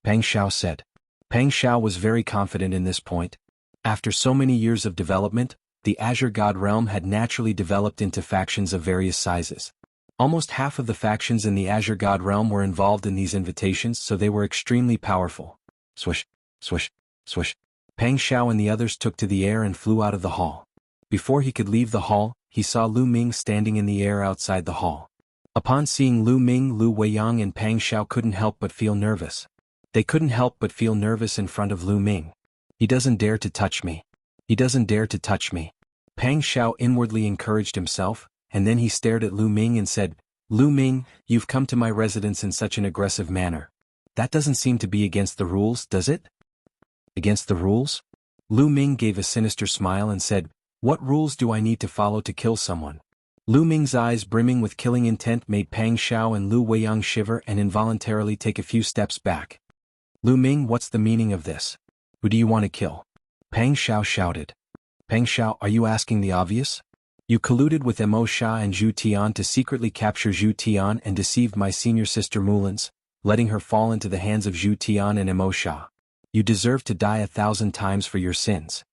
Pang Xiao said. Pang Xiao was very confident in this point. After so many years of development, the Azure God realm had naturally developed into factions of various sizes. Almost half of the factions in the Azure God realm were involved in these invitations, so they were extremely powerful. Swish, swish, swish. Pang Xiao and the others took to the air and flew out of the hall. Before he could leave the hall, he saw Lu Ming standing in the air outside the hall. Upon seeing Lu Ming, Lu Weiyang and Pang Xiao couldn't help but feel nervous. They couldn't help but feel nervous in front of Lu Ming. He doesn't dare to touch me. He doesn't dare to touch me. Pang Xiao inwardly encouraged himself, and then he stared at Lu Ming and said, Lu Ming, you've come to my residence in such an aggressive manner. That doesn't seem to be against the rules, does it? Against the rules? Lu Ming gave a sinister smile and said, What rules do I need to follow to kill someone? Lu Ming's eyes brimming with killing intent made Pang Xiao and Lu Weiyang shiver and involuntarily take a few steps back. Lu Ming, what's the meaning of this? Who do you want to kill? Pang Xiao shouted. Pang Xiao, are you asking the obvious? You colluded with Mo Sha and Zhu Tian to secretly capture Zhu Tian and deceived my senior sister Mulins, letting her fall into the hands of Zhu Tian and Mo Sha. You deserve to die 1,000 times for your sins.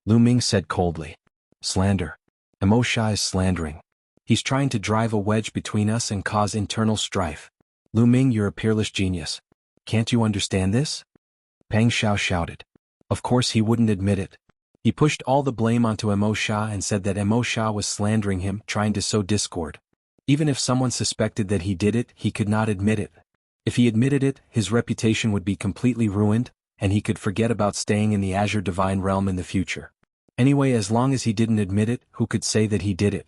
Lu Ming said coldly. Slander. Mo Sha is slandering. He's trying to drive a wedge between us and cause internal strife. Lu Ming, you're a peerless genius. Can't you understand this? Pang Xiao shouted. Of course he wouldn't admit it. He pushed all the blame onto Mo Sha and said that Mo Sha was slandering him, trying to sow discord. Even if someone suspected that he did it, he could not admit it. If he admitted it, his reputation would be completely ruined, and he could forget about staying in the Azure Divine Realm in the future. Anyway, as long as he didn't admit it, who could say that he did it?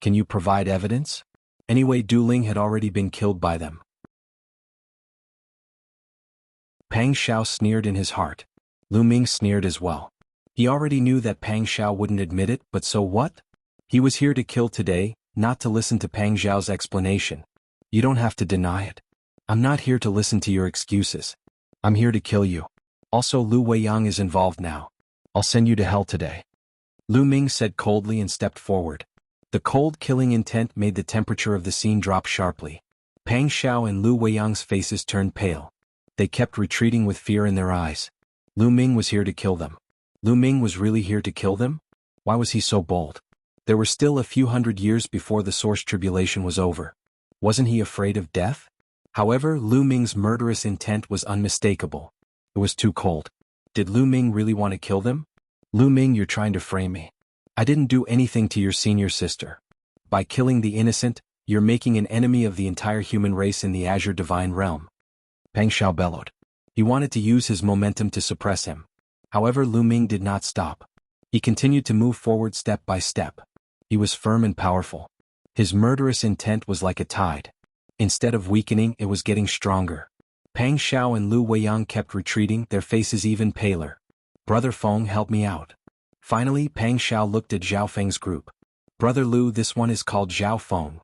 Can you provide evidence? Anyway, Du Ling had already been killed by them. Pang Xiao sneered in his heart. Lu Ming sneered as well. He already knew that Pang Xiao wouldn't admit it, but so what? He was here to kill today, not to listen to Pang Xiao's explanation. You don't have to deny it. I'm not here to listen to your excuses. I'm here to kill you. Also, Lu Weiyang is involved now. I'll send you to hell today. Lu Ming said coldly and stepped forward. The cold killing intent made the temperature of the scene drop sharply. Pang Xiao and Lu Weiyang's faces turned pale. They kept retreating with fear in their eyes. Lu Ming was here to kill them. Lu Ming was really here to kill them? Why was he so bold? There were still a few hundred years before the Source Tribulation was over. Wasn't he afraid of death? However, Lu Ming's murderous intent was unmistakable. It was too cold. Did Lu Ming really want to kill them? Lu Ming, you're trying to frame me. I didn't do anything to your senior sister. By killing the innocent, you're making an enemy of the entire human race in the Azure Divine Realm. Pang Xiao bellowed. He wanted to use his momentum to suppress him. However, Lu Ming did not stop. He continued to move forward step by step. He was firm and powerful. His murderous intent was like a tide. Instead of weakening, it was getting stronger. Pang Xiao and Lu Weiyang kept retreating, their faces even paler. Brother Feng, help me out. Finally, Pang Xiao looked at Zhao Feng's group. Brother Lu, this one is called Zhao Feng.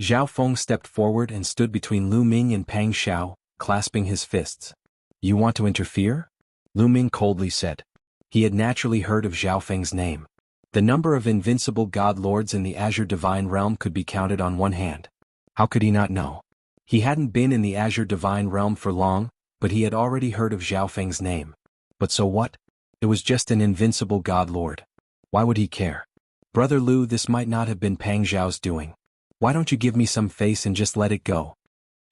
Zhao Feng stepped forward and stood between Lu Ming and Pang Xiao, clasping his fists. You want to interfere? Lu Ming coldly said. He had naturally heard of Zhao Feng's name. The number of invincible god lords in the Azure Divine Realm could be counted on one hand. How could he not know? He hadn't been in the Azure Divine Realm for long, but he had already heard of Zhao Feng's name. But so what? It was just an invincible god lord. Why would he care? Brother Lu, this might not have been Pang Xiao's doing. Why don't you give me some face and just let it go?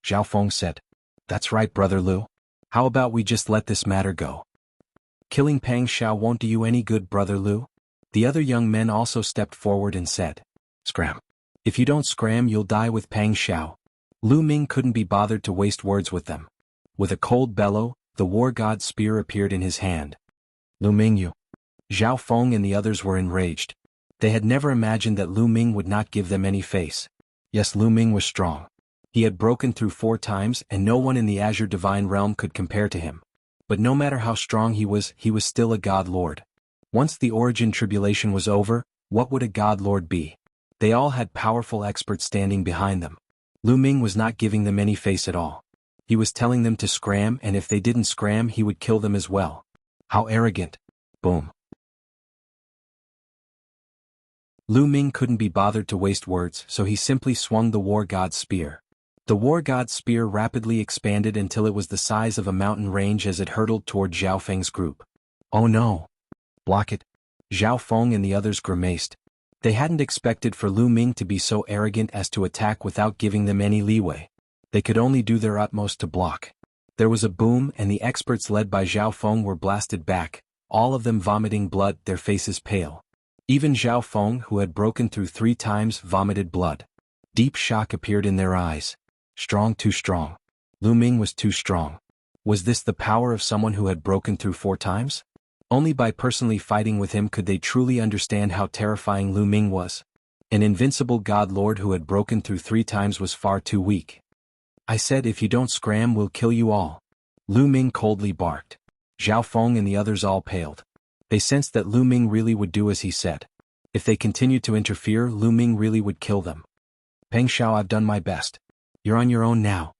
Zhao Feng said. That's right, Brother Lu. How about we just let this matter go? Killing Pang Xiao won't do you any good, Brother Lu. The other young men also stepped forward and said, Scram. If you don't scram, you'll die with Pang Xiao. Lu Ming couldn't be bothered to waste words with them. With a cold bellow, the war god's spear appeared in his hand. Lu Ming, you. Zhao Feng and the others were enraged. They had never imagined that Lu Ming would not give them any face. Yes, Lu Ming was strong. He had broken through 4 times and no one in the Azure Divine Realm could compare to him. But no matter how strong he was still a god lord. Once the origin tribulation was over, what would a god lord be? They all had powerful experts standing behind them. Lu Ming was not giving them any face at all. He was telling them to scram, and if they didn't scram he would kill them as well. How arrogant. Boom. Lu Ming couldn't be bothered to waste words, so he simply swung the war god's spear. The war god's spear rapidly expanded until it was the size of a mountain range as it hurtled toward Zhao Feng's group. Oh no! Block it! Zhao Feng and the others grimaced. They hadn't expected for Lu Ming to be so arrogant as to attack without giving them any leeway. They could only do their utmost to block. There was a boom and the experts led by Zhao Feng were blasted back, all of them vomiting blood, their faces pale. Even Zhao Feng, who had broken through 3 times, vomited blood. Deep shock appeared in their eyes. Strong, too strong. Lu Ming was too strong. Was this the power of someone who had broken through 4 times? Only by personally fighting with him could they truly understand how terrifying Lu Ming was. An invincible god lord who had broken through 3 times was far too weak. I said if you don't scram we'll kill you all. Lu Ming coldly barked. Zhao Feng and the others all paled. They sensed that Lu Ming really would do as he said. If they continued to interfere, Lu Ming really would kill them. Peng Xiao, I've done my best. You're on your own now.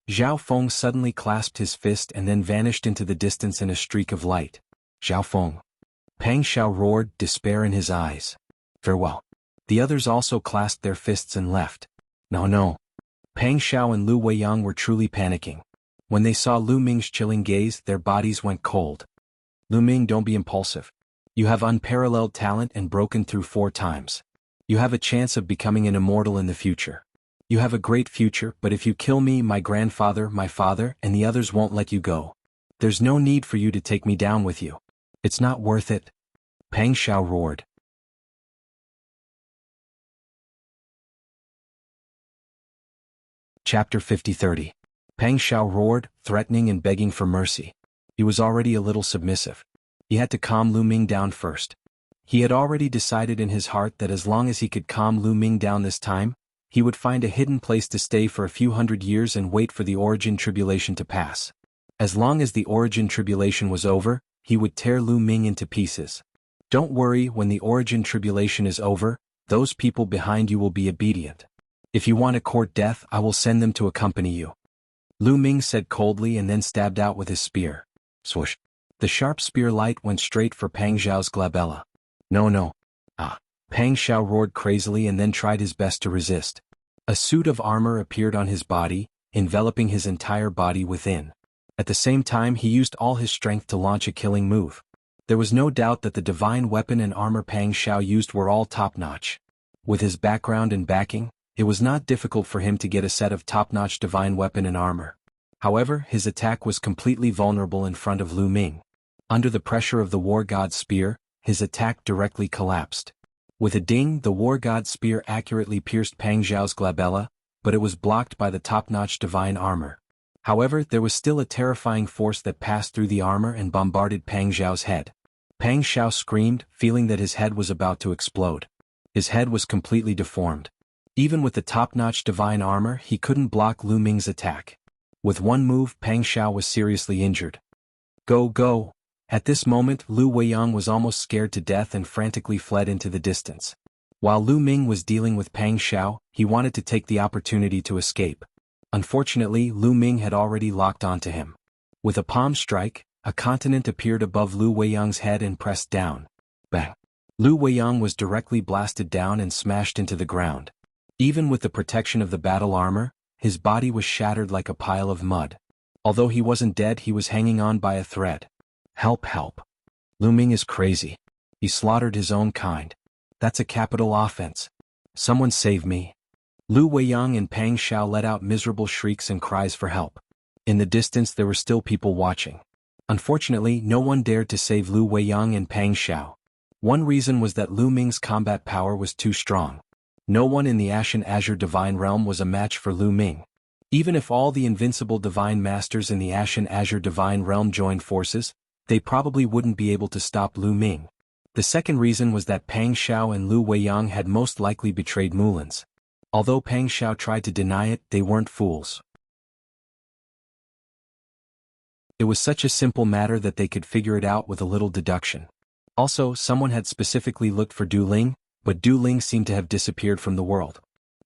Zhao Feng suddenly clasped his fist and then vanished into the distance in a streak of light. Zhao Feng. Peng Xiao roared, despair in his eyes. Farewell. The others also clasped their fists and left. No. Peng Xiao and Lu Weiyang were truly panicking. When they saw Lu Ming's chilling gaze, their bodies went cold. Lu Ming, don't be impulsive. You have unparalleled talent and broken through 4 times. You have a chance of becoming an immortal in the future. You have a great future, but if you kill me, my grandfather, my father, and the others won't let you go. There's no need for you to take me down with you. It's not worth it. Peng Xiao roared. Chapter 50-30. Peng Xiao roared, threatening and begging for mercy. He was already a little submissive. He had to calm Lu Ming down first. He had already decided in his heart that as long as he could calm Lu Ming down this time, he would find a hidden place to stay for a few hundred years and wait for the origin tribulation to pass. As long as the origin tribulation was over, he would tear Lu Ming into pieces. Don't worry, when the origin tribulation is over, those people behind you will be obedient. If you want to court death, I will send them to accompany you. Lu Ming said coldly and then stabbed out with his spear. Swoosh. The sharp spear light went straight for Peng Xiao's glabella. No. Peng Xiao roared crazily and then tried his best to resist. A suit of armor appeared on his body, enveloping his entire body within. At the same time he used all his strength to launch a killing move. There was no doubt that the divine weapon and armor Peng Xiao used were all top-notch. With his background and backing, it was not difficult for him to get a set of top-notch divine weapon and armor. However, his attack was completely vulnerable in front of Lu Ming. Under the pressure of the war god's spear, his attack directly collapsed. With a ding, the war god's spear accurately pierced Peng Xiao's glabella, but it was blocked by the top-notch divine armor. However, there was still a terrifying force that passed through the armor and bombarded Peng Xiao's head. Peng Xiao screamed, feeling that his head was about to explode. His head was completely deformed. Even with the top-notch divine armor, he couldn't block Lu Ming's attack. With one move, Peng Xiao was seriously injured. Go! At this moment, Lu Weiyang was almost scared to death and frantically fled into the distance. While Lu Ming was dealing with Peng Xiao, he wanted to take the opportunity to escape. Unfortunately, Lu Ming had already locked onto him. With a palm strike, a continent appeared above Lu Weiyang's head and pressed down. Bang! Lu Weiyang was directly blasted down and smashed into the ground. Even with the protection of the battle armor, his body was shattered like a pile of mud. Although he wasn't dead, he was hanging on by a thread. Help! Lu Ming is crazy. He slaughtered his own kind. That's a capital offense. Someone save me. Lu Weiyang and Peng Xiao let out miserable shrieks and cries for help. In the distance there were still people watching. Unfortunately, no one dared to save Lu Weiyang and Peng Xiao. One reason was that Lu Ming's combat power was too strong. No one in the Ashen Azure Divine Realm was a match for Lu Ming. Even if all the invincible divine masters in the Ashen Azure Divine Realm joined forces, they probably wouldn't be able to stop Lu Ming. The second reason was that Peng Xiao and Lu Weiyang had most likely betrayed Mulin's. Although Peng Xiao tried to deny it, they weren't fools. It was such a simple matter that they could figure it out with a little deduction. Also, someone had specifically looked for Du Ling, but Du Ling seemed to have disappeared from the world.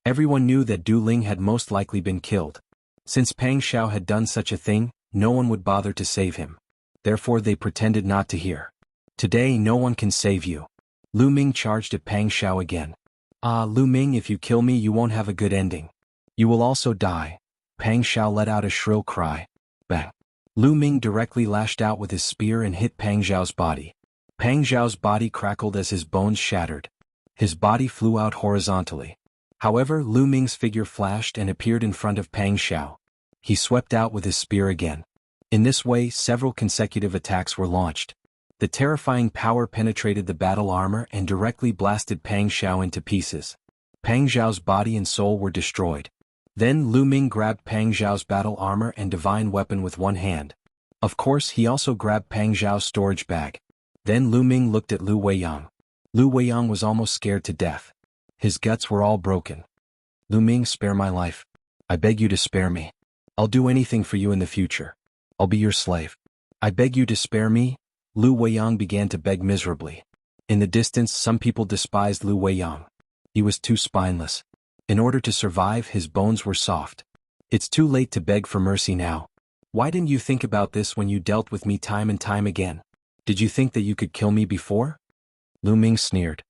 Everyone knew that Du Ling had most likely been killed. Since Pang Xiao had done such a thing, no one would bother to save him. Therefore they pretended not to hear. Today no one can save you. Lu Ming charged at Pang Xiao again. Ah, Lu Ming, if you kill me you won't have a good ending. You will also die. Pang Xiao let out a shrill cry. Bang. Lu Ming directly lashed out with his spear and hit Pang Xiao's body. Pang Xiao's body crackled as his bones shattered. His body flew out horizontally. However, Lu Ming's figure flashed and appeared in front of Pang Xiao. He swept out with his spear again. In this way, several consecutive attacks were launched. The terrifying power penetrated the battle armor and directly blasted Pang Xiao into pieces. Pang Xiao's body and soul were destroyed. Then Lu Ming grabbed Pang Xiao's battle armor and divine weapon with one hand. Of course, he also grabbed Pang Xiao's storage bag. Then Lu Ming looked at Lu Weiyang. Lu Weiyang was almost scared to death. His guts were all broken. Lu Ming, spare my life. I beg you to spare me. I'll do anything for you in the future. I'll be your slave. I beg you to spare me. Lu Weiyang began to beg miserably. In the distance, some people despised Lu Weiyang. He was too spineless. In order to survive, his bones were soft. It's too late to beg for mercy now. Why didn't you think about this when you dealt with me time and time again? Did you think that you could kill me before? Lu Ming sneered.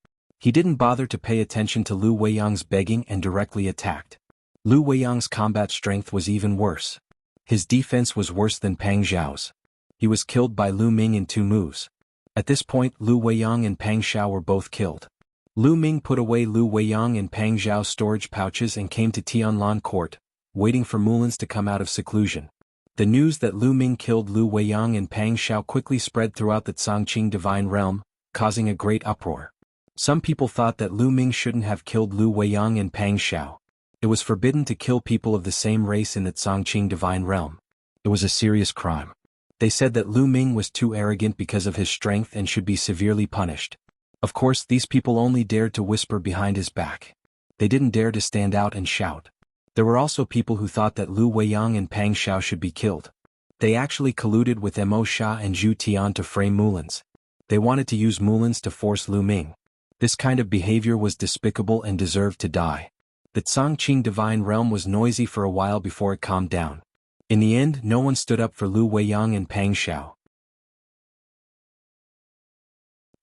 He didn't bother to pay attention to Lu Weiyang's begging and directly attacked. Lu Weiyang's combat strength was even worse. His defense was worse than Pang Xiao's. He was killed by Lu Ming in 2 moves. At this point, Lu Weiyang and Pang Xiao were both killed. Lu Ming put away Lu Weiyang and Pang Xiao's storage pouches and came to Tianlan Court, waiting for Mullins to come out of seclusion. The news that Lu Ming killed Lu Weiyang and Pang Xiao quickly spread throughout the Cangqing Divine Realm, causing a great uproar. Some people thought that Lu Ming shouldn't have killed Lu Weiyang and Pang Xiao. It was forbidden to kill people of the same race in the Cangqing Divine Realm. It was a serious crime. They said that Lu Ming was too arrogant because of his strength and should be severely punished. Of course, these people only dared to whisper behind his back. They didn't dare to stand out and shout. There were also people who thought that Lu Weiyang and Pang Xiao should be killed. They actually colluded with Mo Sha and Zhu Tian to frame Mullins. They wanted to use Mullins to force Lu Ming. This kind of behavior was despicable and deserved to die. The Cangqing Divine Realm was noisy for a while before it calmed down. In the end, no one stood up for Lu Weiyang and Pang Xiao.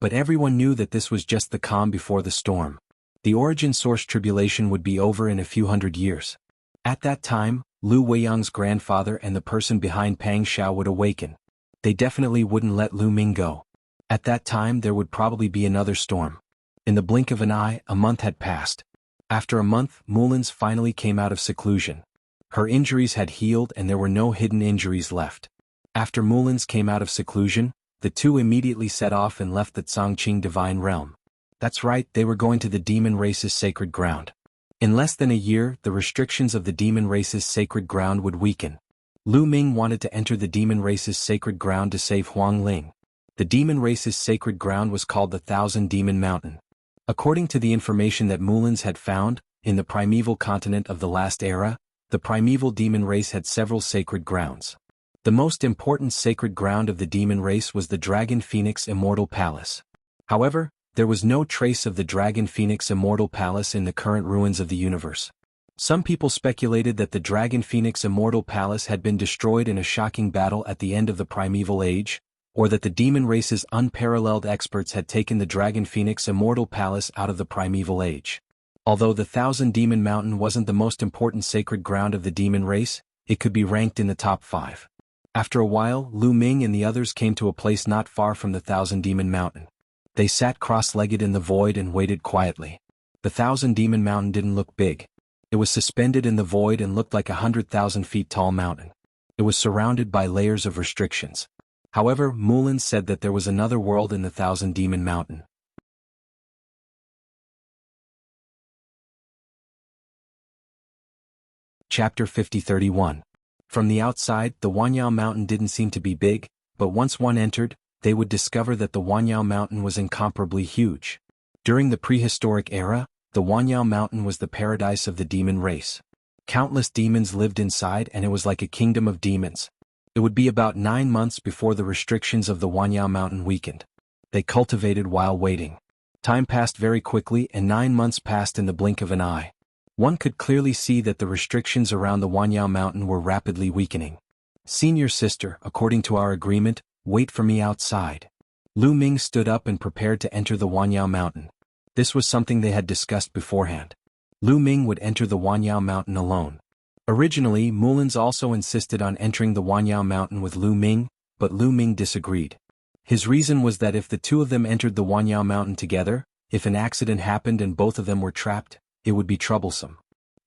But everyone knew that this was just the calm before the storm. The origin source tribulation would be over in a few hundred years. At that time, Lu Weiyang's grandfather and the person behind Pang Xiao would awaken. They definitely wouldn't let Lu Ming go. At that time there would probably be another storm. In the blink of an eye, a month had passed. After a month, Mullins finally came out of seclusion. Her injuries had healed and there were no hidden injuries left. After Mullins came out of seclusion, the two immediately set off and left the Cangqing Divine Realm. That's right, they were going to the demon race's sacred ground. In less than a year, the restrictions of the demon race's sacred ground would weaken. Lu Ming wanted to enter the demon race's sacred ground to save Huang Ling. The demon race's sacred ground was called the Thousand Demon Mountain. According to the information that Mullins had found, in the primeval continent of the last era, the primeval demon race had several sacred grounds. The most important sacred ground of the demon race was the Dragon Phoenix Immortal Palace. However, there was no trace of the Dragon Phoenix Immortal Palace in the current ruins of the universe. Some people speculated that the Dragon Phoenix Immortal Palace had been destroyed in a shocking battle at the end of the primeval age, or that the demon race's unparalleled experts had taken the Dragon Phoenix Immortal Palace out of the primeval age. Although the Thousand Demon Mountain wasn't the most important sacred ground of the demon race, it could be ranked in the top 5. After a while, Lu Ming and the others came to a place not far from the Thousand Demon Mountain. They sat cross-legged in the void and waited quietly. The Thousand Demon Mountain didn't look big. It was suspended in the void and looked like 100,000 feet tall mountain. It was surrounded by layers of restrictions. However, Mullins said that there was another world in the Thousand Demon Mountain. Chapter 50-31. From the outside, the Wanyao Mountain didn't seem to be big, but once one entered, they would discover that the Wanyao Mountain was incomparably huge. During the prehistoric era, the Wanyao Mountain was the paradise of the demon race. Countless demons lived inside and it was like a kingdom of demons. It would be about 9 months before the restrictions of the Wanyao Mountain weakened. They cultivated while waiting. Time passed very quickly and 9 months passed in the blink of an eye. One could clearly see that the restrictions around the Wanyao mountain were rapidly weakening. "Senior sister, according to our agreement, wait for me outside." Lu Ming stood up and prepared to enter the Wanyao mountain. This was something they had discussed beforehand. Lu Ming would enter the Wanyao mountain alone. Originally, Mullins also insisted on entering the Wanyao mountain with Lu Ming, but Lu Ming disagreed. His reason was that if the two of them entered the Wanyao mountain together, if an accident happened and both of them were trapped, it would be troublesome.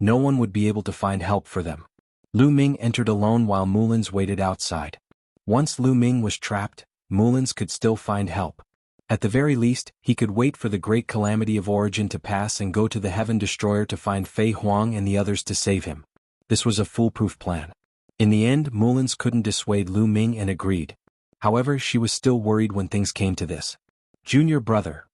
No one would be able to find help for them. Lu Ming entered alone while Mullins waited outside. Once Lu Ming was trapped, Mullins could still find help. At the very least, he could wait for the Great Calamity of Origin to pass and go to the Heaven Destroyer to find Fei Huang and the others to save him. This was a foolproof plan. In the end, Mullins couldn't dissuade Lu Ming and agreed. However, she was still worried when things came to this. "Junior brother."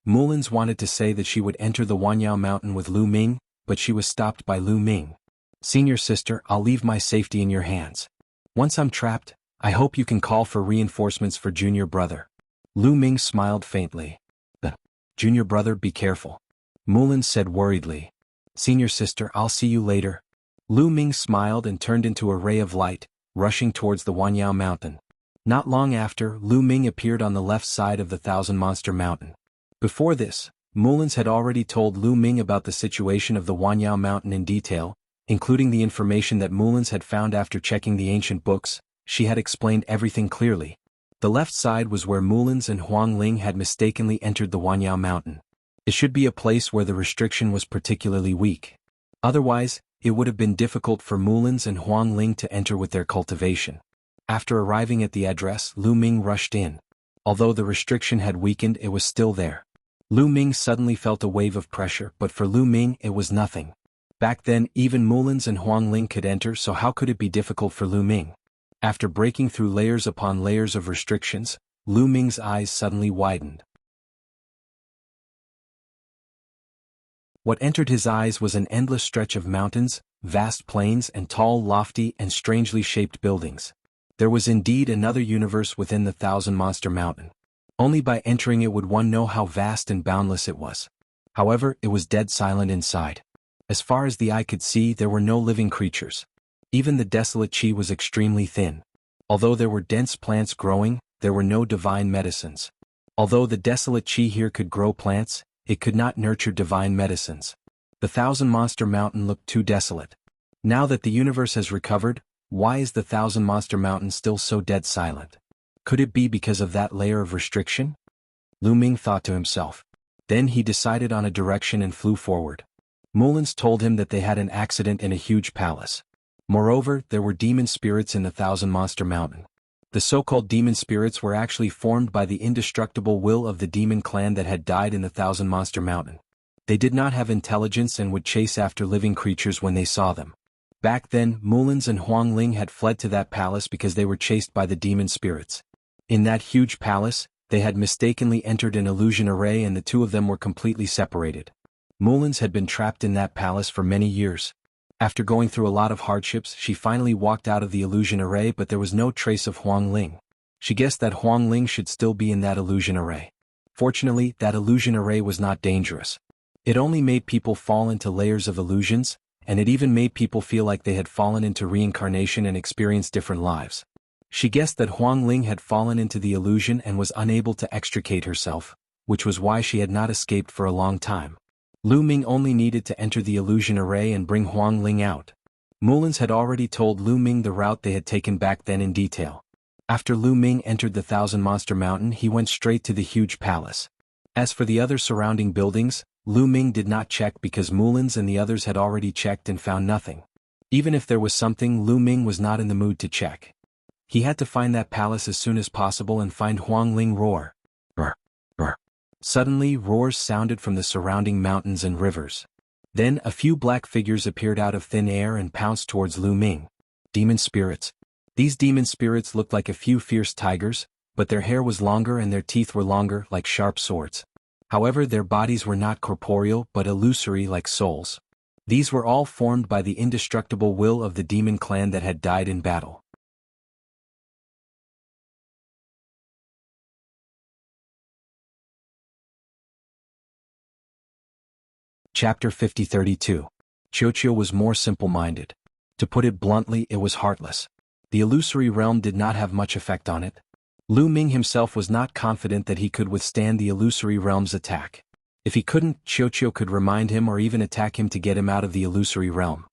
Mullins wanted to say that she would enter the Wanyao mountain with Lu Ming, but she was stopped by Lu Ming. "Senior sister, I'll leave my safety in your hands. Once I'm trapped, I hope you can call for reinforcements for junior brother." Lu Ming smiled faintly. "Junior brother, be careful," Mullins said worriedly. "Senior sister, I'll see you later." Lu Ming smiled and turned into a ray of light, rushing towards the Wanyao mountain. Not long after, Lu Ming appeared on the left side of the Thousand Monster Mountain. Before this, Mullins had already told Lu Ming about the situation of the Wanyao mountain in detail, including the information that Mullins had found after checking the ancient books. She had explained everything clearly. The left side was where Mullins and Huang Ling had mistakenly entered the Wanyao mountain. It should be a place where the restriction was particularly weak. Otherwise, it would have been difficult for Mullins and Huang Ling to enter with their cultivation. After arriving at the address, Lu Ming rushed in. Although the restriction had weakened, it was still there. Lu Ming suddenly felt a wave of pressure, but for Lu Ming it was nothing. Back then, even Mullins and Huang Ling could enter, so how could it be difficult for Lu Ming? After breaking through layers upon layers of restrictions, Lu Ming's eyes suddenly widened. What entered his eyes was an endless stretch of mountains, vast plains and tall, lofty and strangely shaped buildings. There was indeed another universe within the Thousand Monster Mountain. Only by entering it would one know how vast and boundless it was. However, it was dead silent inside. As far as the eye could see, there were no living creatures. Even the desolate qi was extremely thin. Although there were dense plants growing, there were no divine medicines. Although the desolate qi here could grow plants, it could not nurture divine medicines. The Thousand Monster Mountain looked too desolate. Now that the universe has recovered, why is the Thousand Monster Mountain still so dead silent? Could it be because of that layer of restriction? Lu Ming thought to himself. Then he decided on a direction and flew forward. Mullins told him that they had an accident in a huge palace. Moreover, there were demon spirits in the Thousand Monster Mountain. The so-called demon spirits were actually formed by the indestructible will of the demon clan that had died in the Thousand Monster Mountain. They did not have intelligence and would chase after living creatures when they saw them. Back then, Mullins and Huang Ling had fled to that palace because they were chased by the demon spirits. In that huge palace, they had mistakenly entered an illusion array and the two of them were completely separated. Mullins had been trapped in that palace for many years. After going through a lot of hardships, she finally walked out of the illusion array, but there was no trace of Huang Ling. She guessed that Huang Ling should still be in that illusion array. Fortunately, that illusion array was not dangerous. It only made people fall into layers of illusions, and it even made people feel like they had fallen into reincarnation and experienced different lives. She guessed that Huang Ling had fallen into the illusion and was unable to extricate herself, which was why she had not escaped for a long time. Lu Ming only needed to enter the illusion array and bring Huang Ling out. Mullins had already told Lu Ming the route they had taken back then in detail. After Lu Ming entered the Thousand Monster Mountain, he went straight to the huge palace. As for the other surrounding buildings, Lu Ming did not check because Mullins and the others had already checked and found nothing. Even if there was something, Lu Ming was not in the mood to check. He had to find that palace as soon as possible and find Huang Ling roar. Roar, roar. Suddenly, roars sounded from the surrounding mountains and rivers. Then, a few black figures appeared out of thin air and pounced towards Lu Ming. Demon spirits. These demon spirits looked like a few fierce tigers, but their hair was longer and their teeth were longer, like sharp swords. However, their bodies were not corporeal but illusory like souls. These were all formed by the indestructible will of the demon clan that had died in battle. Chapter 50-32. Qiuqiu was more simple-minded. To put it bluntly, it was heartless. The illusory realm did not have much effect on it. Lu Ming himself was not confident that he could withstand the illusory realm's attack. If he couldn't, Qiuqiu could remind him or even attack him to get him out of the illusory realm.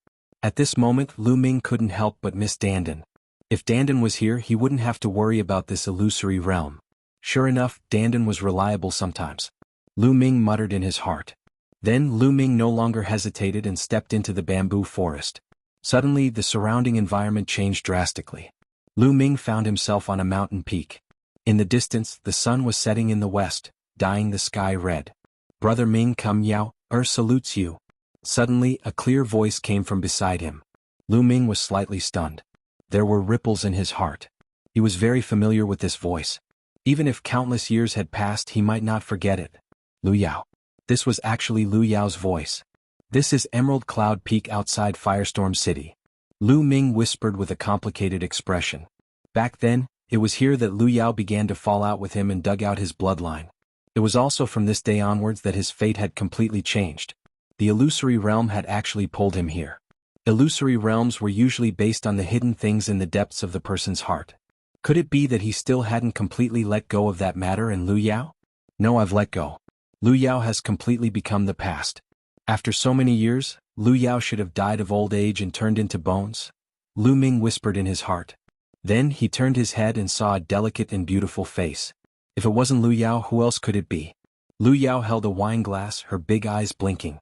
At this moment, Lu Ming couldn't help but miss Dandan. If Dandan was here, he wouldn't have to worry about this illusory realm. Sure enough, Dandan was reliable sometimes. Lu Ming muttered in his heart. Then Lu Ming no longer hesitated and stepped into the bamboo forest. Suddenly, the surrounding environment changed drastically. Lu Ming found himself on a mountain peak. In the distance, the sun was setting in the west, dyeing the sky red. "Brother Ming, come Yao, salutes you." Suddenly, a clear voice came from beside him. Lu Ming was slightly stunned. There were ripples in his heart. He was very familiar with this voice. Even if countless years had passed, he might not forget it. Lu Yao. This was actually Lu Yao's voice. "This is Emerald Cloud Peak outside Firestorm City." Lu Ming whispered with a complicated expression. Back then, it was here that Lu Yao began to fall out with him and dug out his bloodline. It was also from this day onwards that his fate had completely changed. The illusory realm had actually pulled him here. Illusory realms were usually based on the hidden things in the depths of the person's heart. Could it be that he still hadn't completely let go of that matter in Lu Yao? No, I've let go. Lu Yao has completely become the past. After so many years, Lu Yao should have died of old age and turned into bones. Lu Ming whispered in his heart. Then he turned his head and saw a delicate and beautiful face. If it wasn't Lu Yao, who else could it be? Lu Yao held a wine glass, her big eyes blinking.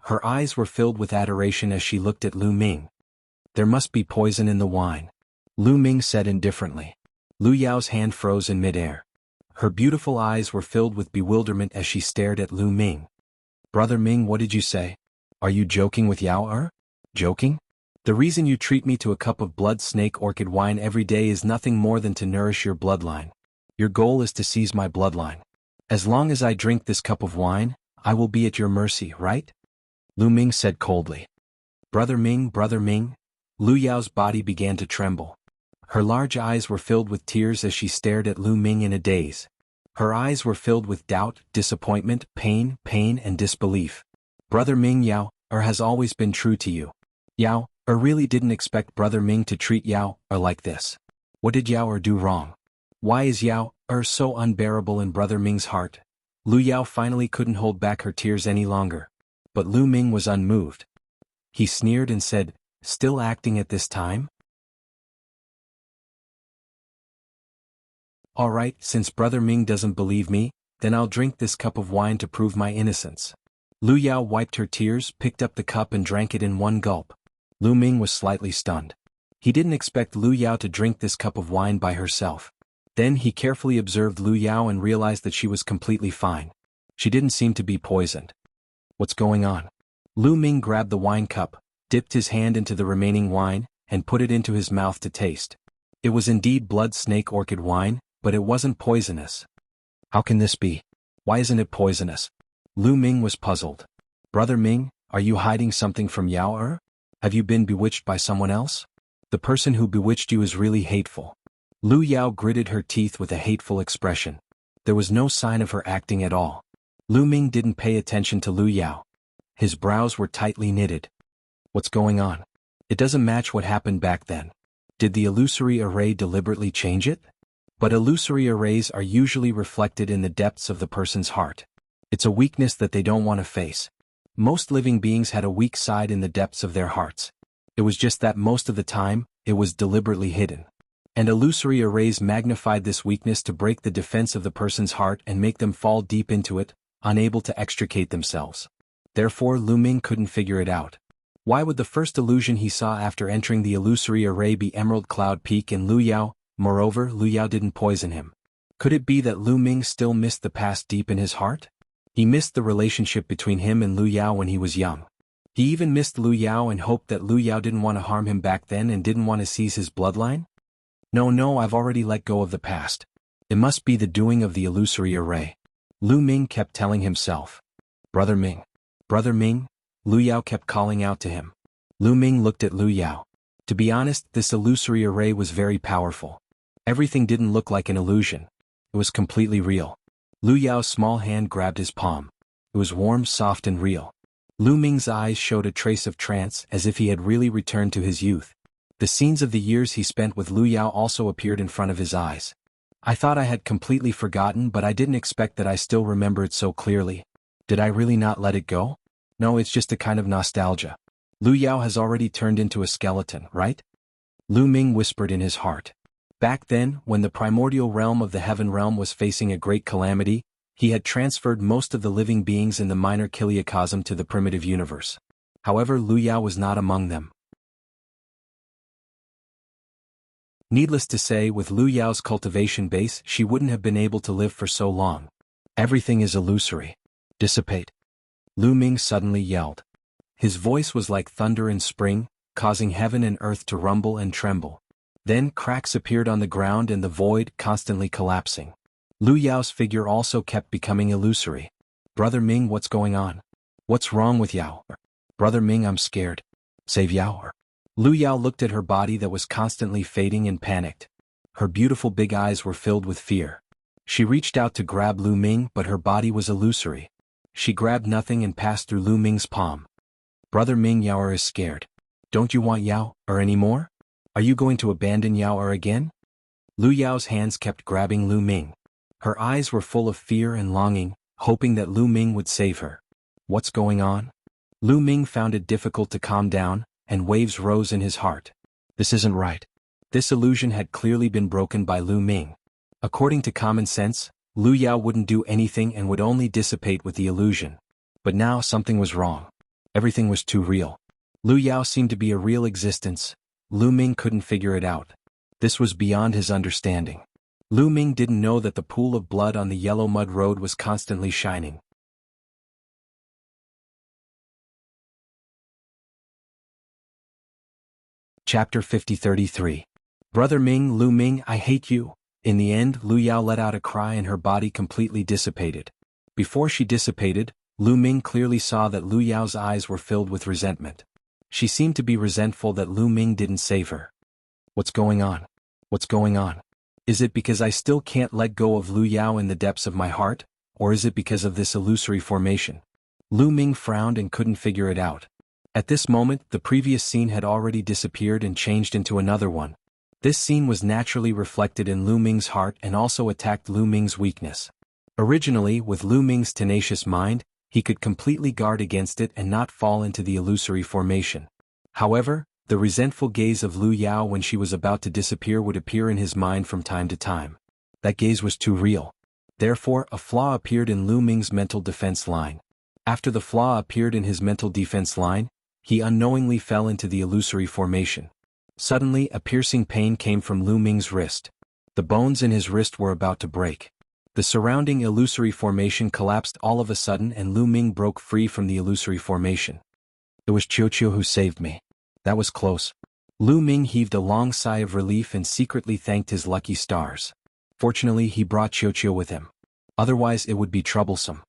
Her eyes were filled with adoration as she looked at Lu Ming. "There must be poison in the wine," Lu Ming said indifferently. Lu Yao's hand froze in midair. Her beautiful eyes were filled with bewilderment as she stared at Lu Ming. "Brother Ming, what did you say? Are you joking with Yao? Joking? The reason you treat me to a cup of blood snake orchid wine every day is nothing more than to nourish your bloodline. Your goal is to seize my bloodline. As long as I drink this cup of wine, I will be at your mercy, right?" Lu Ming said coldly. Brother Ming, Lu Yao's body began to tremble. Her large eyes were filled with tears as she stared at Lu Ming in a daze. Her eyes were filled with doubt, disappointment, pain, and disbelief. "Brother Ming, Yao has always been true to you. Yao really didn't expect Brother Ming to treat Yao like this. What did Yao do wrong? Why is Yao so unbearable in Brother Ming's heart?" Lu Yao finally couldn't hold back her tears any longer. But Lu Ming was unmoved. He sneered and said, "Still acting at this time? All right, since Brother Ming doesn't believe me, then I'll drink this cup of wine to prove my innocence." Lu Yao wiped her tears, picked up the cup and drank it in one gulp. Lu Ming was slightly stunned. He didn't expect Lu Yao to drink this cup of wine by herself. Then he carefully observed Lu Yao and realized that she was completely fine. She didn't seem to be poisoned. What's going on? Lu Ming grabbed the wine cup, dipped his hand into the remaining wine, and put it into his mouth to taste. It was indeed blood snake orchid wine, but it wasn't poisonous. How can this be? Why isn't it poisonous? Lu Ming was puzzled. Brother Ming, are you hiding something from Yao? Have you been bewitched by someone else? The person who bewitched you is really hateful. Lu Yao gritted her teeth with a hateful expression. There was no sign of her acting at all. Lu Ming didn't pay attention to Lu Yao. His brows were tightly knitted. What's going on? It doesn't match what happened back then. Did the illusory array deliberately change it? But illusory arrays are usually reflected in the depths of the person's heart. It's a weakness that they don't want to face. Most living beings had a weak side in the depths of their hearts. It was just that most of the time, it was deliberately hidden. And illusory arrays magnified this weakness to break the defense of the person's heart and make them fall deep into it, unable to extricate themselves. Therefore Lu Ming couldn't figure it out. Why would the first illusion he saw after entering the illusory array be Emerald Cloud Peak and Lu Yao? Moreover, Lu Yao didn't poison him. Could it be that Lu Ming still missed the past deep in his heart? He missed the relationship between him and Lu Yao when he was young. He even missed Lu Yao and hoped that Lu Yao didn't want to harm him back then and didn't want to seize his bloodline? No, I've already let go of the past. It must be the doing of the illusory array. Lu Ming kept telling himself. Brother Ming, Lu Yao kept calling out to him. Lu Ming looked at Lu Yao. To be honest, this illusory array was very powerful. Everything didn't look like an illusion. It was completely real. Lu Yao's small hand grabbed his palm. It was warm, soft and real. Lu Ming's eyes showed a trace of trance as if he had really returned to his youth. The scenes of the years he spent with Lu Yao also appeared in front of his eyes. I thought I had completely forgotten, but I didn't expect that I still remember it so clearly. Did I really not let it go? No, it's just a kind of nostalgia. Lu Yao has already turned into a skeleton, right? Lu Ming whispered in his heart. Back then, when the primordial realm of the heaven realm was facing a great calamity, he had transferred most of the living beings in the minor kiliacosm to the primitive universe. However, Lu Yao was not among them. Needless to say, with Lu Yao's cultivation base, she wouldn't have been able to live for so long. Everything is illusory. Dissipate. Lu Ming suddenly yelled. His voice was like thunder in spring, causing heaven and earth to rumble and tremble. Then cracks appeared on the ground and the void constantly collapsing. Lu Yao's figure also kept becoming illusory. Brother Ming, what's going on? What's wrong with Yao? Brother Ming, I'm scared. Save Yao. Lu Yao looked at her body that was constantly fading and panicked. Her beautiful big eyes were filled with fear. She reached out to grab Lu Ming, but her body was illusory. She grabbed nothing and passed through Lu Ming's palm. Brother Ming, Yao is scared. Don't you want Yao anymore? Are you going to abandon Yao again? Lu Yao's hands kept grabbing Lu Ming. Her eyes were full of fear and longing, hoping that Lu Ming would save her. What's going on? Lu Ming found it difficult to calm down, and waves rose in his heart. This isn't right. This illusion had clearly been broken by Lu Ming. According to common sense, Lu Yao wouldn't do anything and would only dissipate with the illusion. But now something was wrong. Everything was too real. Lu Yao seemed to be a real existence. Lu Ming couldn't figure it out. This was beyond his understanding. Lu Ming didn't know that the pool of blood on the yellow mud road was constantly shining. Chapter 50-33. Brother Ming, Lu Ming, I hate you. In the end, Lu Yao let out a cry and her body completely dissipated. Before she dissipated, Lu Ming clearly saw that Lu Yao's eyes were filled with resentment. She seemed to be resentful that Lu Ming didn't save her. What's going on? What's going on? Is it because I still can't let go of Lu Yao in the depths of my heart, or is it because of this illusory formation? Lu Ming frowned and couldn't figure it out. At this moment, the previous scene had already disappeared and changed into another one. This scene was naturally reflected in Lu Ming's heart and also attacked Lu Ming's weakness. Originally, with Lu Ming's tenacious mind, he could completely guard against it and not fall into the illusory formation. However, the resentful gaze of Lu Yao when she was about to disappear would appear in his mind from time to time. That gaze was too real. Therefore, a flaw appeared in Lu Ming's mental defense line. After the flaw appeared in his mental defense line, he unknowingly fell into the illusory formation. Suddenly, a piercing pain came from Lu Ming's wrist. The bones in his wrist were about to break. The surrounding illusory formation collapsed all of a sudden and Lu Ming broke free from the illusory formation. It was Qiu who saved me. That was close. Lu Ming heaved a long sigh of relief and secretly thanked his lucky stars. Fortunately, he brought Qiu with him. Otherwise, it would be troublesome.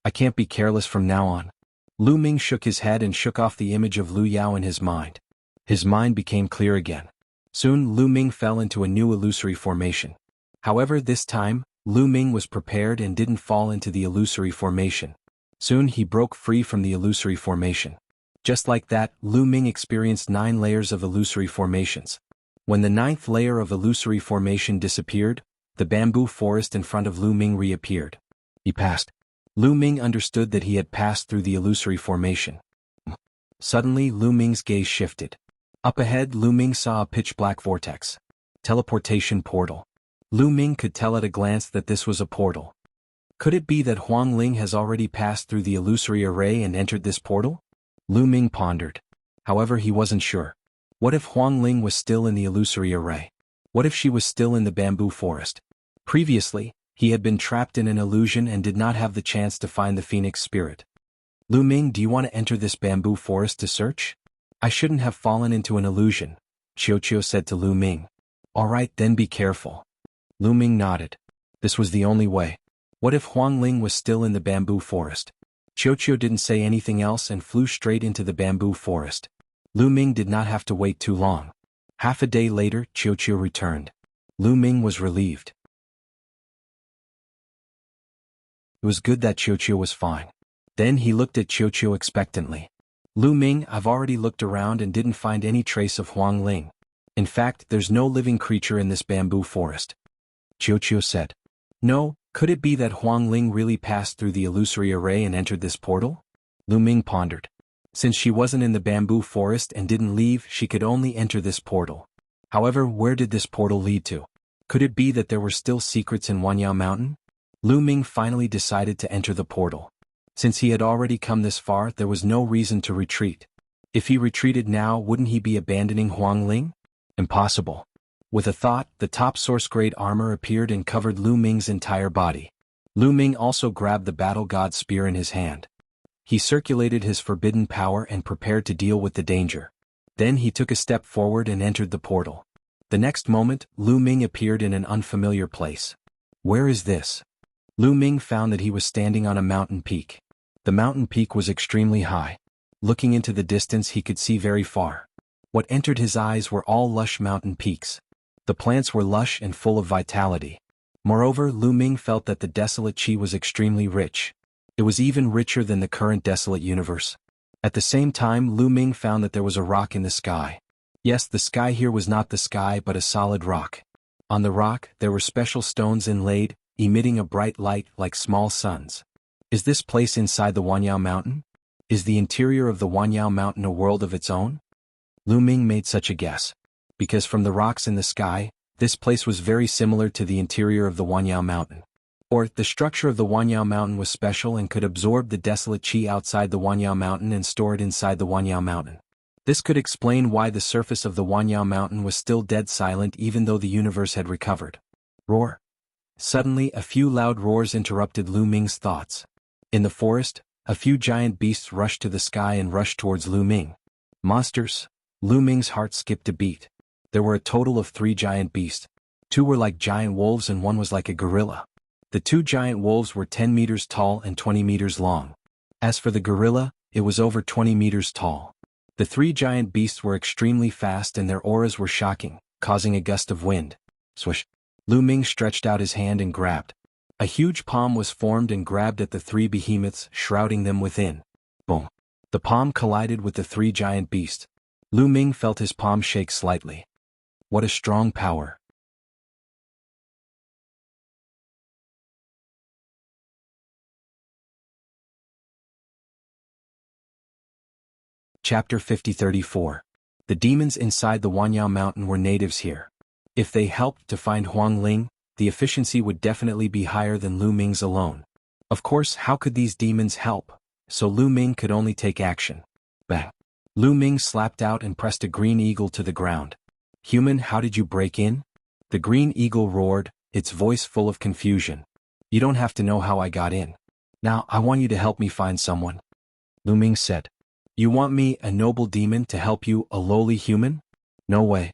I can't be careless from now on. Lu Ming shook his head and shook off the image of Lu Yao in his mind. His mind became clear again. Soon, Lu Ming fell into a new illusory formation. However, this time, Lu Ming was prepared and didn't fall into the illusory formation. Soon he broke free from the illusory formation. Just like that, Lu Ming experienced 9 layers of illusory formations. When the 9th layer of illusory formation disappeared, the bamboo forest in front of Lu Ming reappeared. He passed. Lu Ming understood that he had passed through the illusory formation. Suddenly, Lu Ming's gaze shifted. Up ahead, Lu Ming saw a pitch-black vortex. Teleportation portal. Lu Ming could tell at a glance that this was a portal. Could it be that Huang Ling has already passed through the illusory array and entered this portal? Lu Ming pondered. However, he wasn't sure. What if Huang Ling was still in the illusory array? What if she was still in the bamboo forest? Previously, he had been trapped in an illusion and did not have the chance to find the phoenix spirit. Lu Ming, do you want to enter this bamboo forest to search? I shouldn't have fallen into an illusion, Qiu said to Lu Ming. All right, then be careful. Lu Ming nodded. This was the only way. What if Huang Ling was still in the bamboo forest? Qiu didn't say anything else and flew straight into the bamboo forest. Lu Ming did not have to wait too long. Half a day later, Qiu returned. Lu Ming was relieved. It was good that Qiu was fine. Then he looked at Qiuqiu expectantly. Lu Ming, I've already looked around and didn't find any trace of Huang Ling. In fact, there's no living creature in this bamboo forest. Qiuqiu said. No, could it be that Huang Ling really passed through the illusory array and entered this portal? Lu Ming pondered. Since she wasn't in the bamboo forest and didn't leave, she could only enter this portal. However, where did this portal lead to? Could it be that there were still secrets in Wanyao Mountain? Lu Ming finally decided to enter the portal. Since he had already come this far, there was no reason to retreat. If he retreated now, wouldn't he be abandoning Huang Ling? Impossible. With a thought, the top source-grade armor appeared and covered Lu Ming's entire body. Lu Ming also grabbed the battle god spear in his hand. He circulated his forbidden power and prepared to deal with the danger. Then he took a step forward and entered the portal. The next moment, Lu Ming appeared in an unfamiliar place. Where is this? Lu Ming found that he was standing on a mountain peak. The mountain peak was extremely high. Looking into the distance, he could see very far. What entered his eyes were all lush mountain peaks. The plants were lush and full of vitality. Moreover, Lu Ming felt that the desolate qi was extremely rich. It was even richer than the current desolate universe. At the same time, Lu Ming found that there was a rock in the sky. Yes, the sky here was not the sky but a solid rock. On the rock, there were special stones inlaid, emitting a bright light like small suns. Is this place inside the Wanyao Mountain? Is the interior of the Wanyao Mountain a world of its own? Lu Ming made such a guess. Because from the rocks in the sky, this place was very similar to the interior of the Wanyao Mountain. Or, the structure of the Wanyao Mountain was special and could absorb the desolate qi outside the Wanyao Mountain and store it inside the Wanyao Mountain. This could explain why the surface of the Wanyao Mountain was still dead silent even though the universe had recovered. Roar. Suddenly, a few loud roars interrupted Lu Ming's thoughts. In the forest, a few giant beasts rushed to the sky and rushed towards Lu Ming. Monsters. Lu Ming's heart skipped a beat. There were a total of 3 giant beasts. 2 were like giant wolves and 1 was like a gorilla. The 2 giant wolves were 10 meters tall and 20 meters long. As for the gorilla, it was over 20 meters tall. The 3 giant beasts were extremely fast and their auras were shocking, causing a gust of wind. Swish. Lu Ming stretched out his hand and grabbed. A huge palm was formed and grabbed at the 3 behemoths, shrouding them within. Boom. The palm collided with the 3 giant beasts. Lu Ming felt his palm shake slightly. What a strong power. Chapter 50-34. The demons inside the Wanyao Mountain were natives here. If they helped to find Huang Ling, the efficiency would definitely be higher than Lu Ming's alone. Of course, how could these demons help? So Lu Ming could only take action. Bang. Lu Ming slapped out and pressed a green eagle to the ground. Human, how did you break in? The green eagle roared, its voice full of confusion. You don't have to know how I got in. Now, I want you to help me find someone. Lu Ming said. You want me, a noble demon, to help you, a lowly human? No way.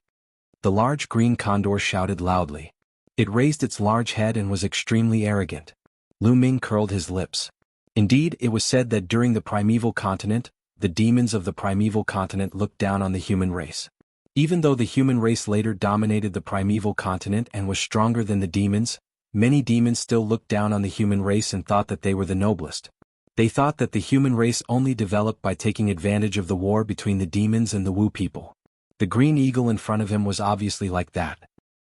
The large green condor shouted loudly. It raised its large head and was extremely arrogant. Lu Ming curled his lips. Indeed, it was said that during the primeval continent, the demons of the primeval continent looked down on the human race. Even though the human race later dominated the primeval continent and was stronger than the demons, many demons still looked down on the human race and thought that they were the noblest. They thought that the human race only developed by taking advantage of the war between the demons and the Wu people. The green eagle in front of him was obviously like that.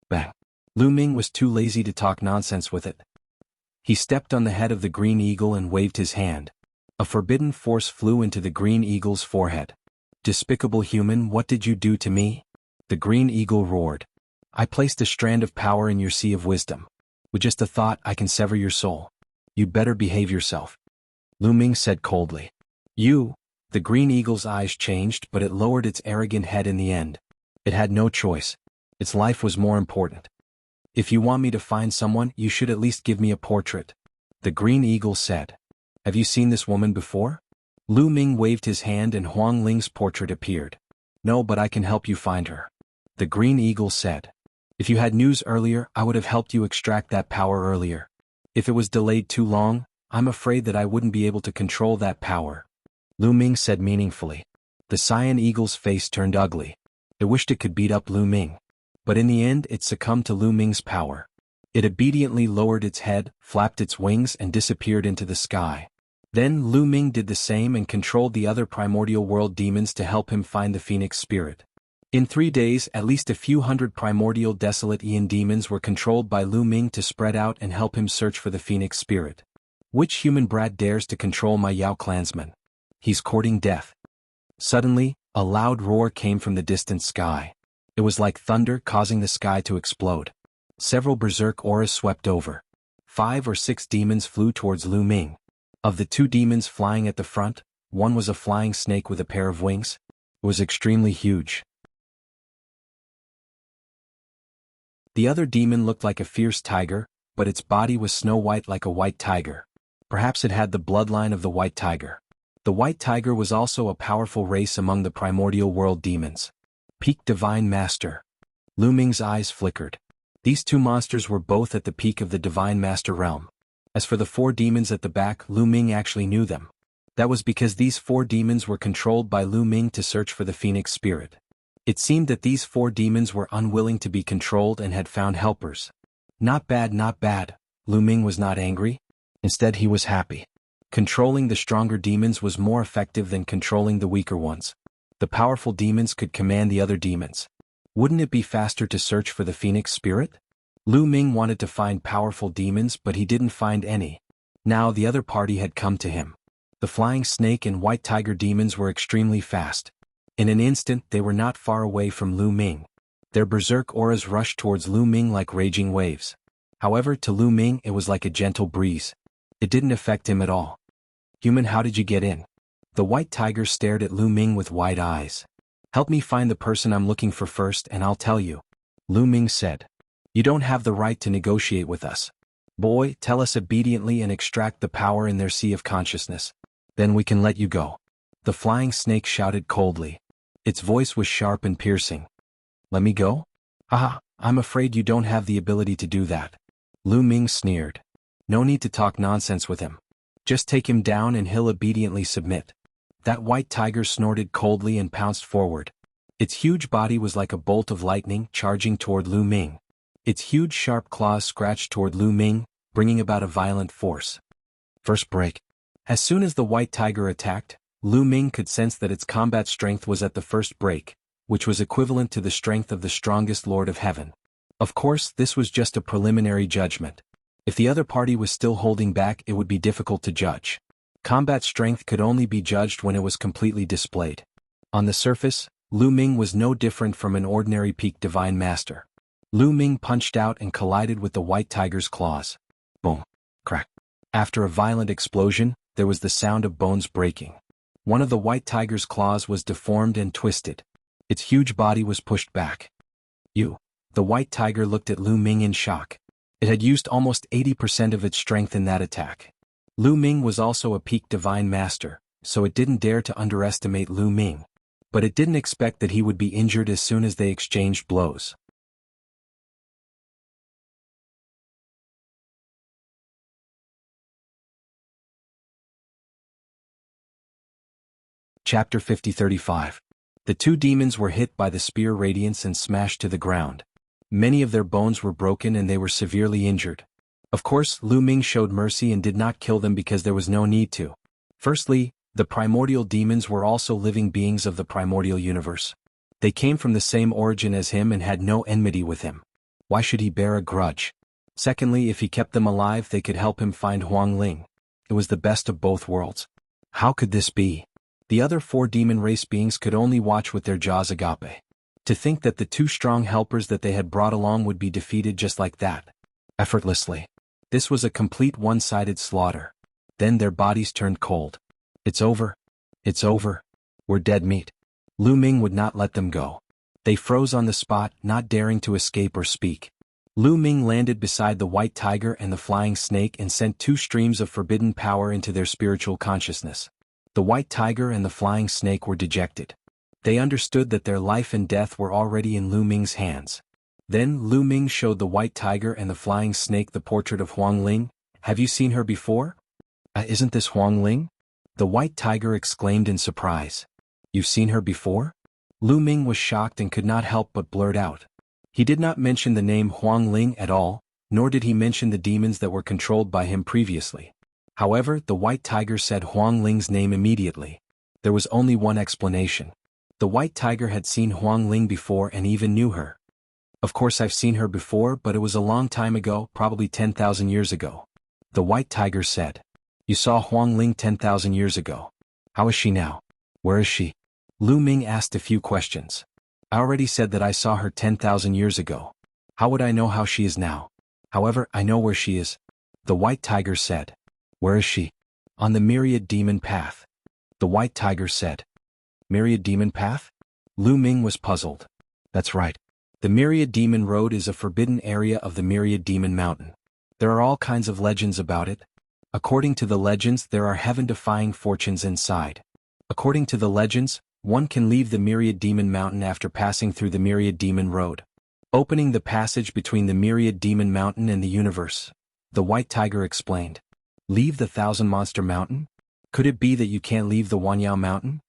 Bang. Lu Ming was too lazy to talk nonsense with it. He stepped on the head of the green eagle and waved his hand. A forbidden force flew into the green eagle's forehead. Despicable human, what did you do to me? The green eagle roared. I placed a strand of power in your sea of wisdom. With just a thought, I can sever your soul. You'd better behave yourself. Lu Ming said coldly. You. The green eagle's eyes changed, but it lowered its arrogant head in the end. It had no choice. Its life was more important. If you want me to find someone, you should at least give me a portrait. The green eagle said. Have you seen this woman before? Lu Ming waved his hand and Huang Ling's portrait appeared. No, but I can help you find her. The green eagle said. If you had news earlier, I would have helped you extract that power earlier. If it was delayed too long, I'm afraid that I wouldn't be able to control that power. Lu Ming said meaningfully. The cyan eagle's face turned ugly. It wished it could beat up Lu Ming. But in the end it succumbed to Lu Ming's power. It obediently lowered its head, flapped its wings and disappeared into the sky. Then Lu Ming did the same and controlled the other primordial world demons to help him find the phoenix spirit. In 3 days, at least a few hundred primordial desolate Aeon demons were controlled by Lu Ming to spread out and help him search for the phoenix spirit. Which human brat dares to control my Yao clansman? He's courting death. Suddenly, a loud roar came from the distant sky. It was like thunder causing the sky to explode. Several berserk auras swept over. 5 or 6 demons flew towards Lu Ming. Of the 2 demons flying at the front, one was a flying snake with a pair of wings. It was extremely huge. The other demon looked like a fierce tiger, but its body was snow white like a white tiger. Perhaps it had the bloodline of the white tiger. The white tiger was also a powerful race among the primordial world demons. Peak Divine Master. Lu Ming's eyes flickered. These 2 monsters were both at the peak of the Divine Master realm. As for the 4 demons at the back, Lu Ming actually knew them. That was because these 4 demons were controlled by Lu Ming to search for the phoenix spirit. It seemed that these 4 demons were unwilling to be controlled and had found helpers. Not bad, not bad. Lu Ming was not angry. Instead, he was happy. Controlling the stronger demons was more effective than controlling the weaker ones. The powerful demons could command the other demons. Wouldn't it be faster to search for the phoenix spirit? Lu Ming wanted to find powerful demons, but he didn't find any. Now the other party had come to him. The flying snake and white tiger demons were extremely fast. In an instant, they were not far away from Lu Ming. Their berserk auras rushed towards Lu Ming like raging waves. However, to Lu Ming it was like a gentle breeze. It didn't affect him at all. Human, how did you get in? The white tiger stared at Lu Ming with wide eyes. Help me find the person I'm looking for first and I'll tell you. Lu Ming said. You don't have the right to negotiate with us. Boy, tell us obediently and extract the power in their sea of consciousness. Then we can let you go. The flying snake shouted coldly. Its voice was sharp and piercing. Let me go? Haha, I'm afraid you don't have the ability to do that. Lu Ming sneered. No need to talk nonsense with him. Just take him down and he'll obediently submit. That white tiger snorted coldly and pounced forward. Its huge body was like a bolt of lightning charging toward Lu Ming. Its huge sharp claws scratched toward Lu Ming, bringing about a violent force. First break. As soon as the white tiger attacked, Lu Ming could sense that its combat strength was at the first break, which was equivalent to the strength of the strongest Lord of Heaven. Of course, this was just a preliminary judgment. If the other party was still holding back, it would be difficult to judge. Combat strength could only be judged when it was completely displayed. On the surface, Lu Ming was no different from an ordinary peak divine master. Lu Ming punched out and collided with the white tiger's claws. Boom. Crack. After a violent explosion, there was the sound of bones breaking. One of the white tiger's claws was deformed and twisted. Its huge body was pushed back. You. The white tiger looked at Lu Ming in shock. It had used almost 80% of its strength in that attack. Lu Ming was also a peak divine master, so it didn't dare to underestimate Lu Ming. But it didn't expect that he would be injured as soon as they exchanged blows. Chapter 50-35. The 2 demons were hit by the spear radiance and smashed to the ground. Many of their bones were broken and they were severely injured. Of course, Lu Ming showed mercy and did not kill them because there was no need to. Firstly, the primordial demons were also living beings of the primordial universe. They came from the same origin as him and had no enmity with him. Why should he bear a grudge? Secondly, if he kept them alive, they could help him find Huang Ling. It was the best of both worlds. How could this be? The other 4 demon race beings could only watch with their jaws agape. To think that the 2 strong helpers that they had brought along would be defeated just like that. Effortlessly. This was a complete one-sided slaughter. Then their bodies turned cold. It's over. It's over. We're dead meat. Lu Ming would not let them go. They froze on the spot, not daring to escape or speak. Lu Ming landed beside the white tiger and the flying snake and sent 2 streams of forbidden power into their spiritual consciousness. The white tiger and the flying snake were dejected. They understood that their life and death were already in Lu Ming's hands. Then Lu Ming showed the white tiger and the flying snake the portrait of Huang Ling. Have you seen her before? Isn't this Huang Ling? The white tiger exclaimed in surprise. You've seen her before? Lu Ming was shocked and could not help but blurt out. He did not mention the name Huang Ling at all, nor did he mention the demons that were controlled by him previously. However, the white tiger said Huang Ling's name immediately. There was only one explanation. The white tiger had seen Huang Ling before and even knew her. Of course I've seen her before, but it was a long time ago, probably 10,000 years ago. The white tiger said. You saw Huang Ling 10,000 years ago. How is she now? Where is she? Lu Ming asked a few questions. I already said that I saw her 10,000 years ago. How would I know how she is now? However, I know where she is. The white tiger said. Where is she? On the myriad demon path. The white tiger said. Myriad demon path? Lu Ming was puzzled. That's right. The myriad demon road is a forbidden area of the myriad demon mountain. There are all kinds of legends about it. According to the legends, there are heaven-defying fortunes inside. According to the legends, one can leave the myriad demon mountain after passing through the myriad demon road, opening the passage between the myriad demon mountain and the universe. The white tiger explained. Leave the thousand monster mountain? Could it be that you can't leave the Wanyao mountain?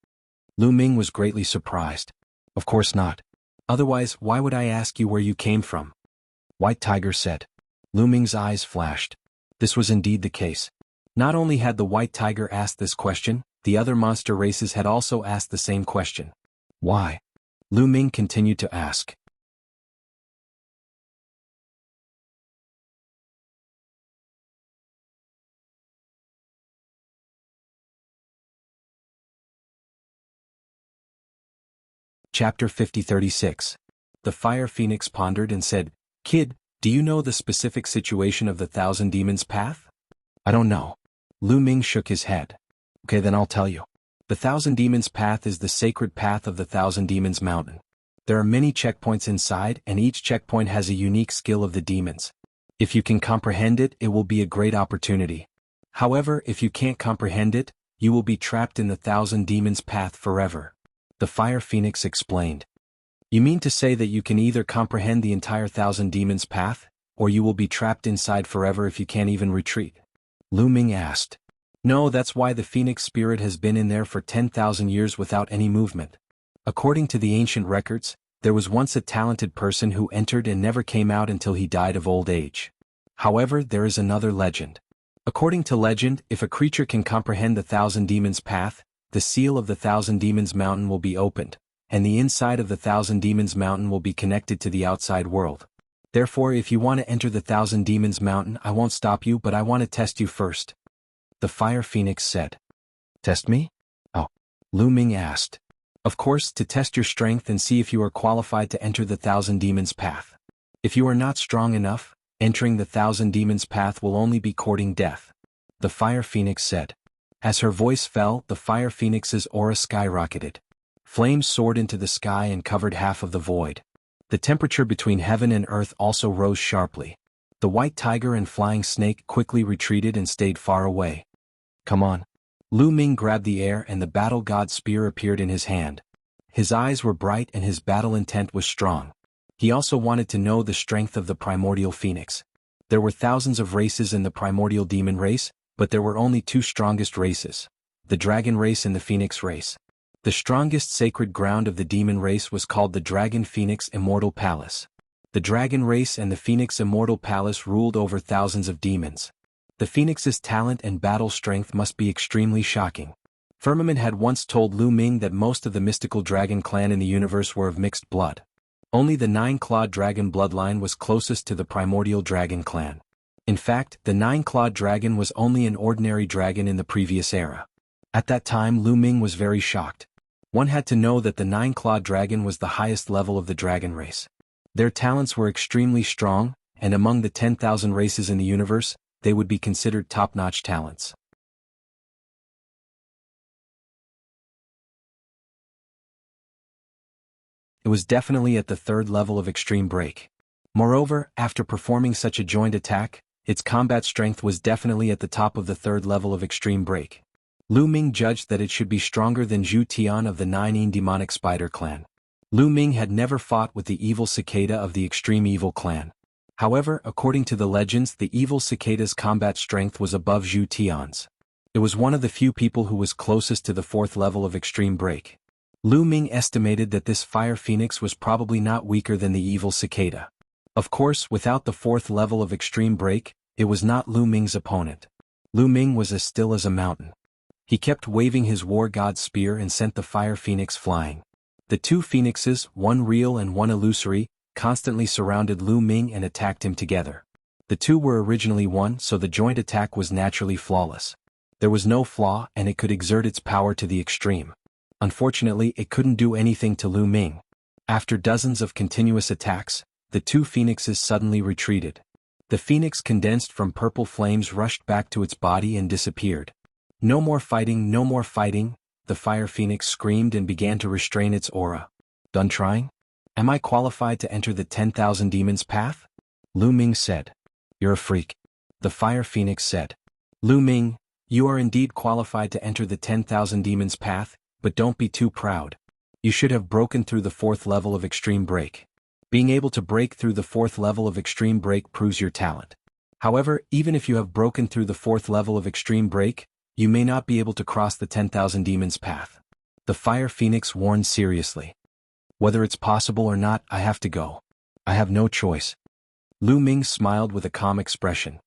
Lu Ming was greatly surprised. Of course not. Otherwise, why would I ask you where you came from? White tiger said. Lu Ming's eyes flashed. This was indeed the case. Not only had the white tiger asked this question, the other monster races had also asked the same question. Why? Lu Ming continued to ask. Chapter 50-36. The Fire Phoenix pondered and said, Kid, do you know the specific situation of the Thousand Demons path? I don't know. Lu Ming shook his head. Okay, then I'll tell you. The Thousand Demons path is the sacred path of the Thousand Demons mountain. There are many checkpoints inside, and each checkpoint has a unique skill of the demons. If you can comprehend it, it will be a great opportunity. However, if you can't comprehend it, you will be trapped in the Thousand Demons path forever. The Fire Phoenix explained. You mean to say that you can either comprehend the entire Thousand Demons path, or you will be trapped inside forever if you can't even retreat? Lu Ming asked. No, that's why the Phoenix spirit has been in there for 10,000 years without any movement. According to the ancient records, there was once a talented person who entered and never came out until he died of old age. However, there is another legend. According to legend, if a creature can comprehend the Thousand Demons path, the seal of the Thousand Demons mountain will be opened, and the inside of the Thousand Demons mountain will be connected to the outside world. Therefore, if you want to enter the Thousand Demons mountain, I won't stop you, but I want to test you first. The Fire Phoenix said. Test me? Oh. Lu Ming asked. Of course, to test your strength and see if you are qualified to enter the Thousand Demons path. If you are not strong enough, entering the Thousand Demons path will only be courting death. The Fire Phoenix said. As her voice fell, the Fire Phoenix's aura skyrocketed. Flames soared into the sky and covered half of the void. The temperature between heaven and earth also rose sharply. The white tiger and flying snake quickly retreated and stayed far away. Come on. Lu Ming grabbed the air and the battle god's spear appeared in his hand. His eyes were bright and his battle intent was strong. He also wanted to know the strength of the primordial phoenix. There were thousands of races in the primordial demon race, but there were only two strongest races. The dragon race and the phoenix race. The strongest sacred ground of the demon race was called the Dragon Phoenix Immortal Palace. The dragon race and the Phoenix Immortal Palace ruled over thousands of demons. The Phoenix's talent and battle strength must be extremely shocking. Firmament had once told Lu Ming that most of the mystical dragon clan in the universe were of mixed blood. Only the nine-clawed dragon bloodline was closest to the primordial dragon clan. In fact, the nine-clawed dragon was only an ordinary dragon in the previous era. At that time, Lu Ming was very shocked. One had to know that the nine-clawed dragon was the highest level of the dragon race. Their talents were extremely strong, and among the 10,000 races in the universe, they would be considered top-notch talents. It was definitely at the third level of extreme break. Moreover, after performing such a joint attack, its combat strength was definitely at the top of the third level of extreme break. Lu Ming judged that it should be stronger than Zhu Tian of the Nine demonic spider clan. Lu Ming had never fought with the evil cicada of the extreme evil clan. However, according to the legends, the evil cicada's combat strength was above Zhu Tian's. It was one of the few people who was closest to the fourth level of extreme break. Lu Ming estimated that this fire phoenix was probably not weaker than the evil cicada. Of course, without the fourth level of extreme break, it was not Lu Ming's opponent. Lu Ming was as still as a mountain. He kept waving his war god's spear and sent the fire phoenix flying. The two phoenixes, one real and one illusory, constantly surrounded Lu Ming and attacked him together. The two were originally one, so the joint attack was naturally flawless. There was no flaw and it could exert its power to the extreme. Unfortunately, it couldn't do anything to Lu Ming. After dozens of continuous attacks, the two phoenixes suddenly retreated. The phoenix condensed from purple flames rushed back to its body and disappeared. No more fighting, no more fighting, the fire phoenix screamed and began to restrain its aura. Done trying? Am I qualified to enter the 10,000 demons path? Lu Ming said. You're a freak. The fire phoenix said. Lu Ming, you are indeed qualified to enter the 10,000 demons path, but don't be too proud. You should have broken through the 4th level of extreme break. Being able to break through the 4th level of extreme break proves your talent. However, even if you have broken through the 4th level of extreme break, you may not be able to cross the 10,000 demons path. The fire phoenix warned seriously. Whether it's possible or not, I have to go. I have no choice. Lu Ming smiled with a calm expression.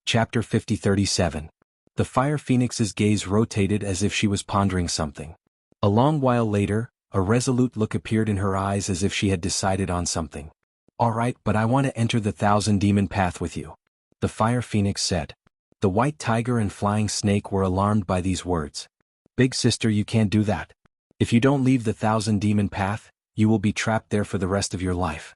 Chapter 50-37. The fire phoenix's gaze rotated as if she was pondering something. A long while later, a resolute look appeared in her eyes as if she had decided on something. All right, but I want to enter the 1,000 demon path with you. The fire phoenix said. The white tiger and flying snake were alarmed by these words. Big sister, you can't do that. If you don't leave the 1,000 demon path, you will be trapped there for the rest of your life.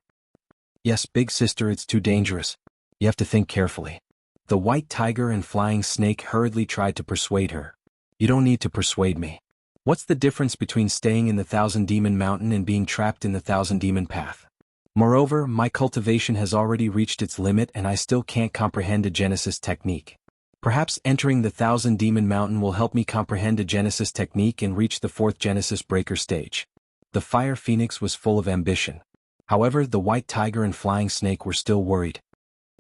Yes, big sister, it's too dangerous. You have to think carefully. The white tiger and flying snake hurriedly tried to persuade her. You don't need to persuade me. What's the difference between staying in the 1,000 demon mountain and being trapped in the 1,000 demon path? Moreover, my cultivation has already reached its limit and I still can't comprehend a Genesis technique. Perhaps entering the 1,000 demon mountain will help me comprehend a Genesis technique and reach the 4th Genesis breaker stage. The fire phoenix was full of ambition. However, the white tiger and flying snake were still worried.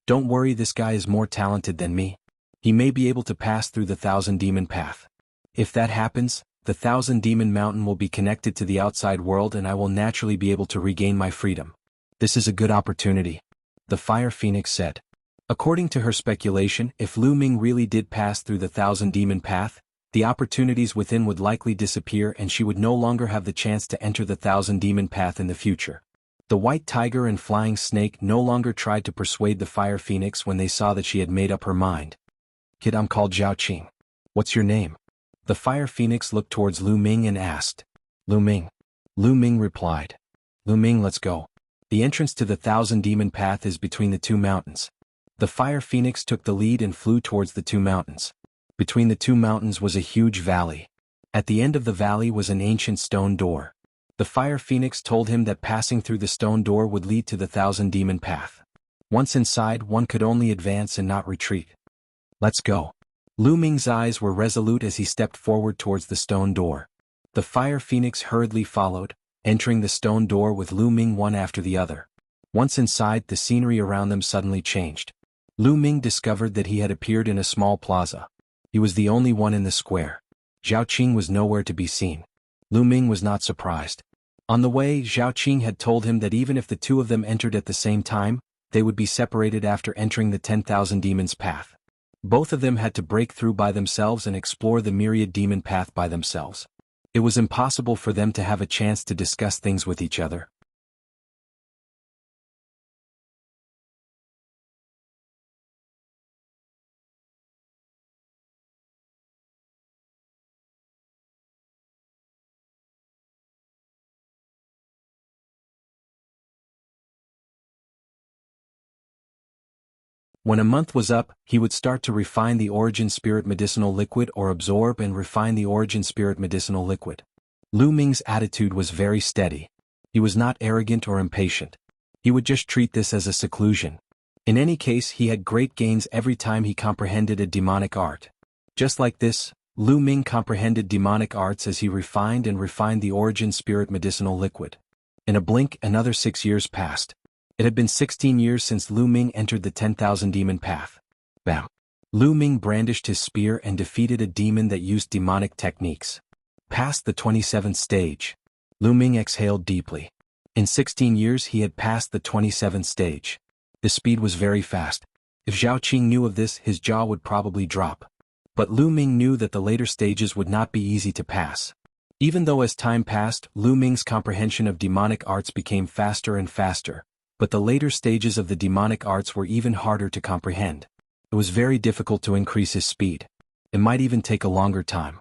Don't worry, this guy is more talented than me. He may be able to pass through the 1,000 demon path. If that happens, the 1,000 demon mountain will be connected to the outside world and I will naturally be able to regain my freedom. This is a good opportunity. The fire phoenix said. According to her speculation, if Lu Ming really did pass through the 1,000 demon path, the opportunities within would likely disappear and she would no longer have the chance to enter the 1,000 demon path in the future. The white tiger and flying snake no longer tried to persuade the fire phoenix when they saw that she had made up her mind. Kid, I'm called Zhaoqing. What's your name? The fire phoenix looked towards Lu Ming and asked. Lu Ming. Lu Ming replied. Lu Ming, let's go. The entrance to the 1,000 demon path is between the two mountains. The fire phoenix took the lead and flew towards the two mountains. Between the two mountains was a huge valley. At the end of the valley was an ancient stone door. The fire phoenix told him that passing through the stone door would lead to the 1,000 demon path. Once inside, one could only advance and not retreat. Let's go. Lu Ming's eyes were resolute as he stepped forward towards the stone door. The fire phoenix hurriedly followed, entering the stone door with Lu Ming one after the other. Once inside, the scenery around them suddenly changed. Lu Ming discovered that he had appeared in a small plaza. He was the only one in the square. Zhaoqing was nowhere to be seen. Lu Ming was not surprised. On the way, Zhaoqing had told him that even if the two of them entered at the same time, they would be separated after entering the 10,000 demons path. Both of them had to break through by themselves and explore the myriad demon path by themselves. It was impossible for them to have a chance to discuss things with each other. When a month was up, he would start to refine the origin spirit medicinal liquid or absorb and refine the origin spirit medicinal liquid. Lu Ming's attitude was very steady. He was not arrogant or impatient. He would just treat this as a seclusion. In any case, he had great gains every time he comprehended a demonic art. Just like this, Lu Ming comprehended demonic arts as he refined the origin spirit medicinal liquid. In a blink, another 6 years passed. It had been 16 years since Lu Ming entered the 10,000 demon path. Bam! Lu Ming brandished his spear and defeated a demon that used demonic techniques. Past the 27th stage. Lu Ming exhaled deeply. In 16 years he had passed the 27th stage. His speed was very fast. If Zhao Qing knew of this, his jaw would probably drop. But Lu Ming knew that the later stages would not be easy to pass. Even though as time passed, Lu Ming's comprehension of demonic arts became faster and faster, but the later stages of the demonic arts were even harder to comprehend. It was very difficult to increase his speed. It might even take a longer time.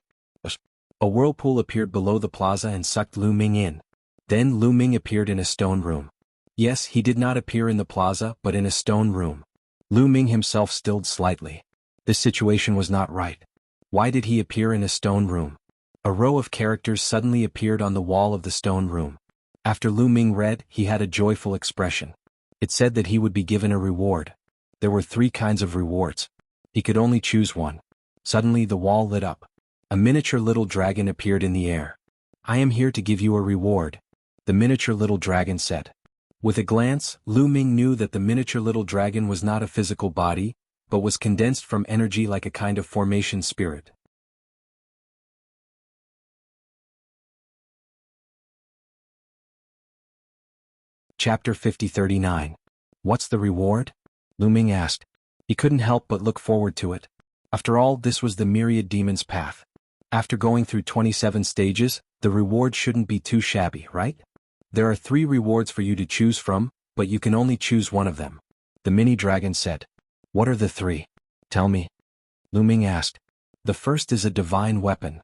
A whirlpool appeared below the plaza and sucked Lu Ming in. Then Lu Ming appeared in a stone room. Yes, he did not appear in the plaza but in a stone room. Lu Ming himself stilled slightly. This situation was not right. Why did he appear in a stone room? A row of characters suddenly appeared on the wall of the stone room. After Lu Ming read, he had a joyful expression. It said that he would be given a reward. There were 3 kinds of rewards. He could only choose one. Suddenly the wall lit up. A miniature little dragon appeared in the air. "I am here to give you a reward," the miniature little dragon said. With a glance, Lu Ming knew that the miniature little dragon was not a physical body, but was condensed from energy like a kind of formation spirit. Chapter 5039. What's the reward? Lu Ming asked. He couldn't help but look forward to it. After all, this was the myriad demon's path. After going through 27 stages, the reward shouldn't be too shabby, right? There are 3 rewards for you to choose from, but you can only choose one of them, the mini dragon said. What are the 3? Tell me. Lu Ming asked. The first is a divine weapon.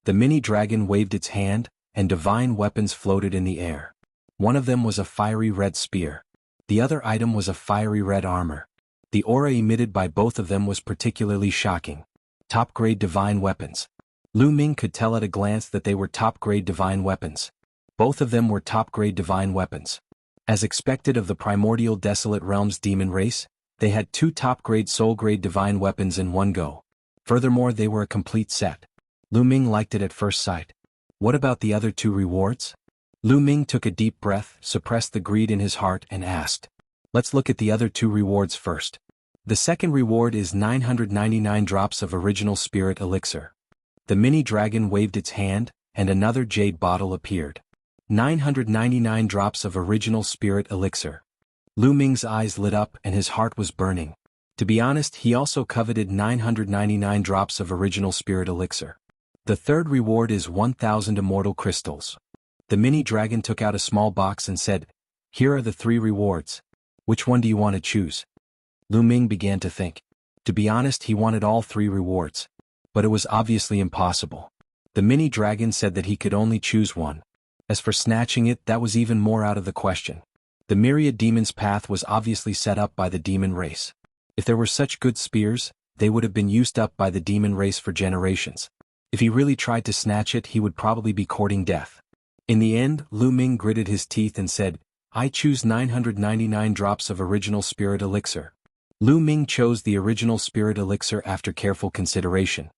The mini dragon waved its hand, and divine weapons floated in the air. One of them was a fiery red spear. The other item was a fiery red armor. The aura emitted by both of them was particularly shocking. Top-grade divine weapons. Lu Ming could tell at a glance that they were top-grade divine weapons. Both of them were top-grade divine weapons. As expected of the primordial desolate realm's demon race, they had 2 top-grade soul-grade divine weapons in one go. Furthermore, they were a complete set. Lu Ming liked it at first sight. What about the other 2 rewards? Lu Ming took a deep breath, suppressed the greed in his heart, and asked. Let's look at the other 2 rewards first. The second reward is 999 drops of original spirit elixir. The mini dragon waved its hand, and another jade bottle appeared. 999 drops of original spirit elixir. Lu Ming's eyes lit up and his heart was burning. To be honest, he also coveted 999 drops of original spirit elixir. The third reward is 1,000 immortal crystals. The mini dragon took out a small box and said, Here are the 3 rewards. Which one do you want to choose? Lu Ming began to think. To be honest, he wanted all 3 rewards. But it was obviously impossible. The mini dragon said that he could only choose one. As for snatching it, that was even more out of the question. The myriad demon's path was obviously set up by the demon race. If there were such good spears, they would have been used up by the demon race for generations. If he really tried to snatch it, he would probably be courting death. In the end, Lu Ming gritted his teeth and said, I choose 999 drops of original spirit elixir. Lu Ming chose the original spirit elixir after careful consideration.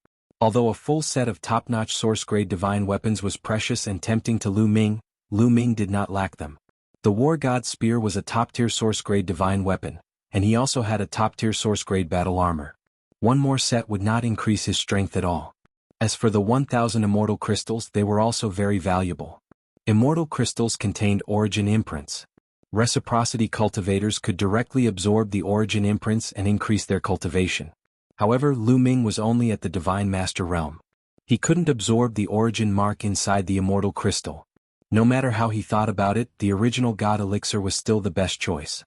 Although a full set of top-notch source-grade divine weapons was precious and tempting to Lu Ming did not lack them. The War God Spear was a top-tier source-grade divine weapon, and he also had a top-tier source-grade battle armor. One more set would not increase his strength at all. As for the 1,000 immortal crystals, they were also very valuable. Immortal crystals contained origin imprints. Reciprocity cultivators could directly absorb the origin imprints and increase their cultivation. However, Lu Ming was only at the Divine Master realm. He couldn't absorb the origin mark inside the immortal crystal. No matter how he thought about it, the original God elixir was still the best choice.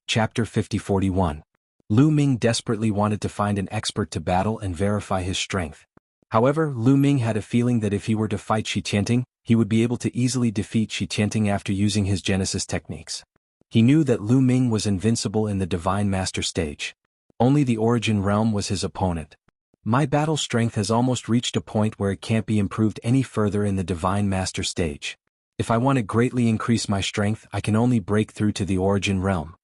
Chapter 5041. Lu Ming desperately wanted to find an expert to battle and verify his strength. However, Lu Ming had a feeling that if he were to fight Shi Qianting, he would be able to easily defeat Shi Qianting after using his Genesis techniques. He knew that Lu Ming was invincible in the Divine Master stage. Only the Origin realm was his opponent. My battle strength has almost reached a point where it can't be improved any further in the Divine Master stage. If I want to greatly increase my strength, I can only break through to the Origin realm.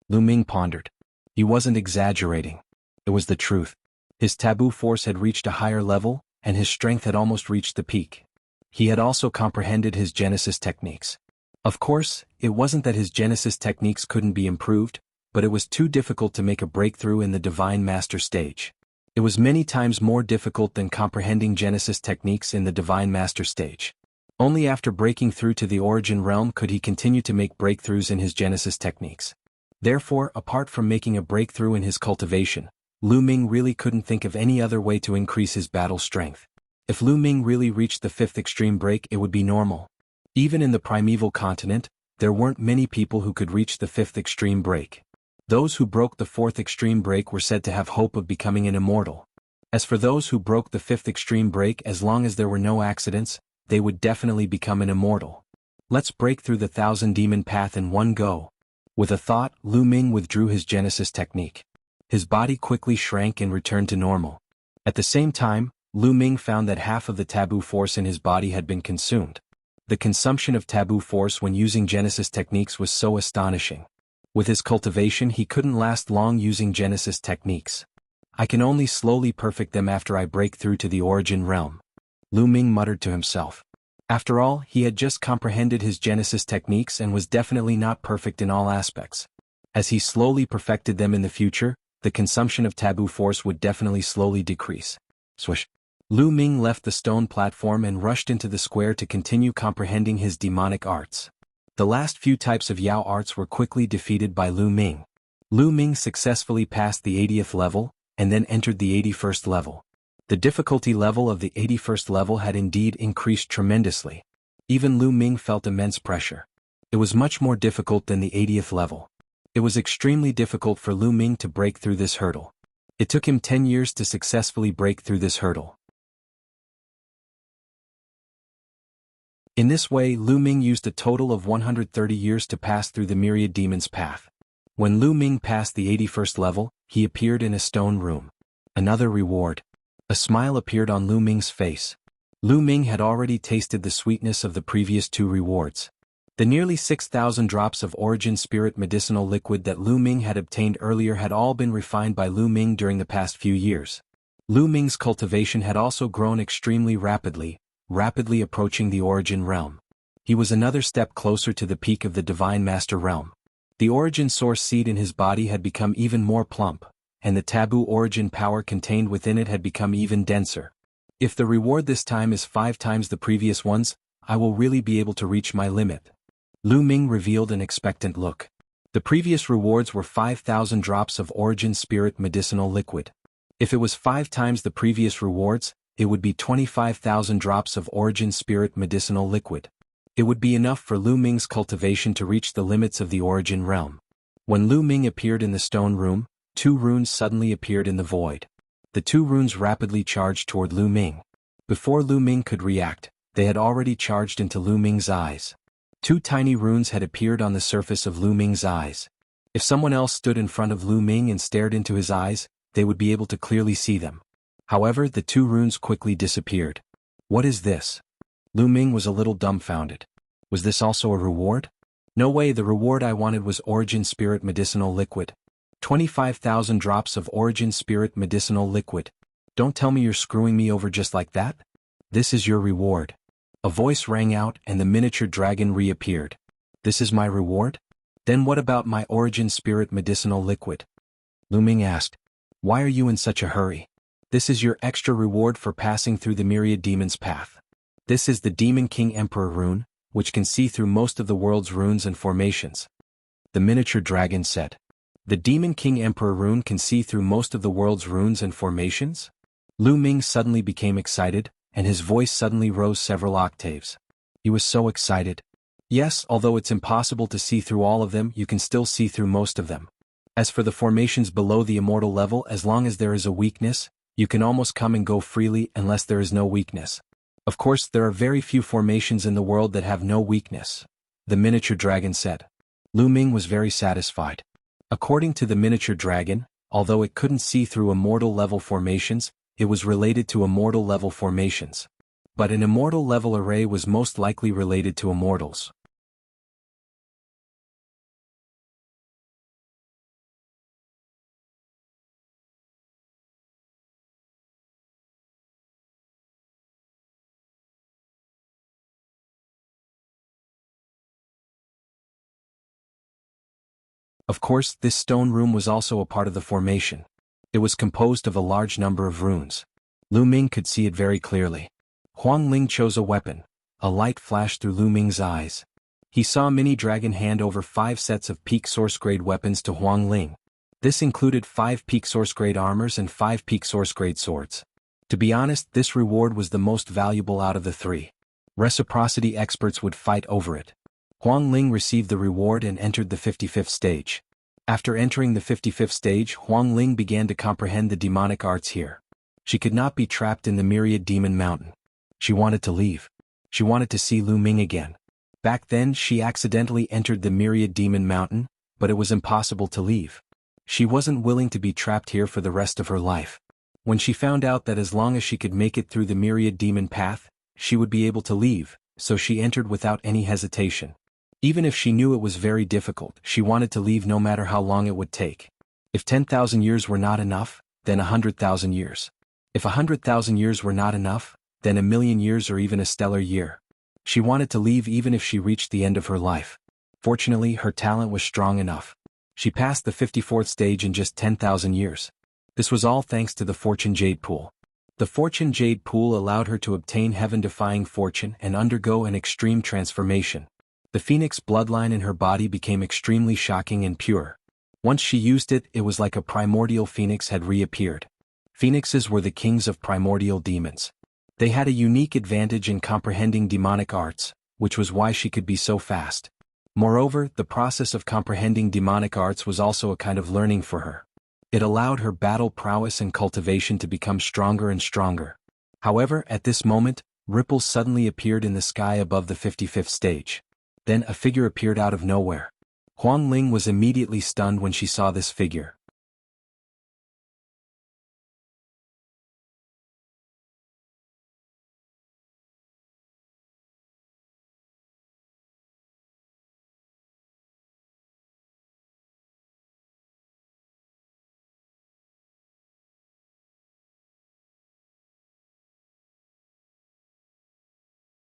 Lu Ming pondered. He wasn't exaggerating. It was the truth. His taboo force had reached a higher level, and his strength had almost reached the peak. He had also comprehended his Genesis techniques. Of course, it wasn't that his Genesis techniques couldn't be improved, but it was too difficult to make a breakthrough in the Divine Master stage. It was many times more difficult than comprehending Genesis techniques in the Divine Master stage. Only after breaking through to the Origin realm could he continue to make breakthroughs in his Genesis techniques. Therefore, apart from making a breakthrough in his cultivation, Lu Ming really couldn't think of any other way to increase his battle strength. If Lu Ming really reached the 5th extreme break, it would be normal. Even in the primeval continent, there weren't many people who could reach the 5th extreme break. Those who broke the 4th extreme break were said to have hope of becoming an immortal. As for those who broke the 5th extreme break, as long as there were no accidents, they would definitely become an immortal. Let's break through the 1,000 demon path in one go. With a thought, Lu Ming withdrew his Genesis technique. His body quickly shrank and returned to normal. At the same time, Lu Ming found that half of the taboo force in his body had been consumed. The consumption of taboo force when using Genesis techniques was so astonishing. With his cultivation, he couldn't last long using Genesis techniques. I can only slowly perfect them after I break through to the Origin realm. Lu Ming muttered to himself. After all, he had just comprehended his Genesis techniques and was definitely not perfect in all aspects. As he slowly perfected them in the future, the consumption of taboo force would definitely slowly decrease. Swish. Lu Ming left the stone platform and rushed into the square to continue comprehending his demonic arts. The last few types of Yao arts were quickly defeated by Lu Ming. Lu Ming successfully passed the 80th level, and then entered the 81st level. The difficulty level of the 81st level had indeed increased tremendously. Even Lu Ming felt immense pressure. It was much more difficult than the 80th level. It was extremely difficult for Lu Ming to break through this hurdle. It took him 10 years to successfully break through this hurdle. In this way, Lu Ming used a total of 130 years to pass through the myriad demons path. When Lu Ming passed the 81st level, he appeared in a stone room. Another reward. A smile appeared on Lu Ming's face. Lu Ming had already tasted the sweetness of the previous 2 rewards. The nearly 6,000 drops of Origin Spirit medicinal liquid that Lu Ming had obtained earlier had all been refined by Lu Ming during the past few years. Lu Ming's cultivation had also grown extremely rapidly approaching the Origin realm. He was another step closer to the peak of the Divine Master realm. The Origin Source seed in his body had become even more plump, and the taboo Origin power contained within it had become even denser. If the reward this time is 5 times the previous ones, I will really be able to reach my limit. Lu Ming revealed an expectant look. The previous rewards were 5,000 drops of Origin Spirit medicinal liquid. If it was 5 times the previous rewards, it would be 25,000 drops of Origin Spirit medicinal liquid. It would be enough for Lu Ming's cultivation to reach the limits of the Origin realm. When Lu Ming appeared in the stone room, 2 runes suddenly appeared in the void. The 2 runes rapidly charged toward Lu Ming. Before Lu Ming could react, they had already charged into Lu Ming's eyes. 2 tiny runes had appeared on the surface of Lu Ming's eyes. If someone else stood in front of Lu Ming and stared into his eyes, they would be able to clearly see them. However, the 2 runes quickly disappeared. What is this? Lu Ming was a little dumbfounded. Was this also a reward? No way, the reward I wanted was Origin Spirit medicinal liquid. 25,000 drops of Origin Spirit medicinal liquid. Don't tell me you're screwing me over just like that? This is your reward. A voice rang out and the miniature dragon reappeared. This is my reward? Then what about my Origin Spirit medicinal liquid? Lu Ming asked. Why are you in such a hurry? This is your extra reward for passing through the myriad demons path. This is the Demon King Emperor rune, which can see through most of the world's runes and formations. The miniature dragon said. The Demon King Emperor rune can see through most of the world's runes and formations? Lu Ming suddenly became excited, and his voice suddenly rose several octaves. He was so excited. Yes, although it's impossible to see through all of them, you can still see through most of them. As for the formations below the immortal level, as long as there is a weakness, you can almost come and go freely unless there is no weakness. Of course, there are very few formations in the world that have no weakness, the miniature dragon said. Lu Ming was very satisfied. According to the miniature dragon, although it couldn't see through immortal level formations, it was related to immortal level formations. But an immortal level array was most likely related to immortals. Of course, this stone room was also a part of the formation. It was composed of a large number of runes. Lu Ming could see it very clearly. Huang Ling chose a weapon. A light flashed through Lu Ming's eyes. He saw Mini Dragon hand over 5 sets of peak source grade weapons to Huang Ling. This included 5 peak source grade armors and 5 peak source grade swords. To be honest, this reward was the most valuable out of the 3. Reciprocity experts would fight over it. Huang Ling received the reward and entered the 55th stage. After entering the 55th stage, Huang Ling began to comprehend the demonic arts here. She could not be trapped in the Myriad Demon Mountain. She wanted to leave. She wanted to see Lu Ming again. Back then, she accidentally entered the Myriad Demon Mountain, but it was impossible to leave. She wasn't willing to be trapped here for the rest of her life. When she found out that as long as she could make it through the Myriad Demon Path, she would be able to leave, so she entered without any hesitation. Even if she knew it was very difficult, she wanted to leave no matter how long it would take. If 10,000 years were not enough, then 100,000 years. If 100,000 years were not enough, then 1,000,000 years or even a stellar year. She wanted to leave even if she reached the end of her life. Fortunately, her talent was strong enough. She passed the 54th stage in just 10,000 years. This was all thanks to the Fortune Jade Pool. The Fortune Jade Pool allowed her to obtain heaven-defying fortune and undergo an extreme transformation. The phoenix bloodline in her body became extremely shocking and pure. Once she used it, it was like a primordial phoenix had reappeared. Phoenixes were the kings of primordial demons. They had a unique advantage in comprehending demonic arts, which was why she could be so fast. Moreover, the process of comprehending demonic arts was also a kind of learning for her. It allowed her battle prowess and cultivation to become stronger and stronger. However, at this moment, ripples suddenly appeared in the sky above the 55th stage. Then a figure appeared out of nowhere. Huang Ling was immediately stunned when she saw this figure.